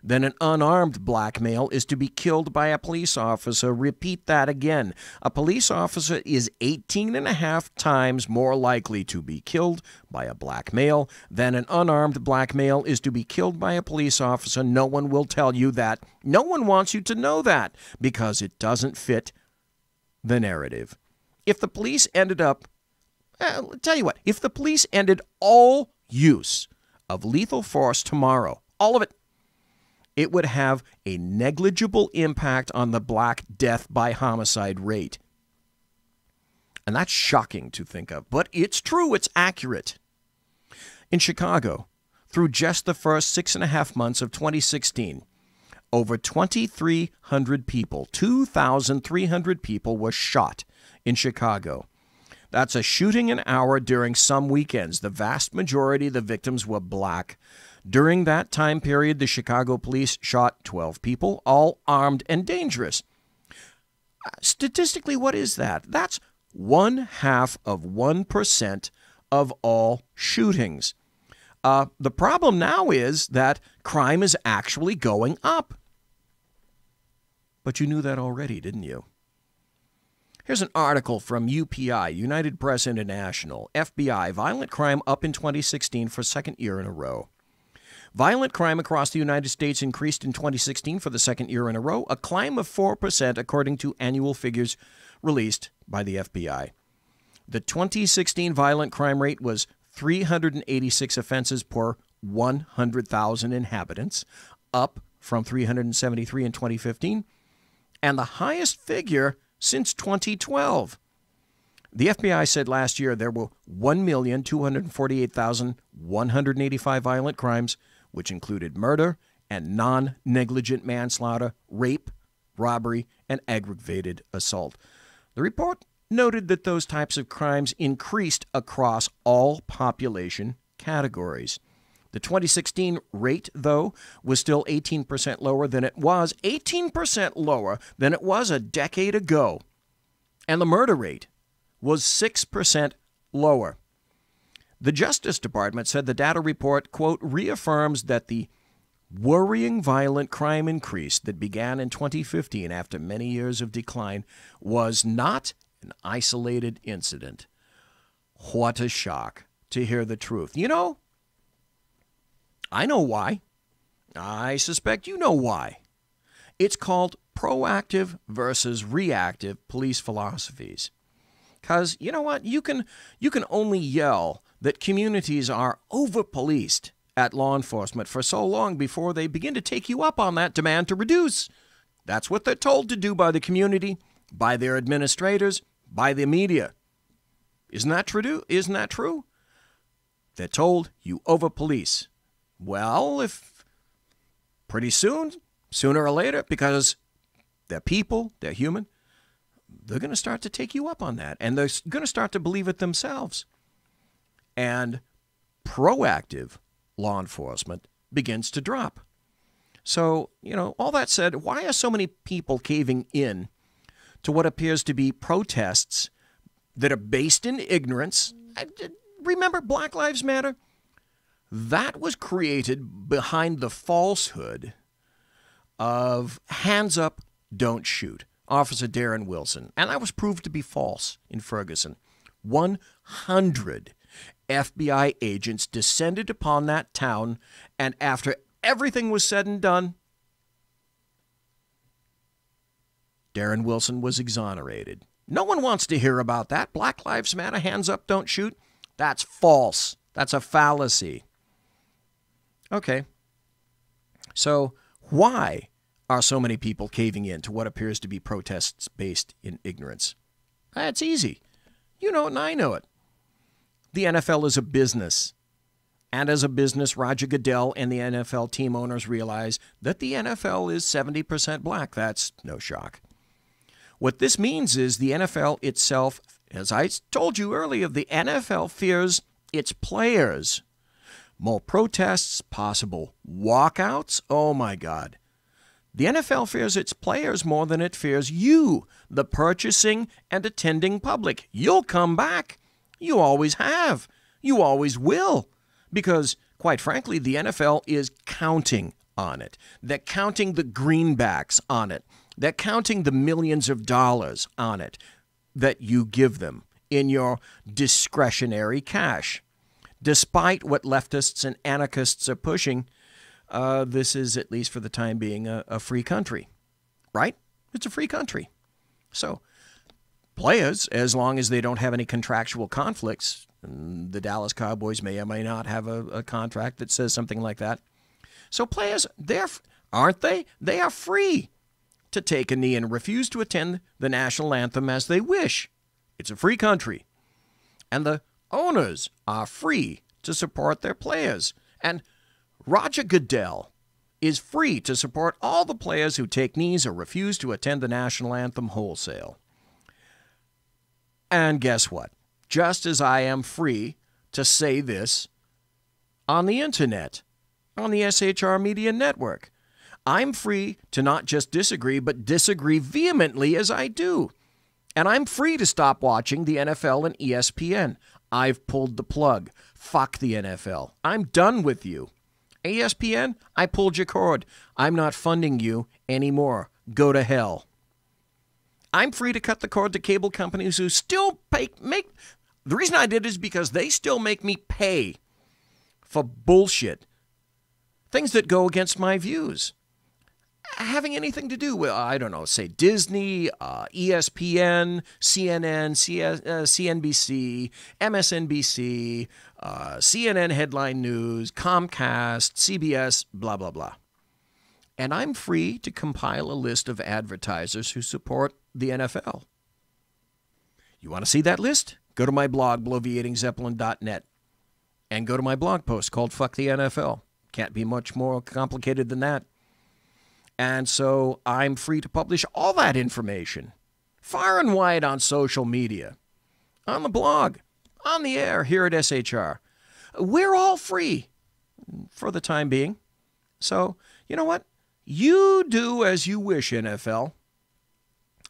than an unarmed black male is to be killed by a police officer. Repeat that again. A police officer is 18.5 times more likely to be killed by a black male than an unarmed black male is to be killed by a police officer. No one will tell you that. No one wants you to know that because it doesn't fit the narrative. If the police ended up, tell you what, if the police ended all use of lethal force tomorrow, all of it, it would have a negligible impact on the black death by homicide rate. And that's shocking to think of, but it's true, it's accurate. In Chicago, through just the first 6.5 months of 2016, over 2,300 people, 2,300 people were shot in Chicago. That's a shooting an hour during some weekends. The vast majority of the victims were black. During that time period, the Chicago police shot 12 people, all armed and dangerous. Statistically, what is that? That's 0.5% of all shootings. The problem now is that crime is actually going up. But you knew that already, didn't you? Here's an article from UPI, United Press International. FBI, violent crime up in 2016 for second year in a row. Violent crime across the United States increased in 2016 for the second year in a row, a climb of 4% according to annual figures released by the FBI. The 2016 violent crime rate was 386 offenses per 100,000 inhabitants, up from 373 in 2015, and the highest figure since 2012. The FBI said last year there were 1,248,185 violent crimes, which included murder and non-negligent manslaughter, rape, robbery, and aggravated assault. The report noted that those types of crimes increased across all population categories. The 2016 rate, though, was still 18% lower than it was, 18% lower than it was a decade ago. And the murder rate was 6% lower. The Justice Department said the data report, quote, reaffirms that the worrying violent crime increase that began in 2015 after many years of decline was not an isolated incident. What a shock to hear the truth. You know, I know why. I suspect you know why. It's called proactive versus reactive police philosophies. Because, you know what, you can only yell that communities are over-policed at law enforcement for so long before they begin to take you up on that demand to reduce. That's what they're told to do by the community, by their administrators, by the media. Isn't that true? Isn't that true? They're told you over-police. Well, if pretty soon, sooner or later, because they're people, they're human, they're going to start to take you up on that. And they're going to start to believe it themselves. And proactive law enforcement begins to drop. So, you know, all that said, why are so many people caving in to what appears to be protests that are based in ignorance? Remember Black Lives Matter? That was created behind the falsehood of hands up, don't shoot. Officer Darren Wilson. And that was proved to be false in Ferguson. 100 FBI agents descended upon that town, and after everything was said and done, Darren Wilson was exonerated. No one wants to hear about that. Black Lives Matter, hands up, don't shoot. That's false. That's a fallacy. Okay. So why are so many people caving in to what appears to be protests based in ignorance? It's easy. You know it and I know it. The NFL is a business. And as a business, Roger Goodell and the NFL team owners realize that the NFL is 70% black. That's no shock. What this means is the NFL itself, as I told you earlier, the NFL fears its players. More protests, possible walkouts. Oh, my God. The NFL fears its players more than it fears you, the purchasing and attending public. You'll come back. You always have. You always will. Because, quite frankly, the NFL is counting on it. They're counting the greenbacks on it. They're counting the millions of dollars on it that you give them in your discretionary cash. Despite what leftists and anarchists are pushing, this is, at least for the time being, a free country, right? It's a free country. So players, as long as they don't have any contractual conflicts, the Dallas Cowboys may or may not have a contract that says something like that. So players, aren't they? They are free to take a knee and refuse to attend the national anthem as they wish. It's a free country. And the owners are free to support their players. And Roger Goodell is free to support all the players who take knees or refuse to attend the national anthem wholesale. And guess what? Just as I am free to say this on the internet, on the SHR Media Network, I'm free to not just disagree, but disagree vehemently as I do. And I'm free to stop watching the NFL and ESPN. I've pulled the plug. Fuck the NFL. I'm done with you. ESPN, I pulled your cord. I'm not funding you anymore. Go to hell. I'm free to cut the cord to cable companies who still make. The reason I did is because they still make me pay for bullshit. Things that go against my views. Having anything to do with, I don't know, say Disney, ESPN, CNN, CNBC, MSNBC, CNN Headline News, Comcast, CBS, blah, blah, blah. And I'm free to compile a list of advertisers who support the NFL. You want to see that list? Go to my blog, bloviatingzeppelin.net, and go to my blog post called Fuck the NFL. Can't be much more complicated than that. And so I'm free to publish all that information, far and wide on social media, on the blog, on the air here at SHR. We're all free for the time being. So, you know what? You do as you wish, NFL.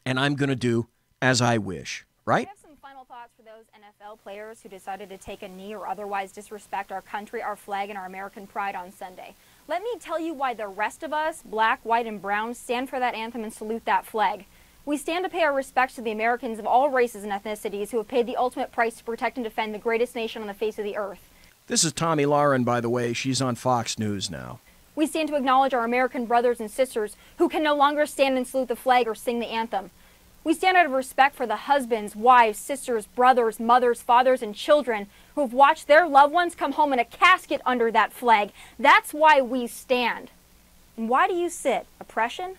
And I'm going to do as I wish, right? I have some final thoughts for those NFL players who decided to take a knee or otherwise disrespect our country, our flag, and our American pride on Sunday. Let me tell you why the rest of us, black, white, and brown, stand for that anthem and salute that flag. We stand to pay our respects to the Americans of all races and ethnicities who have paid the ultimate price to protect and defend the greatest nation on the face of the earth. This is Tommy Lauren, by the way. She's on Fox News now. We stand to acknowledge our American brothers and sisters who can no longer stand and salute the flag or sing the anthem. We stand out of respect for the husbands, wives, sisters, brothers, mothers, fathers, and children who have watched their loved ones come home in a casket under that flag. That's why we stand. And why do you sit? Oppression?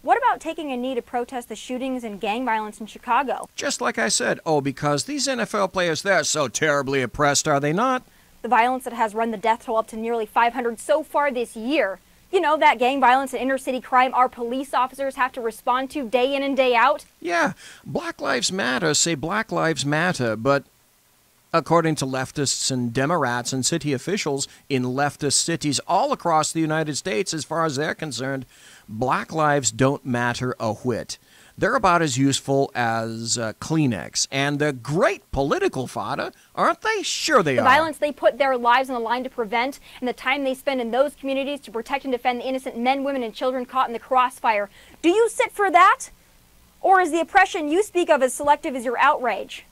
What about taking a knee to protest the shootings and gang violence in Chicago? Just like I said, because these NFL players, they're so terribly oppressed, are they not? The violence that has run the death toll up to nearly 500 so far this year. You know, that gang violence and inner-city crime our police officers have to respond to day in and day out? Yeah, Black Lives Matter say Black Lives Matter, but according to leftists and Democrats and city officials in leftist cities all across the United States, as far as they're concerned, black lives don't matter a whit. They're about as useful as Kleenex, and they're great political fodder, aren't they? Sure they are. The violence they put their lives on the line to prevent, and the time they spend in those communities to protect and defend the innocent men, women, and children caught in the crossfire. Do you sit for that? Or is the oppression you speak of as selective as your outrage?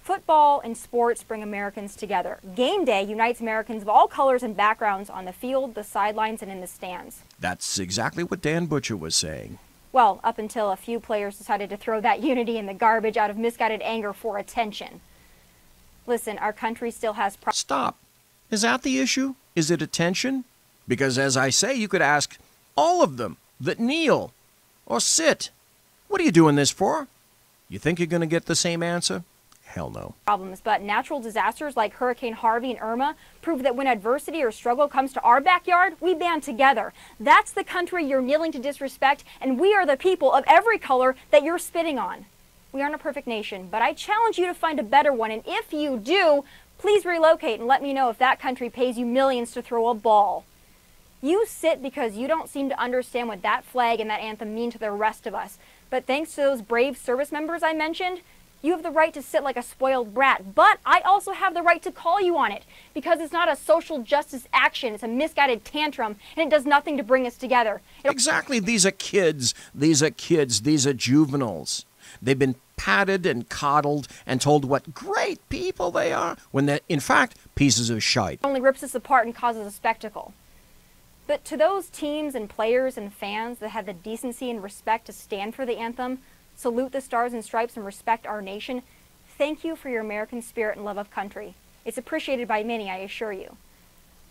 Football and sports bring Americans together. Game day unites Americans of all colors and backgrounds on the field, the sidelines, and in the stands. That's exactly what Dan Butcher was saying. Well, up until a few players decided to throw that unity in the garbage out of misguided anger for attention. Listen, our country still has... Stop. Is that the issue? Is it attention? Because as I say, you could ask all of them that kneel or sit. What are you doing this for? You think you're going to get the same answer? Hell no. Problems, but natural disasters like Hurricane Harvey and Irma prove that when adversity or struggle comes to our backyard, we band together. That's the country you're kneeling to disrespect, and we are the people of every color that you're spitting on. We aren't a perfect nation, but I challenge you to find a better one, and if you do, please relocate and let me know if that country pays you millions to throw a ball. You sit because you don't seem to understand what that flag and that anthem mean to the rest of us, but thanks to those brave service members I mentioned, you have the right to sit like a spoiled brat, but I also have the right to call you on it because it's not a social justice action. It's a misguided tantrum, and it does nothing to bring us together. Exactly. These are kids. These are kids. These are juveniles. They've been patted and coddled and told what great people they are when they're, in fact, pieces of shite. It only rips us apart and causes a spectacle. But to those teams and players and fans that had the decency and respect to stand for the anthem, salute the stars and stripes, and respect our nation, thank you for your American spirit and love of country. It's appreciated by many, I assure you.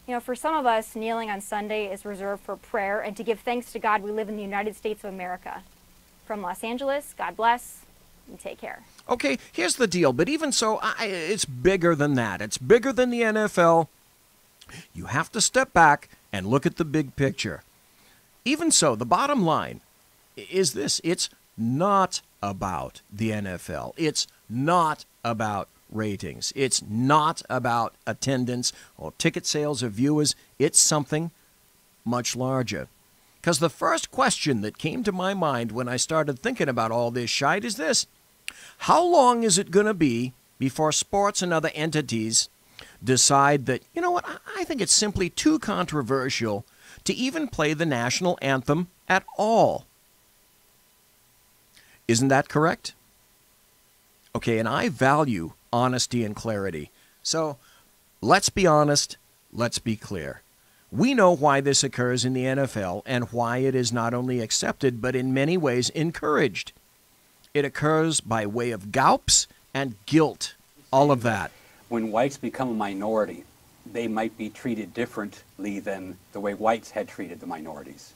You know, for some of us, kneeling on Sunday is reserved for prayer and to give thanks to God we live in the United States of America. From Los Angeles, God bless, and take care. Okay, here's the deal, but even so, it's bigger than that. It's bigger than the NFL. You have to step back and look at the big picture. Even so, the bottom line is this. It's not about the NFL. It's not about ratings. It's not about attendance or ticket sales or viewers. It's something much larger. Because the first question that came to my mind when I started thinking about all this shite is this. How long is it going to be before sports and other entities decide that, you know what, I think it's simply too controversial to even play the national anthem at all? Isn't that correct? Okay, and I value honesty and clarity. So let's be honest, let's be clear. We know why this occurs in the NFL and why it is not only accepted, but in many ways encouraged. It occurs by way of gawps and guilt, all of that. When whites become a minority, they might be treated differently than the way whites had treated the minorities.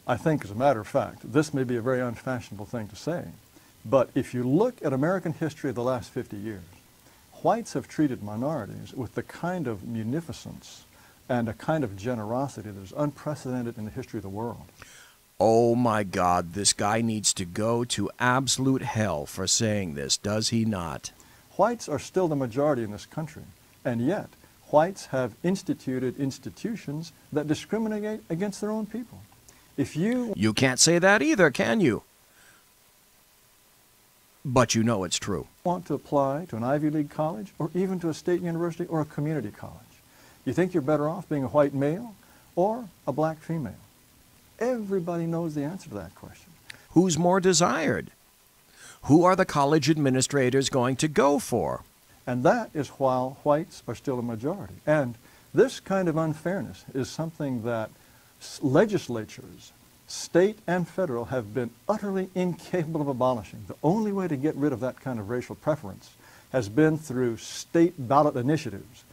I think, as a matter of fact, this may be a very unfashionable thing to say, But if you look at American history of the last 50 years, whites have treated minorities with the kind of munificence and a kind of generosity that is unprecedented in the history of the world. Oh my God, this guy needs to go to absolute hell for saying this, does he not? Whites are still the majority in this country, and yet whites have instituted institutions that discriminate against their own people. If You can't say that either, can you? But you know it's true. Want to apply to an Ivy League college or even to a state university or a community college, you think you're better off being a white male or a black female? Everybody knows the answer to that question. Who's more desired? Who are the college administrators going to go for? And that is while whites are still a majority. And this kind of unfairness is something that legislatures, state and federal, have been utterly incapable of abolishing. The only way to get rid of that kind of racial preference has been through state ballot initiatives.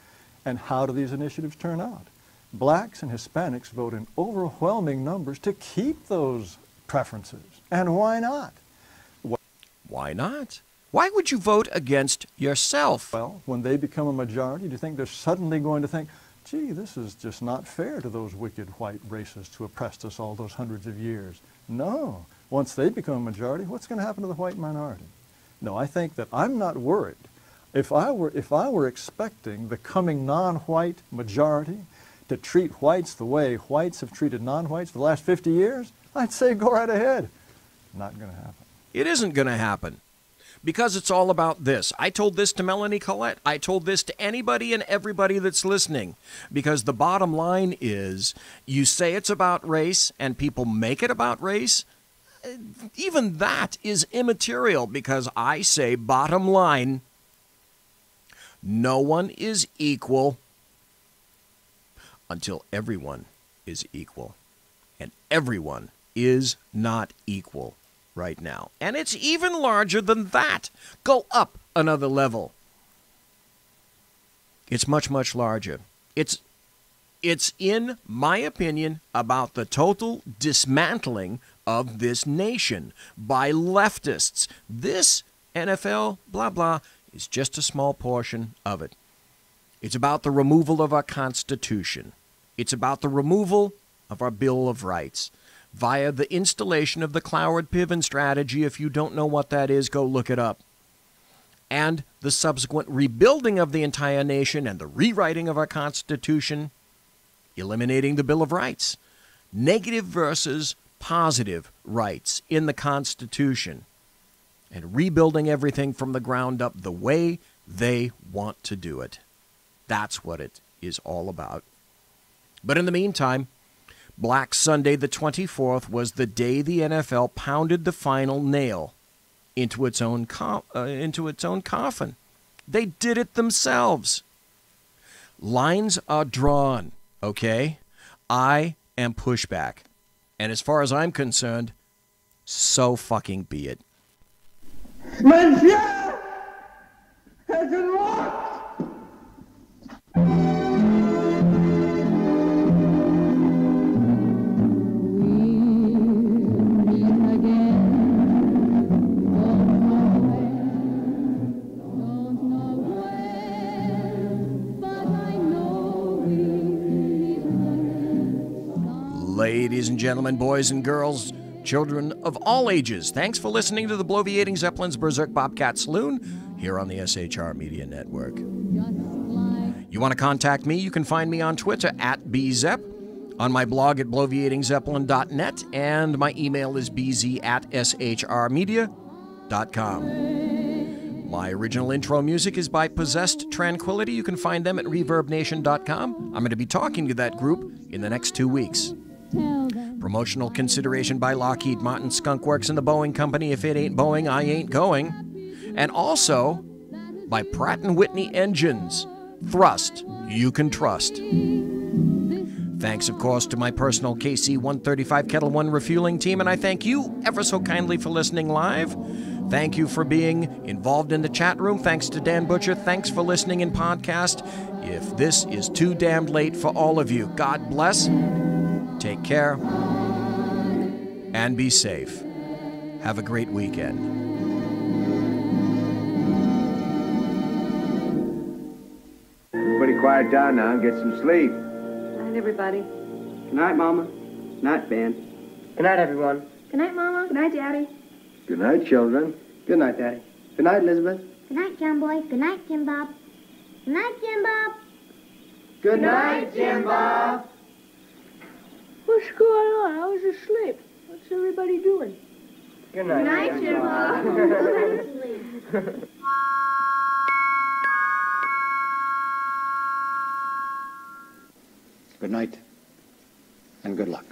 And how do these initiatives turn out? Blacks and Hispanics vote in overwhelming numbers to keep those preferences. And why not? Why not? Why would you vote against yourself? Well, when they become a majority, do you think they're suddenly going to think, gee, this is just not fair to those wicked white racists who oppressed us all those hundreds of years? No. Once they become a majority, what's going to happen to the white minority? No, I think that I'm not worried. If I were expecting the coming non-white majority to treat whites the way whites have treated non-whites for the last 50 years, I'd say go right ahead. Not going to happen. It isn't going to happen. Because it's all about this. I told this to Melanie Collette. I told this to anybody and everybody that's listening. Because the bottom line is, you say it's about race and people make it about race. Even that is immaterial, because I say bottom line, no one is equal until everyone is equal. And everyone is not equal right now. And it's even larger than that. Go up another level. It's much, much larger. It's in my opinion, about the total dismantling of this nation by leftists. This NFL, blah, blah, is just a small portion of it. It's about the removal of our Constitution. It's about the removal of our Bill of Rights via the installation of the Cloward-Piven strategy. If you don't know what that is, go look it up. And the subsequent rebuilding of the entire nation and the rewriting of our Constitution, eliminating the Bill of Rights. Negative versus positive rights in the Constitution. And rebuilding everything from the ground up the way they want to do it. That's what it is all about. But in the meantime, Black Sunday the 24th was the day the NFL pounded the final nail into its own coffin. They did it themselves. Lines are drawn, okay? I am pushback. And as far as I'm concerned, so fucking be it. Monsieur has been locked! Ladies and gentlemen, boys and girls, children of all ages, thanks for listening to the Bloviating Zeppelin's Berserk Bobcat Saloon here on the SHR Media Network. You want to contact me? You can find me on Twitter at bzep, on my blog at bloviatingzeppelin.net, and my email is bz@shrmedia.com. My original intro music is by Possessed Tranquility. You can find them at reverbnation.com. I'm going to be talking to that group in the next 2 weeks. Promotional consideration by Lockheed Martin, Skunk Works, and the Boeing Company. If it ain't Boeing, I ain't going. And also by Pratt & Whitney Engines. Thrust, you can trust. Thanks, of course, to my personal KC-135 Kettle One refueling team, and I thank you ever so kindly for listening live. Thank you for being involved in the chat room. Thanks to Dan Butcher. Thanks for listening in podcast. If this is too damned late for all of you, God bless. Take care. And be safe. Have a great weekend. quiet down now and get some sleep. Good night, everybody. Good night, Mama. Good night, Ben. Good night, everyone. Good night, Mama. Good night, Daddy. Good night, children. Good night, Daddy. Good night, Elizabeth. Good night, John Boy. Good night, Jim Bob. Good night, Jim Bob. Good night, Jim Bob. What's going on? I was asleep. What's everybody doing? Good night. Good night, Jim Bob. Go to sleep. Good night, and good luck.